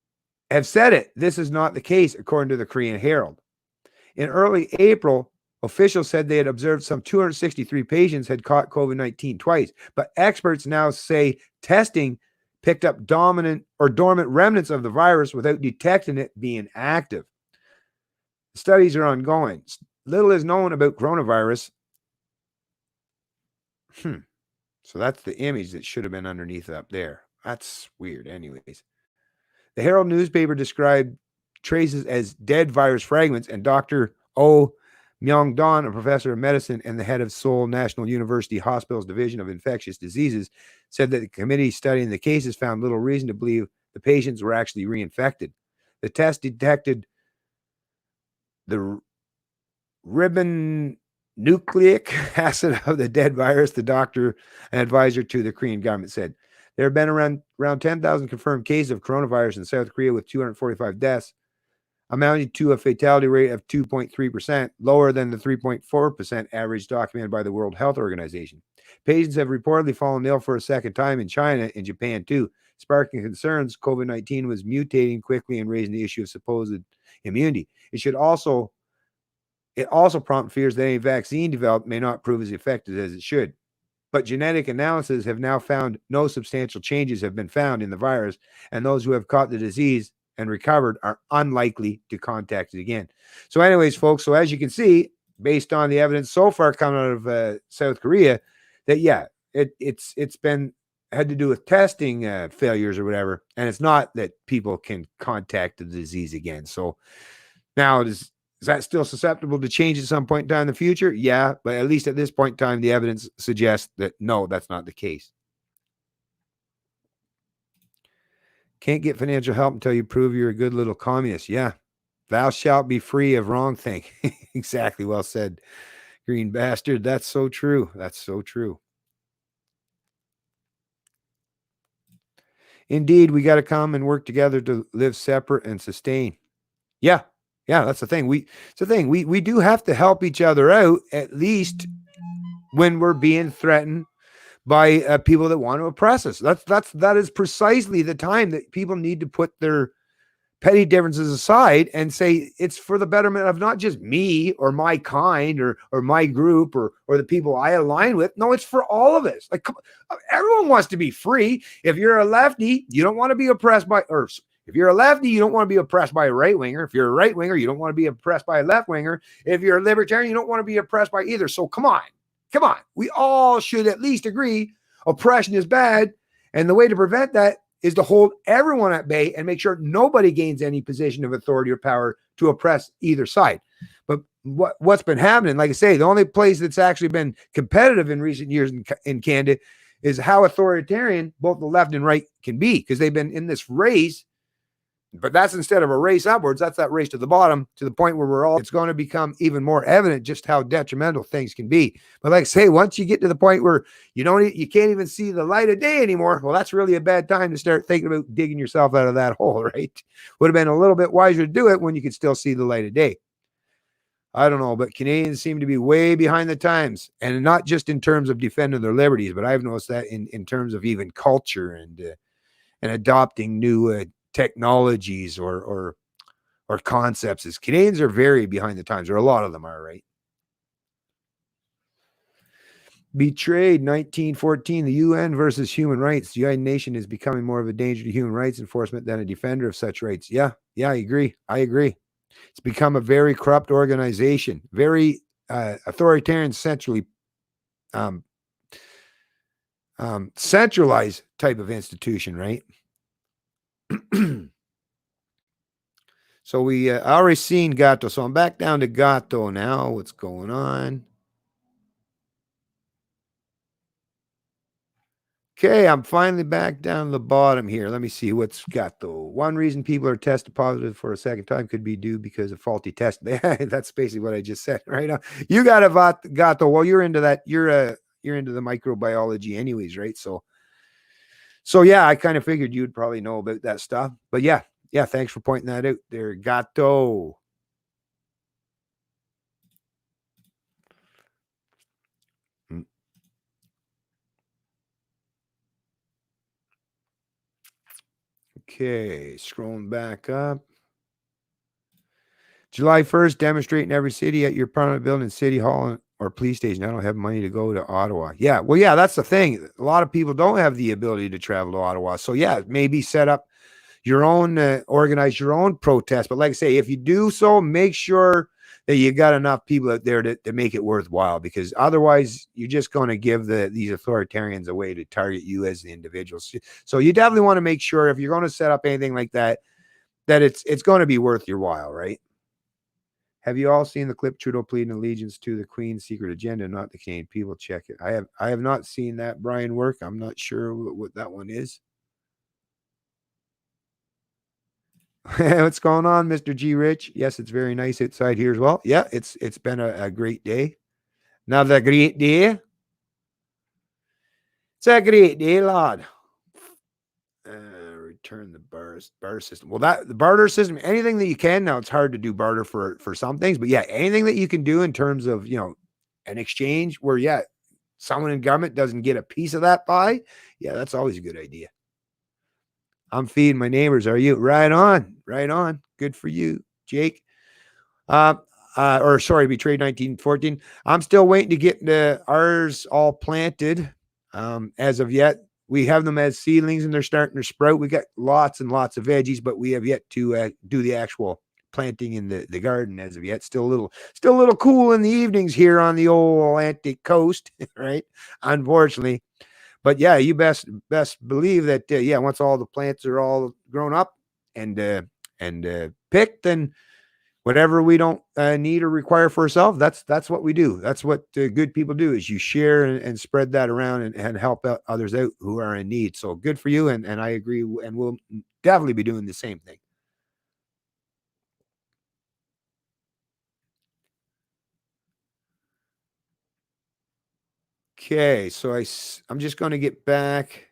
This is not the case, according to the Korean Herald. In early April, officials said they had observed some 263 patients had caught COVID-19 twice, but experts now say testing picked up dormant remnants of the virus without detecting it being active. Studies are ongoing. Little is known about coronavirus. So that's the image that should have been underneath up there. That's weird anyways. The Herald newspaper described traces as dead virus fragments, and Dr. Oh Myung-don, a professor of medicine and the head of Seoul National University Hospital's Division of Infectious Diseases, said that the committee studying the cases found little reason to believe the patients were actually reinfected. The test detected the ribonucleic acid of the dead virus, the doctor and advisor to the Korean government said. There have been around 10,000 confirmed cases of coronavirus in South Korea, with 245 deaths, amounting to a fatality rate of 2.3%, lower than the 3.4% average documented by the World Health Organization. Patients have reportedly fallen ill for a second time in China and Japan too, sparking concerns COVID-19 was mutating quickly and raising the issue of supposed immunity. It also prompted fears that any vaccine developed may not prove as effective as it should. But genetic analysis have now found no substantial changes have been found in the virus, and those who have caught the disease and recovered are unlikely to contact it again. So anyways, folks, so as you can see, based on the evidence so far coming out of South Korea, that, it's been had to do with testing failures or whatever, and it's not that people can contact the disease again. So now is that still susceptible to change at some point in time in the future? Yeah, but at least at this point in time, the evidence suggests that no, that's not the case. Can't get financial help until you prove you're a good little communist. Yeah. Thou shalt be free of wrong thing. Exactly. Well said, green bastard. That's so true. That's so true. Indeed, we got to come and work together to live separate and sustain. Yeah. Yeah, that's the thing. We do have to help each other out, at least when we're being threatened by people that want to oppress us. That is precisely the time that people need to put their petty differences aside and say it's for the betterment of not just me or my kind or my group or the people I align with. No, it's for all of us. Like, everyone wants to be free. If you're a lefty, you don't want to be oppressed by, or if you're a lefty, you don't want to be oppressed by a right winger. If you're a right winger, you don't want to be oppressed by a left winger. If you're a libertarian, you don't want to be oppressed by either. So come on. We all should at least agree oppression is bad. And the way to prevent that is to hold everyone at bay and make sure nobody gains any position of authority or power to oppress either side. But what's been happening, like I say, the only place that's actually been competitive in recent years in Canada is how authoritarian both the left and right can be, because they've been in this race But that's instead of a race upwards, that's that race to the bottom, to the point where it's going to become even more evident just how detrimental things can be. But like I say, once you get to the point where you can't even see the light of day anymore, well, that's really a bad time to start thinking about digging yourself out of that hole, right? Would have been a little bit wiser to do it when you could still see the light of day. I don't know, but Canadians seem to be way behind the times, and not just in terms of defending their liberties, but I've noticed that in terms of even culture and adopting new technologies or concepts. As Canadians are very behind the times, or a lot of them are, right? Betrayed 1914, the UN versus human rights. The United Nations is becoming more of a danger to human rights enforcement than a defender of such rights. Yeah, I agree. It's become a very corrupt organization, very authoritarian, centralized type of institution, right? So we already seen Gato. So I'm back down to Gato now. What's going on? Okay, I'm finally back down to the bottom here. Let me see what's Gato. One reason people are tested positive for a second time could be due because of faulty testing. That's basically what I just said, right? You got a Gato. Well, you're into that. You're into the microbiology, anyways, right? So yeah, I kind of figured you'd probably know about that stuff. But yeah, thanks for pointing that out there, Gato. Okay, scrolling back up. July 1st, demonstrate in every city at your permanent building, city hall, or police station. I don't have money to go to Ottawa. Yeah, well, yeah, that's the thing. A lot of people don't have the ability to travel to Ottawa. So yeah, maybe set up your own, organize your own protest. But like I say, if you do so, make sure that you got enough people out there to make it worthwhile, because otherwise you're just going to give these authoritarians a way to target you as the individuals. So you definitely want to make sure if you're going to set up anything like that, that it's going to be worth your while, right? Have you all seen the clip Trudeau pleading allegiance to the Queen's secret agenda, not the Canadian people? Check it. I have not seen that, Brian, work. I'm not sure what that one is. What's going on, Mr. G. Rich? Yes, it's very nice outside here as well. Yeah, it's been a great day. Another great day. It's a great day, lad. Return the barter system. Well, the barter system, anything that you can now, it's hard to do barter for some things, but yeah, anything that you can do in terms of, an exchange where, someone in government doesn't get a piece of that pie. Yeah, that's always a good idea. I'm feeding my neighbors. Are you? Right on. Good for you, Jake. Betrayed 1914. I'm still waiting to get ours all planted. As of yet, we have them as seedlings and they're starting to sprout. We got lots and lots of veggies, but we have yet to do the actual planting in the garden as of yet. Still a little cool in the evenings here on the old Atlantic coast, right? Unfortunately. But yeah, you best believe that once all the plants are all grown up and picked, then whatever we don't need or require for ourselves, that's what we do. That's what good people do, is you share and spread that around and help out others out who are in need. So good for you. And I agree. And we'll definitely be doing the same thing. Okay. So I'm just going to get back.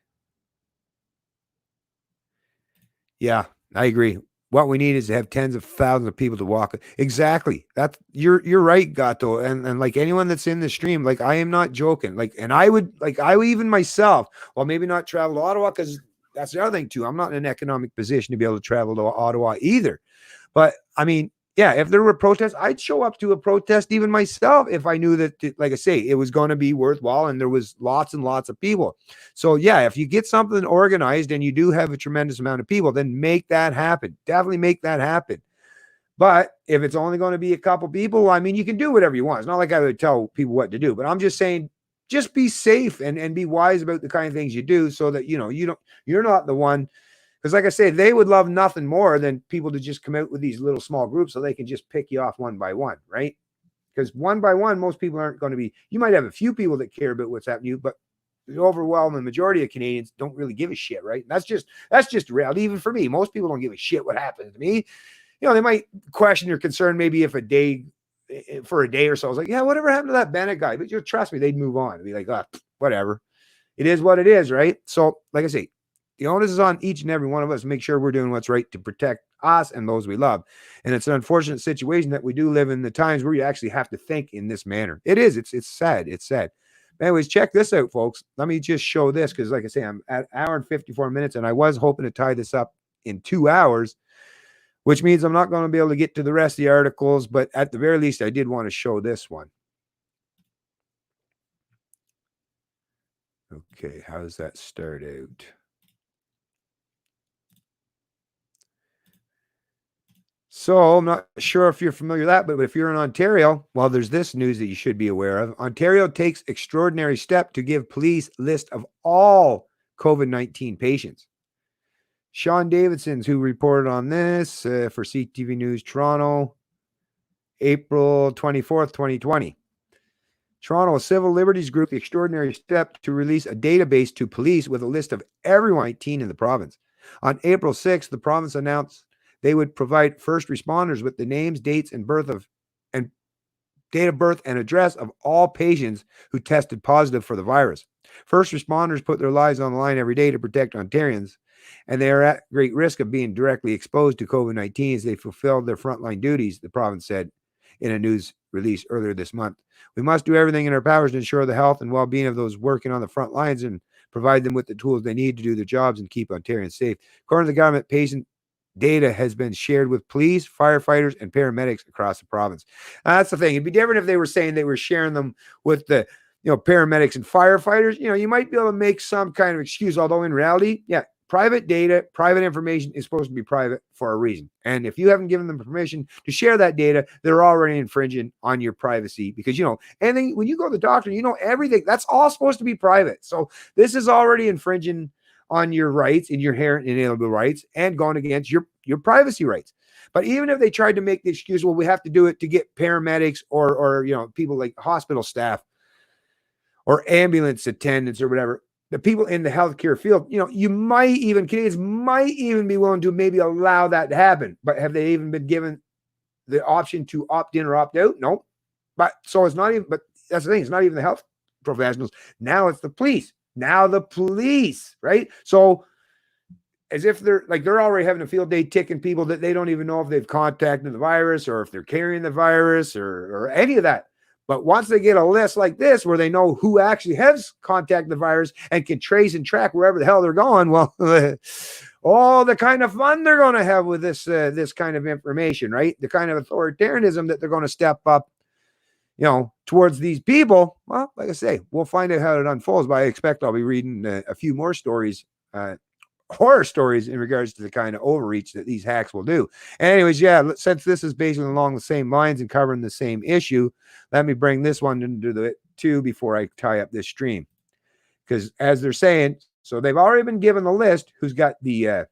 Yeah, I agree. What we need is to have tens of thousands of people to walk. Exactly. You're right, Gato. And like anyone that's in the stream, like I am not joking. Like, and I would even myself, well, maybe not travel to Ottawa, because that's the other thing too. I'm not in an economic position to be able to travel to Ottawa either. But I mean, yeah, if there were protests, I'd show up to a protest even myself if I knew that, like I say, it was going to be worthwhile and there was lots and lots of people. So yeah, if you get something organized and you do have a tremendous amount of people, then make that happen. Definitely make that happen. But if it's only going to be a couple people, I mean, you can do whatever you want. It's not like I would tell people what to do, but I'm just saying, just be safe and be wise about the kind of things you do, so that you're not the one. Because like I say, they would love nothing more than people to just come out with these little small groups so they can just pick you off one by one, right? Because one by one, most people aren't going to be. You might have a few people that care about what's happening to you, but the overwhelming majority of Canadians don't really give a shit, right? And that's just reality. Even for me, most people don't give a shit what happens to me. You know, they might question or concern maybe if for a day or so, I was like, yeah, whatever happened to that Bennett guy? But you trust me, they'd move on. They'd be like, whatever. It is what it is, right? So, like I say, the onus is on each and every one of us to make sure we're doing what's right to protect us and those we love. And it's an unfortunate situation that we do live in the times where you actually have to think in this manner. It is. It's sad. It's sad. But anyways, check this out, folks. Let me just show this because, like I say, I'm at an hour and 54 minutes, and I was hoping to tie this up in 2 hours, which means I'm not going to be able to get to the rest of the articles. But at the very least, I did want to show this one. Okay, how does that start out? So I'm not sure if you're familiar with that, but if you're in Ontario, well, there's this news that you should be aware of. Ontario takes extraordinary step to give police list of all COVID-19 patients. Sean Davidson's who reported on this for CTV News Toronto, April 24th, 2020. Toronto Civil Liberties Group, the extraordinary step to release a database to police with a list of everyone 19 in the province. On April 6th, the province announced they would provide first responders with the names, dates, and date of birth and address of all patients who tested positive for the virus. First responders put their lives on the line every day to protect Ontarians, and they are at great risk of being directly exposed to COVID-19 as they fulfill their frontline duties, the province said in a news release earlier this month. We must do everything in our powers to ensure the health and well-being of those working on the front lines and provide them with the tools they need to do their jobs and keep Ontarians safe. According to the government, patient data has been shared with police, firefighters, and paramedics across the province. That's the thing. It'd be different if they were saying they were sharing them with the paramedics and firefighters. You might be able to make some kind of excuse, although in reality, yeah, private data, private information is supposed to be private for a reason. And if you haven't given them permission to share that data, they're already infringing on your privacy because, anything, when you go to the doctor, everything, that's all supposed to be private. So this is already infringing on your rights and your inherent inalienable rights and going against your privacy rights. But even if they tried to make the excuse, well, we have to do it to get paramedics or people like hospital staff or ambulance attendants or whatever, the people in the healthcare field, Canadians might even be willing to maybe allow that to happen. But have they even been given the option to opt in or opt out? No. But that's the thing. It's not even the health professionals. Now it's the police. Right? So as if they're already having a field day ticking people that they don't even know if they've contacted the virus or if they're carrying the virus or any of that. But once they get a list like this where they know who actually has contacted the virus and can trace and track wherever the hell they're going, well, the kind of fun they're going to have with this kind of information, right? The kind of authoritarianism that they're going to step up towards these people. Well, like I say, we'll find out how it unfolds, but I expect I'll be reading a few more stories, horror stories in regards to the kind of overreach that these hacks will do. Anyways, yeah, since this is basically along the same lines and covering the same issue, let me bring this one into the two before I tie up this stream. Because as they're saying, so they've already been given the list who's got the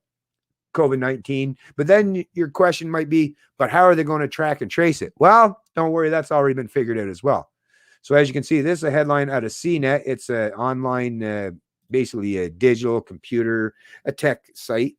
COVID-19, but then your question might be, but how are they going to track and trace it? Well, don't worry, that's already been figured out as well. So as you can see, this is a headline out of CNET. It's an online, basically a digital computer, a tech site.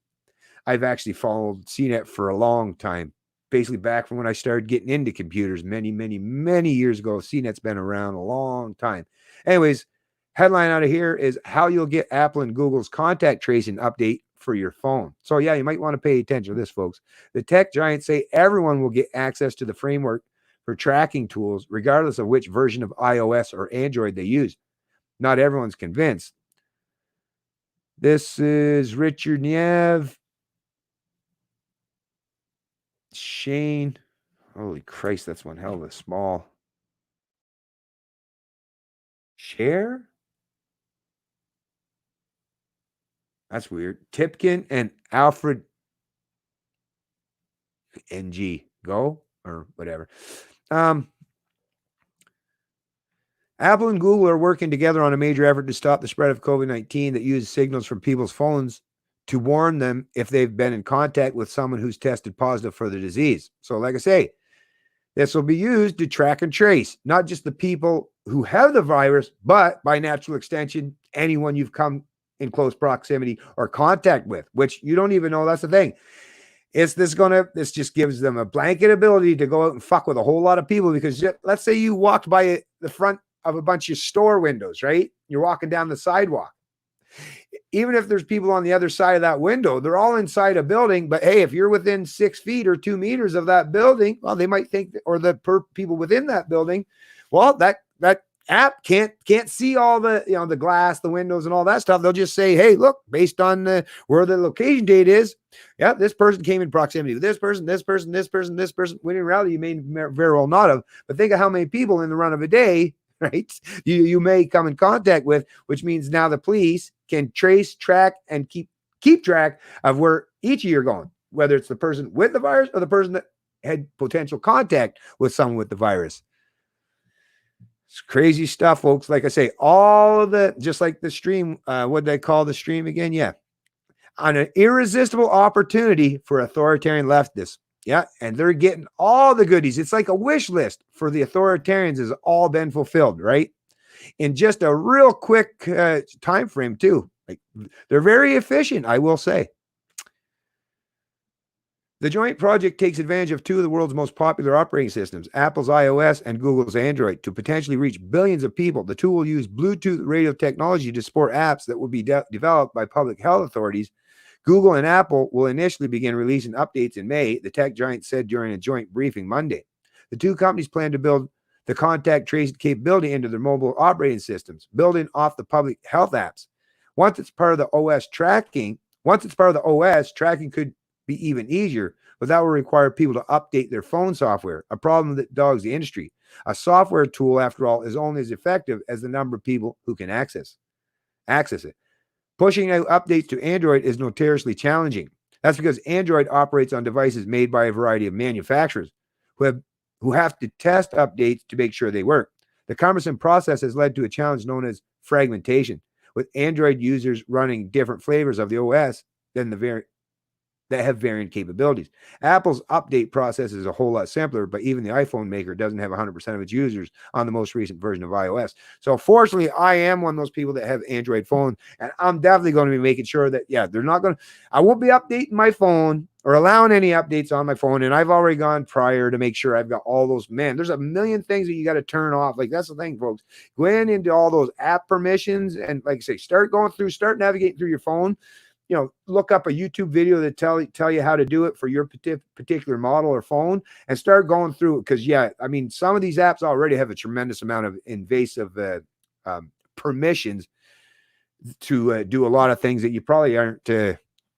I've actually followed CNET for a long time, basically back from when I started getting into computers many, many, many years ago. CNET's been around a long time. Anyways, headline out of here is how you'll get Apple and Google's contact tracing update for your phone. So yeah, you might want to pay attention to this, folks. The tech giants say everyone will get access to the framework for tracking tools, regardless of which version of iOS or Android they use. Not everyone's convinced. This is Richard Niev. Shane. Holy Christ, that's one hell of a small. Share? That's weird. Tipkin and Alfred NG. Go? Or whatever. Apple and Google are working together on a major effort to stop the spread of COVID-19 that uses signals from people's phones to warn them if they've been in contact with someone who's tested positive for the disease. So like I say, this will be used to track and trace, not just the people who have the virus, but by natural extension, anyone you've come in close proximity or contact with, which you don't even know. That's the thing. This just gives them a blanket ability to go out and fuck with a whole lot of people, because let's say you walked by the front of a bunch of store windows, right? You're walking down the sidewalk. Even if there's people on the other side of that window, they're all inside a building. But hey, if you're within 6 feet or 2 meters of that building, well, they might think, or the people within that building, well, that app can't see all the, the glass, the windows, and all that stuff. They'll just say, hey, look, based on where the location date is, yeah, this person came in proximity with this person, this person, this person, this person. When in reality, you may very well not have. But think of how many people in the run of a day, right, you may come in contact with, which means now the police can trace, track, and keep track of where each of you are going, whether it's the person with the virus or the person that had potential contact with someone with the virus. It's crazy stuff, folks. Like I say, all of the, just like the stream, what they call the stream again? Yeah. On an irresistible opportunity for authoritarian leftists. Yeah. And they're getting all the goodies. It's like a wish list for the authoritarians has all been fulfilled, right? In just a real quick time frame too. Like, they're very efficient, I will say. The joint project takes advantage of two of the world's most popular operating systems, Apple's iOS and Google's Android, to potentially reach billions of people. The tool will use Bluetooth radio technology to support apps that will be developed by public health authorities. Google and Apple will initially begin releasing updates in May, the tech giant said during a joint briefing Monday. The two companies plan to build the contact tracing capability into their mobile operating systems, building off the public health apps. Once it's part of the OS, tracking could be even easier, but that will require people to update their phone software, a problem that dogs the industry. A software tool, after all, is only as effective as the number of people who can access it. Pushing out updates to Android is notoriously challenging. That's because Android operates on devices made by a variety of manufacturers who have to test updates to make sure they work. The cumbersome process has led to a challenge known as fragmentation, with Android users running different flavors of the OS than that have varying capabilities. Apple's update process is a whole lot simpler, but even the iPhone maker doesn't have 100% of its users on the most recent version of iOS. So fortunately, I am one of those people that have Android phone, and I'm definitely going to be making sure that, I won't be updating my phone or allowing any updates on my phone. And I've already gone prior to make sure I've got all those, there's a million things that you got to turn off. Like, that's the thing, folks. Go into all those app permissions and, like I say, start navigating through your phone. Look up a YouTube video that tell you how to do it for your particular model or phone, and start going through it. Because, some of these apps already have a tremendous amount of invasive permissions to do a lot of things that you probably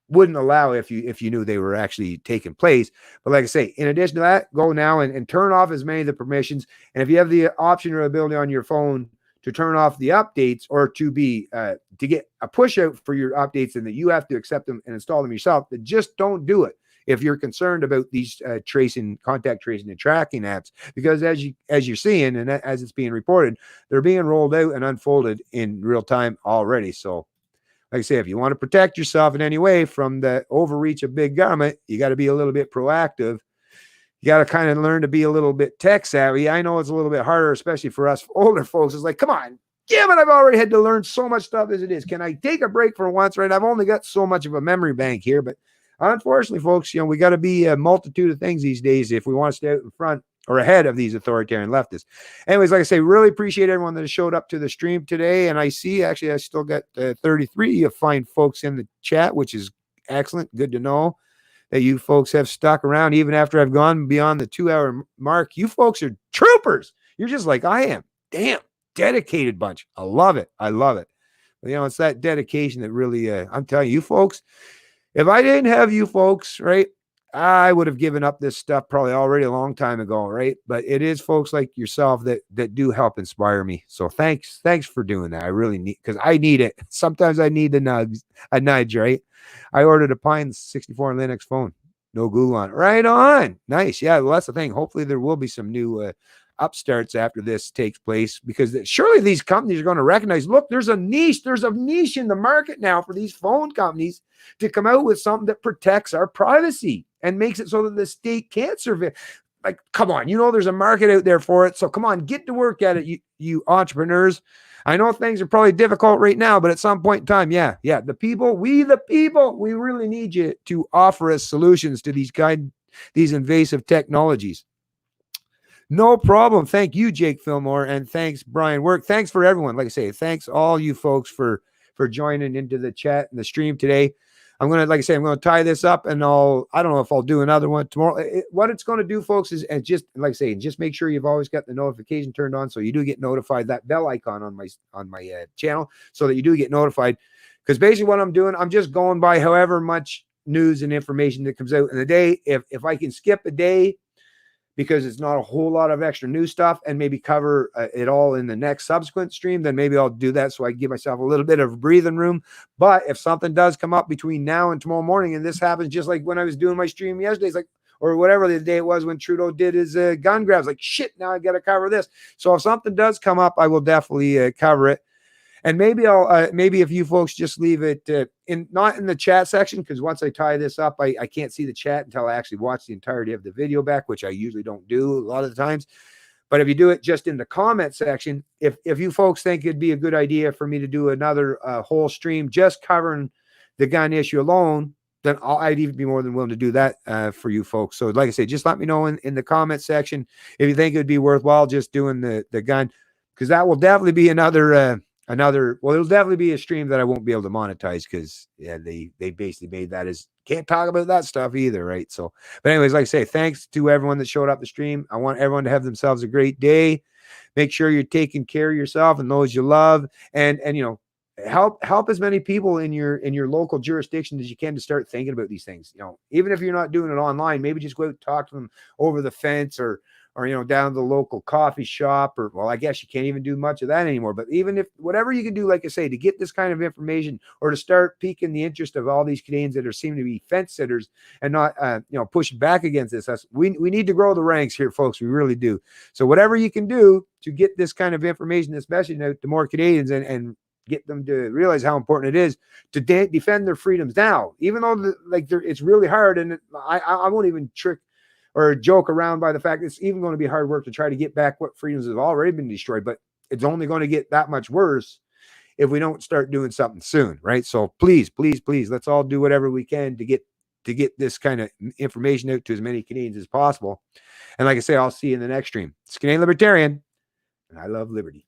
wouldn't allow if you knew they were actually taking place. But like I say, in addition to that, go now and turn off as many of the permissions. And if you have the option or ability on your phone to turn off the updates, or to get a push out for your updates, and that you have to accept them and install them yourself, then just don't do it if you're concerned about these contact tracing and tracking apps, because as you're seeing, and as it's being reported, they're being rolled out and unfolded in real time already. So like I say, if you want to protect yourself in any way from the overreach of big government, you got to be a little bit proactive. You got to kind of learn to be a little bit tech savvy. I know it's a little bit harder, especially for us older folks. It's like, come on, but I've already had to learn so much stuff as it is. Can I take a break for once, right? I've only got so much of a memory bank here, but unfortunately, folks, we got to be a multitude of things these days if we want to stay out in front or ahead of these authoritarian leftists. Anyways, like I say, really appreciate everyone that has showed up to the stream today. And I see, actually, I still got 33 fine folks in the chat, which is excellent. Good to know that you folks have stuck around even after I've gone beyond the 2-hour mark. You folks are troopers. You're just like I am. Damn, dedicated bunch. I love it. But, it's that dedication that really, I'm telling you folks, if I didn't have you folks, right, I would have given up this stuff probably already a long time ago, right? But it is folks like yourself that do help inspire me. So thanks for doing that. I really need, because I need it. Sometimes I need a nudge, right? I ordered a Pine 64 Linux phone, no Google on it. Right on. Nice. Yeah, well, that's the thing. Hopefully there will be some new upstarts after this takes place, because surely these companies are going to recognize, look, there's a niche in the market now for these phone companies to come out with something that protects our privacy and makes it so that the state can't survey. Like, come on, there's a market out there for it. So come on, get to work at it, you entrepreneurs. I know things are probably difficult right now, but at some point in time, yeah, the people, we really need you to offer us solutions to these invasive technologies. No problem. Thank you, Jake Fillmore, and thanks, Brian Work. Thanks for everyone. Like I say, thanks all you folks for joining into the chat and the stream today. I'm going to tie this up, and I don't know if I'll do another one tomorrow. What it's going to do, folks, is, and just like I say, just make sure you've always got the notification turned on, so you do get notified, that bell icon on my channel, so that you do get notified. Because basically what I'm doing, I'm just going by however much news and information that comes out in the day. If I can skip a day, because it's not a whole lot of extra new stuff, and maybe cover it all in the next subsequent stream, then maybe I'll do that so I give myself a little bit of breathing room. But if something does come up between now and tomorrow morning, and this happens just like when I was doing my stream yesterday, it's like, or whatever the day it was when Trudeau did his gun grabs, like, shit, now I got to cover this. So if something does come up, I will definitely cover it. And maybe maybe if you folks just leave it not in the chat section, because once I tie this up, I can't see the chat until I actually watch the entirety of the video back, which I usually don't do a lot of the times. But if you do it just in the comment section, if you folks think it'd be a good idea for me to do another whole stream just covering the gun issue alone, then I'd even be more than willing to do that for you folks. So like I say, just let me know in the comment section if you think it would be worthwhile just doing the gun, because that will definitely be it'll definitely be a stream that I won't be able to monetize, because they basically made that as can't talk about that stuff either, right? So, but anyways, like I say, thanks to everyone that showed up the stream. I want everyone to have themselves a great day. Make sure you're taking care of yourself and those you love, and help as many people in your local jurisdiction as you can to start thinking about these things. Even if you're not doing it online, maybe just go out and talk to them over the fence, or down to the local coffee shop, or, well, I guess you can't even do much of that anymore. But even if whatever you can do, like I say, to get this kind of information, or to start piquing the interest of all these Canadians that seem to be fence sitters and not, pushing back against this, we need to grow the ranks here, folks. We really do. So whatever you can do to get this kind of information, this message out to more Canadians, and get them to realize how important it is to defend their freedoms now, even though it's really hard. And I won't even trick or joke around by the fact it's even going to be hard work to try to get back what freedoms have already been destroyed, but it's only going to get that much worse if we don't start doing something soon, right? So please, let's all do whatever we can to get this kind of information out to as many Canadians as possible. And like I say, I'll see you in the next stream. It's Canadian Libertarian, and I love liberty.